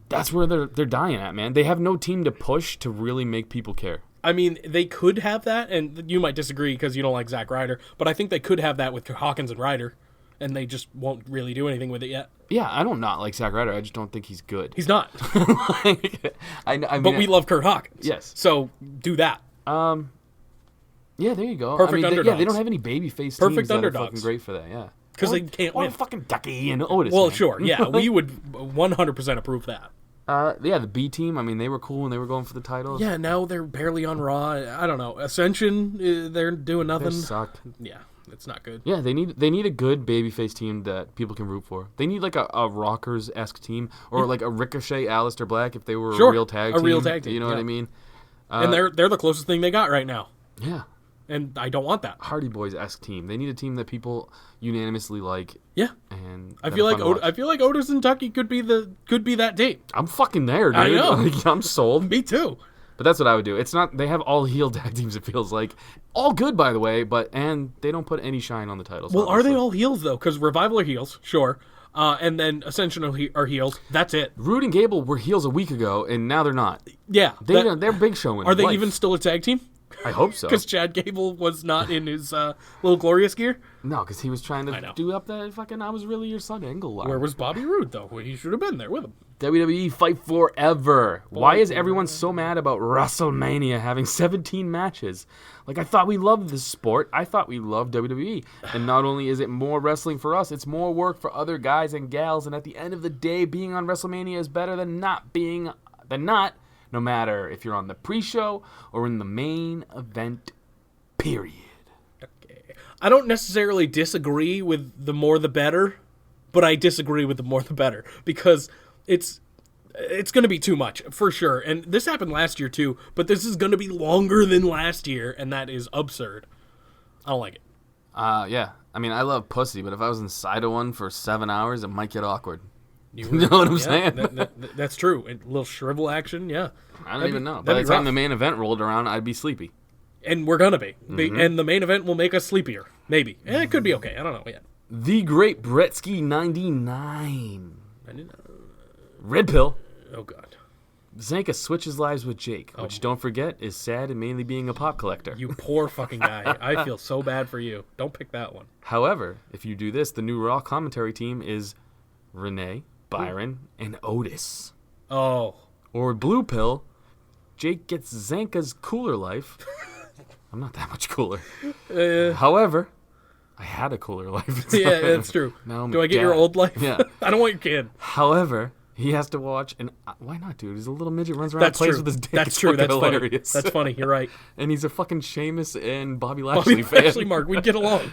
that's where they're dying at, man. They have no team to push to really make people care. I mean, they could have that, and you might disagree because you don't like Zack Ryder, but I think they could have that with Hawkins and Ryder, and they just won't really do anything with it yet. Yeah, I don't not like Zack Ryder. I just don't think he's good. He's not. I mean, but we love Kurt Hawkins. Yes. So do that. Yeah, there you go. Perfect underdogs. They don't have any babyface Perfect teams underdogs. that are fucking great for that, yeah. Because they can't or win. fucking Ducky and Otis. Well, man. sure, yeah. We would 100% approve that. Yeah, the B team, I mean, they were cool when they were going for the titles. Yeah, now they're barely on Raw. I don't know. Ascension, they're doing nothing. They sucked. Yeah, it's not good. Yeah, they need a good babyface team that people can root for. They need like a Rockers-esque team or like a Ricochet, Aleister Black if they were a real tag team. A real tag team. You know what I mean? And they're the closest thing they got right now. Yeah. And I don't want that. Hardy Boys-esque team. They need a team that people unanimously like. Yeah. And I feel like Otis and Tucky could be that date. I'm fucking there, dude. I know. Like, I'm sold. Me too. But that's what I would do. It's not they have all heel tag teams, it feels like. All good, by the way, and they don't put any shine on the titles. Well, obviously. are they all heels though? Because Revival are heels, sure. And then Ascension are heels. That's it. Rude and Gable were heels a week ago, and now they're not. Yeah. They're big showing. Are they even still a tag team? I hope so. Because Chad Gable was not in his little glorious gear? No, because he was trying to do up that fucking I was really your son angle line. Where was Bobby Roode, though? He should have been there with him. WWE Fight Forever. Why is everyone so mad about WrestleMania having 17 matches? Like, I thought we loved this sport. I thought we loved WWE. And not only is it more wrestling for us, it's more work for other guys and gals. And at the end of the day, being on WrestleMania is better than not, no matter if you're on the pre-show or in the main event, period. I don't necessarily disagree with the more the better, but I disagree with the more the better because it's going to be too much for sure. And this happened last year too, but this is going to be longer than last year, and that is absurd. I don't like it. Yeah. I mean, I love pussy, but if I was inside of one for 7 hours, it might get awkward. You know what I'm saying? That's true. A little shrivel action, yeah. I don't even know. By the time the main event rolled around, I'd be sleepy. And we're going to be. And the main event will make us sleepier. Maybe. It could be okay. I don't know yet. The Great Bretsky 99. Red Pill. Oh, God. Zanka switches lives with Jake, which, don't forget, is sad and mainly being a pop collector. You poor fucking guy. I feel so bad for you. Don't pick that one. However, if you do this, the new Raw commentary team is Renee, Byron, and Otis. Oh. Or Blue Pill, Jake gets Zanka's cooler life. I'm not that much cooler. However, I had a cooler life. Yeah, that's true. Now do I get your old life? Yeah. I don't want your kid. However, he has to watch, and why not, dude? He's a little midget, runs around, That's plays true. with his dick. That's It's true. fucking That's hilarious. funny. That's funny. You're right. And he's a fucking Sheamus and Bobby Lashley Bobby fan. Lashley, Mark, we'd get along.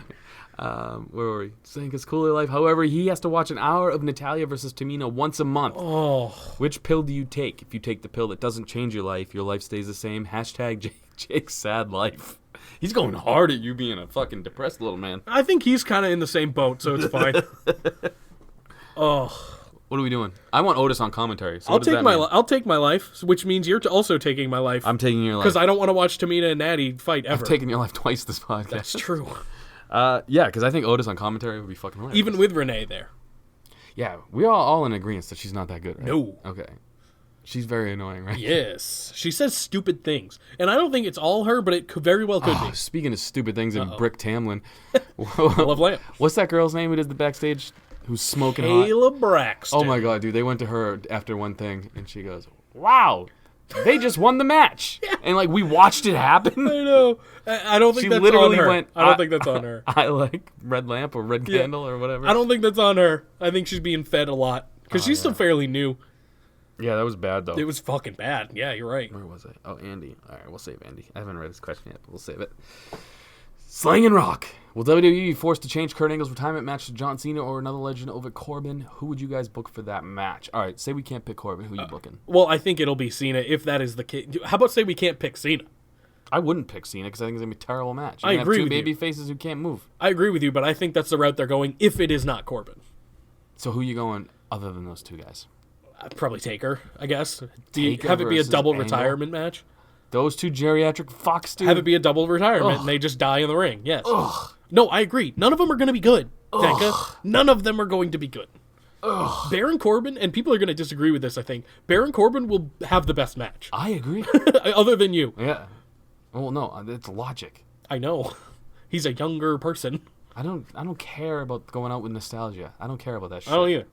Where were we? Zanka's cooler life. However, he has to watch an hour of Natalya versus Tamina once a month. Oh. Which pill do you take? If you take the pill that doesn't change your life stays the same. Hashtag Jake's sad life. He's going hard at you being a fucking depressed little man. I think he's kind of in the same boat, so it's fine. Oh. What are we doing? I want Otis on commentary. So I'll take my life, which means you're also taking my life. I'm taking your life. Because I don't want to watch Tamina and Natty fight ever. I've taken your life twice this podcast. That's true. Yeah, because I think Otis on commentary would be fucking hilarious. Even with Renee there. Yeah, we're all in agreement that she's not that good, right? No. Okay. She's very annoying, right? Yes. She says stupid things. And I don't think it's all her, but it very well could be. Speaking of stupid things and Brick Tamlin. I love Lamb. What's that girl's name who does the backstage who's smoking hot? Kayla Braxton. Oh my god, dude. They went to her after one thing, and she goes, wow, they just won the match. Yeah. And, like, we watched it happen. I know. I don't think She that's literally on her. went, I don't think that's on her. I like Red Lamp or Red Candle or whatever. I don't think that's on her. I think she's being fed a lot. Because she's still fairly new. Yeah, that was bad, though. It was fucking bad. Yeah, you're right. Where was I? Oh, Andy. All right, we'll save Andy. I haven't read his question yet, but we'll save it. Slang and Rock. Will WWE be forced to change Kurt Angle's retirement match to John Cena or another legend over Corbin? Who would you guys book for that match? All right, say we can't pick Corbin. Who are you booking? Well, I think it'll be Cena if that is the case. How about say we can't pick Cena? I wouldn't pick Cena because I think it's going to be a terrible match. I agree have with two you. baby faces who can't move. I agree with you, but I think that's the route they're going if it is not Corbin. So who you going other than those two guys? I'd probably Taker, I guess. Taker Have it be a versus double Angle? retirement match. Those two geriatric fucks, dude. Have it be a double retirement and they just die in the ring. Yes. Ugh. No, I agree. None of them are going to be good, Becca. None of them are going to be good. Ugh. Baron Corbin, and people are going to disagree with this, I think. Baron Corbin will have the best match. I agree. Other than you. Yeah. Well, no, it's logic. I know. He's a younger person. I don't care about going out with nostalgia. I don't care about that shit. I don't either.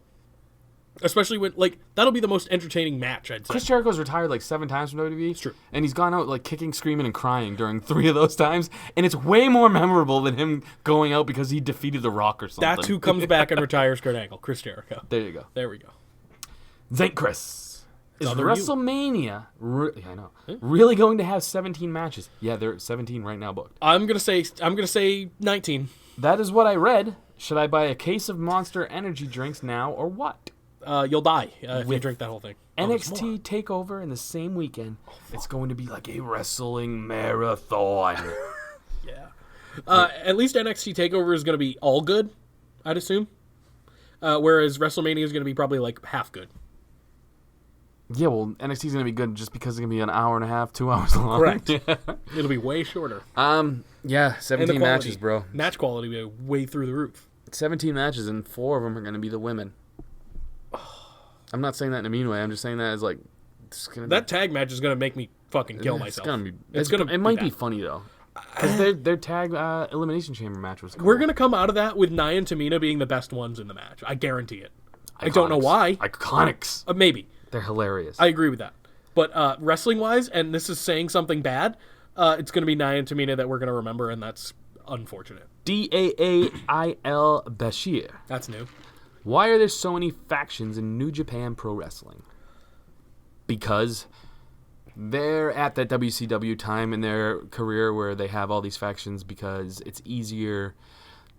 Especially when, like, that'll be the most entertaining match, I'd say. Chris Jericho's retired like 7 times from WWE. It's true. And he's gone out like kicking, screaming, and crying during 3 of those times. And it's way more memorable than him going out because he defeated The Rock or something. That's who comes back and retires Kurt Angle. Chris Jericho. There you go. There we go. Zank Chris. Is Other WrestleMania really going to have 17 matches? Yeah, there are 17 right now booked. I'm gonna say 19. That is what I read. Should I buy a case of Monster Energy drinks now or what? You'll die if you drink that whole thing. NXT TakeOver in the same weekend. It's going to be like a wrestling marathon. Yeah. At least NXT TakeOver is going to be all good, I'd assume. Whereas WrestleMania is going to be probably like half good. Yeah, well, NXT is going to be good just because it's going to be an hour and a half, 2 hours long. Correct. Yeah. It'll be way shorter. Yeah, 17 matches, bro. Match quality will be way through the roof. 17 matches, and 4 of them are going to be the women. I'm not saying that in a mean way. I'm just saying that as like that tag match is gonna make me fucking kill myself. It might be funny though, because their tag elimination chamber match was cool. We're gonna come out of that with Nia and Tamina being the best ones in the match. I guarantee it. I don't know why. Iconics. Maybe. They're hilarious. I agree with that. But wrestling-wise, and this is saying something bad, it's going to be Nia and Tamina that we're going to remember, and that's unfortunate. Dail Bashir. That's new. Why are there so many factions in New Japan Pro Wrestling? Because they're at that WCW time in their career where they have all these factions because it's easier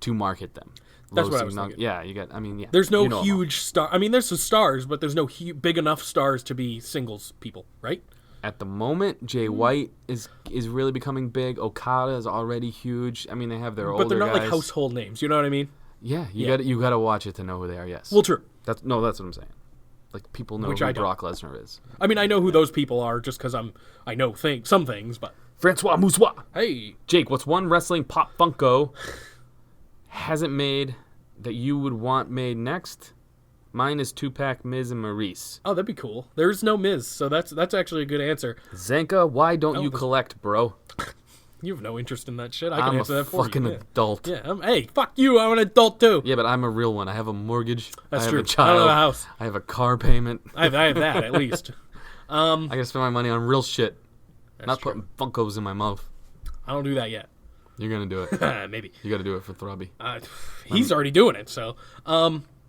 to market them. That's what I was thinking. Yeah, you got. I mean, yeah. There's no huge star. I mean, there's some stars, but there's no big enough stars to be singles people, right? At the moment, Jay White is really becoming big. Okada is already huge. I mean, they have their older guys. But they're not like household names. You know what I mean? Yeah, you got to watch it to know who they are. Yes. Well, true. That's what I'm saying. Like people know who Brock Lesnar is. I mean, I know who those people are just because I know some things, but Francois Moussois. Hey, Jake, what's one wrestling pop Funko hasn't made that you would want made next? Mine is 2-pack Miz and Maurice. Oh, that'd be cool. There's no Miz, so that's actually a good answer. Zanka, why don't you collect, bro? You have no interest in that shit. I can answer that for you. I'm a fucking adult. Yeah. Hey, fuck you. I'm an adult too. Yeah, but I'm a real one. I have a mortgage. That's I have true. a child. I don't have a house. I have a car payment. I have that at least. I gotta spend my money on real shit. Not true. putting Funkos in my mouth. I don't do that yet. You're gonna do it. Maybe. You gotta do it for Thrubby. He's already doing it, so.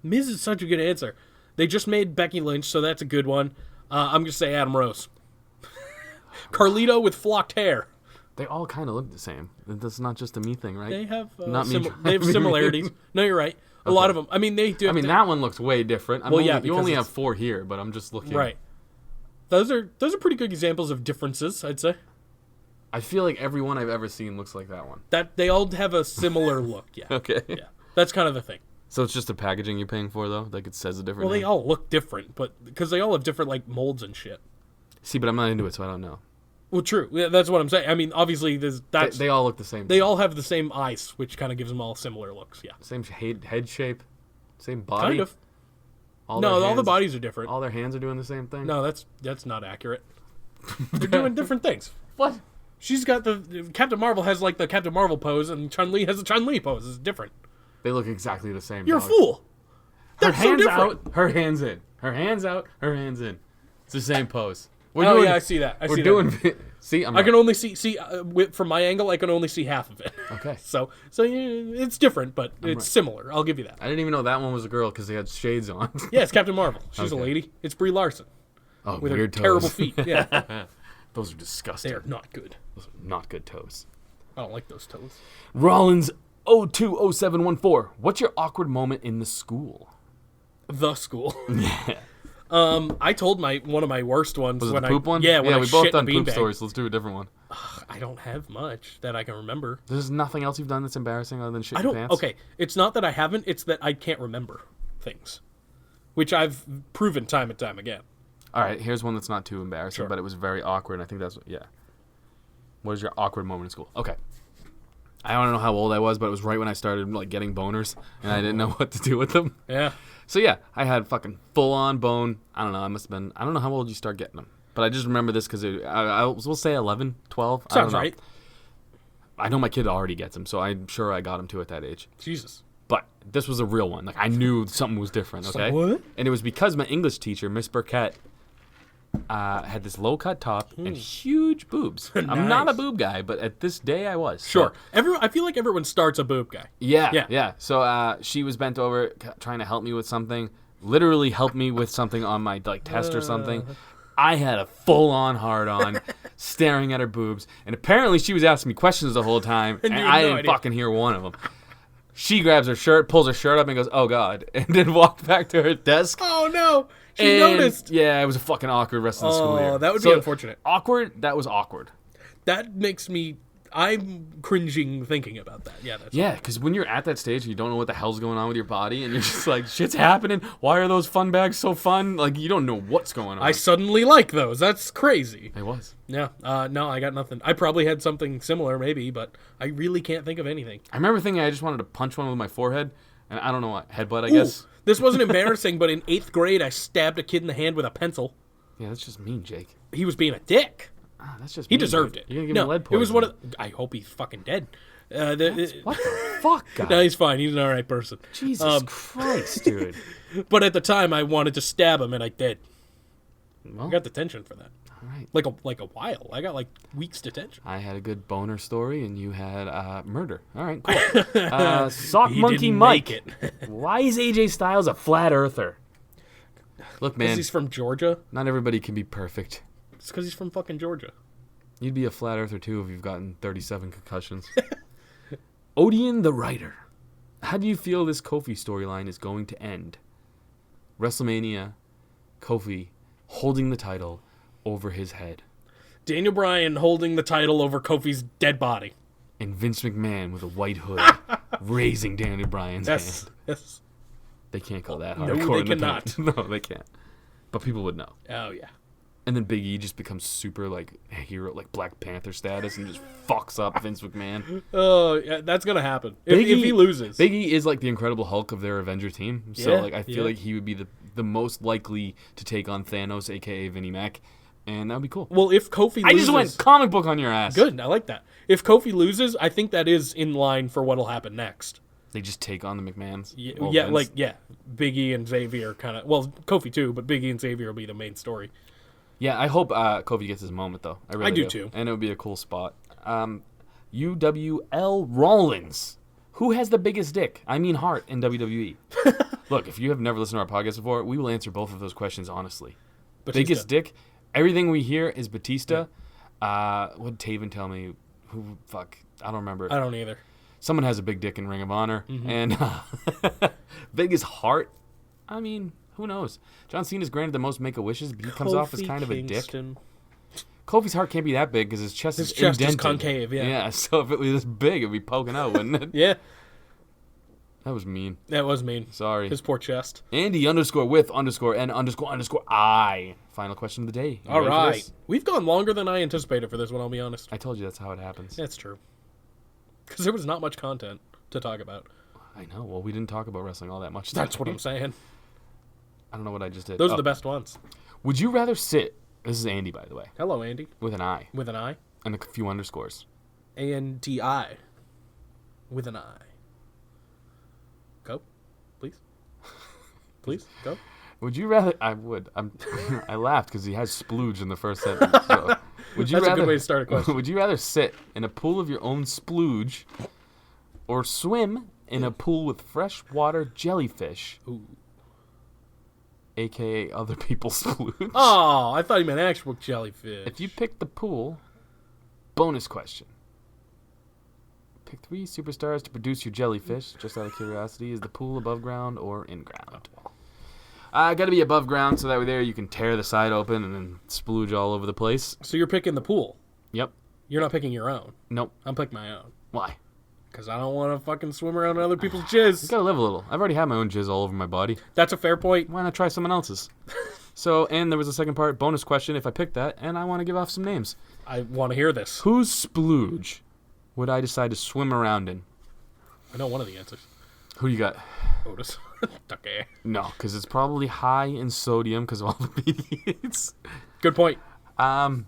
Miz is such a good answer. They just made Becky Lynch, so that's a good one. I'm gonna say Adam Rose. Carlito with flocked hair. They all kind of look the same. That's not just a me thing, right? They have they have similarities. No, you're right. A lot of them. I mean, they do. That one looks way different. You only have 4 here, but I'm just looking. Right. Those are pretty good examples of differences, I'd say. I feel like everyone I've ever seen looks like that one. That they all have a similar look. Yeah. Okay. Yeah. That's kind of the thing. So it's just the packaging you're paying for, though? Like it says a different Well, name? they all look different, but because they all have different like molds and shit. See, but I'm not into it, so I don't know. Well, true. Yeah, that's what I'm saying. I mean, obviously, they all look the same. They all have the same eyes, which kind of gives them all similar looks. Yeah. Same head shape, same body. Kind of. All the bodies are different. All their hands are doing the same thing. No, that's not accurate. They're doing different things. What? She's got Captain Marvel has like the Captain Marvel pose, and Chun-Li has the Chun-Li pose. It's different. They look exactly the same. You're a fool. Her hands out, her hands in. Her hands out, her hands in. It's the same pose. I see that. See, I can only see from my angle. I can only see half of it. Okay. So it's different, but it's similar. I'll give you that. I didn't even know that one was a girl because they had shades on. Yeah, it's Captain Marvel. She's a lady. It's Brie Larson. Oh, with weird her toes. terrible feet. Yeah. Those are disgusting. They are not good. Those are not good toes. I don't like those toes. Rollins 020714. What's your awkward moment in the school? The school. Yeah. I told one of my worst ones. Was it when the poop one? Yeah, when we both done poop stories. So let's do a different one. I don't have much that I can remember. There's nothing else you've done that's embarrassing other than shit your pants? Okay, it's not that I haven't. It's that I can't remember things, which I've proven time and time again. All right, here's one that's not too embarrassing, Sure. but it was very awkward, and I think that's What is your awkward moment in school? Okay. I don't know how old I was, but it was right when I started like getting boners, and I didn't know what to do with them. Yeah. So yeah, I had fucking full-on bone. I don't know. I must have been. I don't know how old you start getting them, but I just remember this because we'll say 11, 12. Sounds I don't know. right. I know my kid already gets them, so I'm sure I got him too at that age. Jesus. But this was a real one. Like I knew something was different. Okay. Like, what? And it was because my English teacher, Miss Burkett, had this low-cut top and huge boobs. I'm not a boob guy, but at this day I was. Sure. So, I feel like everyone starts a boob guy. Yeah. So she was bent over trying to help me with something. Literally helped me with something on my test or something. I had a full-on hard-on, staring at her boobs, and apparently she was asking me questions the whole time, and I didn't fucking hear one of them. She grabs her shirt, pulls her shirt up, and goes, "Oh God," and then walked back to her desk. Oh no! She noticed. Yeah, it was a fucking awkward rest of the school year. Oh, that would be unfortunate. Awkward. That was awkward. That makes me. I'm cringing thinking about that. Yeah, that's because when you're at that stage, you don't know what the hell's going on with your body, and you're just like, shit's happening. Why are those fun bags so fun? Like, you don't know what's going on. I suddenly like those. That's crazy. It was. Yeah. No, I got nothing. I probably had something similar, maybe, but I really can't think of anything. I remember thinking I just wanted to punch one with my forehead, and I don't know what, headbutt, I guess. This wasn't embarrassing, but in 8th grade, I stabbed a kid in the hand with a pencil. Yeah, that's just mean, Jake. He was being a dick. That's just He mean, deserved Jake. it. You're gonna give him lead poisoning. It was one of. I hope he's fucking dead. What the fuck, guy? No, he's fine. He's an all right person. Jesus Christ, dude. But at the time, I wanted to stab him, and I did. Well, I got detention for that. all right. Like a while. I got like weeks detention. I had a good boner story, and you had murder. All right, cool. Sock He Monkey didn't Mike. make it. Why is AJ Styles a flat earther? Look, Because man, he's from Georgia. not everybody can be perfect. It's because he's from fucking Georgia. You'd be a flat earther too if you've gotten 37 concussions. Odeon the writer. How do you feel this Kofi storyline is going to end? WrestleMania, Kofi holding the title over his head. Daniel Bryan holding the title over Kofi's dead body. And Vince McMahon with a white hood raising Daniel Bryan's hand. Yes. They can't go that No, hardcore. they in the paint. cannot. No, they can't. But people would know. Oh, yeah. And then Big E just becomes super like hero, like Black Panther status, and just fucks up Vince McMahon. Oh, yeah, that's going to happen. If he loses. Big E is like the Incredible Hulk of their Avenger team. So Yeah, like I feel like he would be the most likely to take on Thanos, aka Vinnie Mac, and that would be cool. Well, if Kofi loses... I just went comic book on your ass. Good, I like that. If Kofi loses, I think that is in line for what'll happen next. They just take on the McMahons. Yeah, Vince. Big E and Xavier kind of... Well, Kofi too, but Big E and Xavier will be the main story. Yeah, I hope Kofi gets his moment though. I really do too. And it would be a cool spot. UWL Rollins. Who has the biggest dick? I mean heart in WWE. Look, if you have never listened to our podcast before, we will answer both of those questions honestly. Batista. Biggest dick? Everything we hear is Batista. What did Taven tell me? Who? Fuck. I don't remember. I don't either. Someone has a big dick in Ring of Honor. Mm-hmm. And biggest heart? I mean, who knows? John Cena's granted the most Make-A-Wishes, but he comes off as kind of a dick. Kofi's heart can't be that big because his chest is indented. Concave, yeah. Yeah, so if it was this big, it'd be poking out, wouldn't it? Yeah, That was mean. that was mean. Sorry. His poor chest. Andy _with_N___I. Final question of the day. You All ready for right. this? We've gone longer than I anticipated for this one, I'll be honest. I told you that's how it happens. That's true. Because there was not much content to talk about. I know. Well, we didn't talk about wrestling all that much. That's what I'm saying. I don't know what I just did. Those are the best ones. Would you rather sit... This is Andy, by the way. Hello, Andy. With an I. With an I. And a few underscores. A-N-D-I. With an I. Go. Please. Please, go. Would you rather... I would. I laughed because he has splooge in the first sentence. So. Would you That's rather, a good way to start a question. Would you rather sit in a pool of your own splooge or swim in a pool with freshwater jellyfish, a.k.a. other people's splooge? Oh, I thought he meant actual jellyfish. If you pick the pool, bonus question. Pick 3 superstars to produce your jellyfish. Just out of curiosity, is the pool above ground or in ground? Got to be above ground so that way there you can tear the side open and then splooge all over the place. So you're picking the pool. Yep. You're not picking your own. Nope. I'm picking my own. Why? Because I don't want to fucking swim around in other people's jizz. You gotta live a little. I've already had my own jizz all over my body. That's a fair point. Why not try someone else's? So, and there was a second part, bonus question if I picked that, and I want to give off some names. I want to hear this. Whose splooge would I decide to swim around in? I know one of the answers. Who you got? Otis. Okay. No, because it's probably high in sodium because of all the BDs. Good point. Ducky.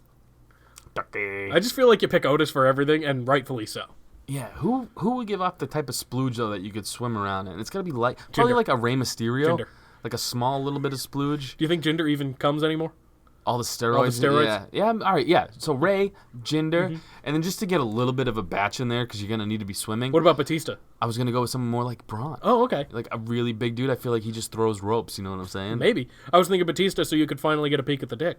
I just feel like you pick Otis for everything, and rightfully so. Yeah, who would give off the type of splooge though that you could swim around in? It's gotta be light, probably Jinder. like a Rey Mysterio, Jinder. like a small little bit of splooge. Do you think Jinder even comes anymore? All the steroids. steroids? Yeah. All right. Yeah. So Rey, Jinder, and then just to get a little bit of a batch in there because you're gonna need to be swimming. What about Batista? I was gonna go with someone more like Braun. Oh, okay. Like a really big dude. I feel like he just throws ropes. You know what I'm saying? Maybe. I was thinking Batista so you could finally get a peek at the dick.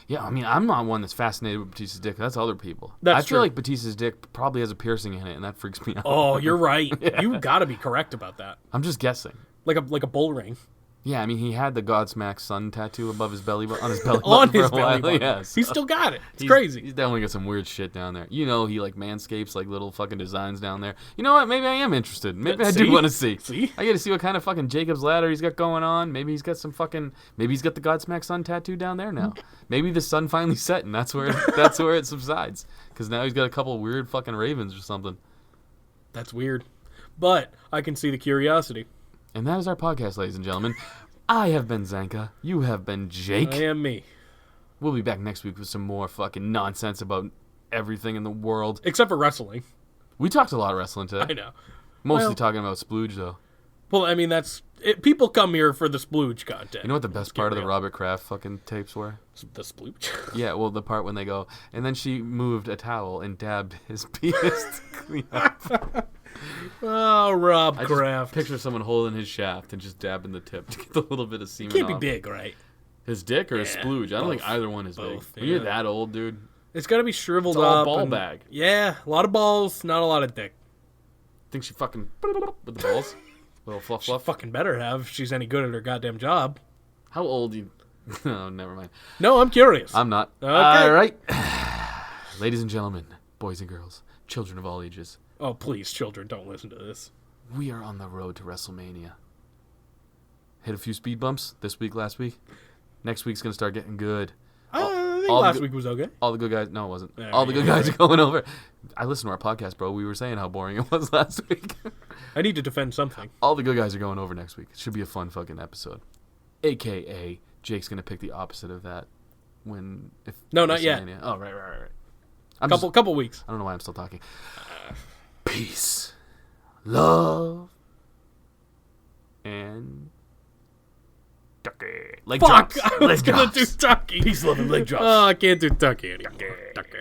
Yeah. I mean, I'm not one that's fascinated with Batista's dick. That's other people. That's I feel true. like Batista's dick probably has a piercing in it, and that freaks me out. Oh, you're right. You got to be correct about that. I'm just guessing. Like a bull ring. Yeah, I mean, he had the Godsmack sun tattoo above his belly button, on his belly button On for his a while. belly button. Yes. He's still got it. It's He's crazy. definitely got some weird shit down there. You know, he like manscapes like little fucking designs down there. You know what? Maybe I am interested. Maybe I do See? want to see. See? I get to see what kind of fucking Jacob's ladder he's got going on. Maybe he's got some fucking. Maybe he's got the Godsmack sun tattoo down there now. Maybe the sun finally set and that's where it subsides. Because now he's got a couple weird fucking ravens or something. That's weird. But I can see the curiosity. And that is our podcast, ladies and gentlemen. I have been Zanka. You have been Jake. I am me. We'll be back next week with some more fucking nonsense about everything in the world. Except for wrestling. We talked a lot of wrestling today. I know. Mostly Well- talking about splooge, though. Well, I mean, people come here for the splooge content. You know what the best part of the real. Robert Kraft fucking tapes were? The splooge? Yeah, well, the part when they go, and then she moved a towel and dabbed his penis to clean up. Oh, Rob I Kraft. just picture someone holding his shaft and just dabbing the tip to get the little bit of semen Can't be off. big, right? His dick or his Yeah, splooge? I don't think both. either one is Both, big. When you're yeah. that old, dude, It's got to be shriveled it's all up. ball and- bag. Yeah, a lot of balls, not a lot of dick. Think she fucking with the balls? Little fluff She fluff. fucking better have if she's any good at her goddamn job. How old you? No, never mind. No, I'm curious. I'm not. Okay. All right. Ladies and gentlemen, boys and girls, children of all ages, Oh, please, children, don't listen to this. we are on the road to WrestleMania. Hit a few speed bumps this week, last week. Next week's going to start getting good. I think all the last good- week was okay. All the good guys. No, it wasn't. Yeah, All the good yeah, guys are going over. I listened to our podcast, bro. We were saying how boring it was last week. I need to defend something. All the good guys are going over next week. It should be a fun fucking episode. AKA, Jake's going to pick the opposite of that when... No, not yet. WrestleMania- Oh, right. I'm Couple weeks. I don't know why I'm still talking. Peace, love, and Ducky. Leg Fuck! drops. I was Leg gonna drops. do Tucky. Peace, love, and leg drops. Oh, I can't do Tucky anymore. Tucky.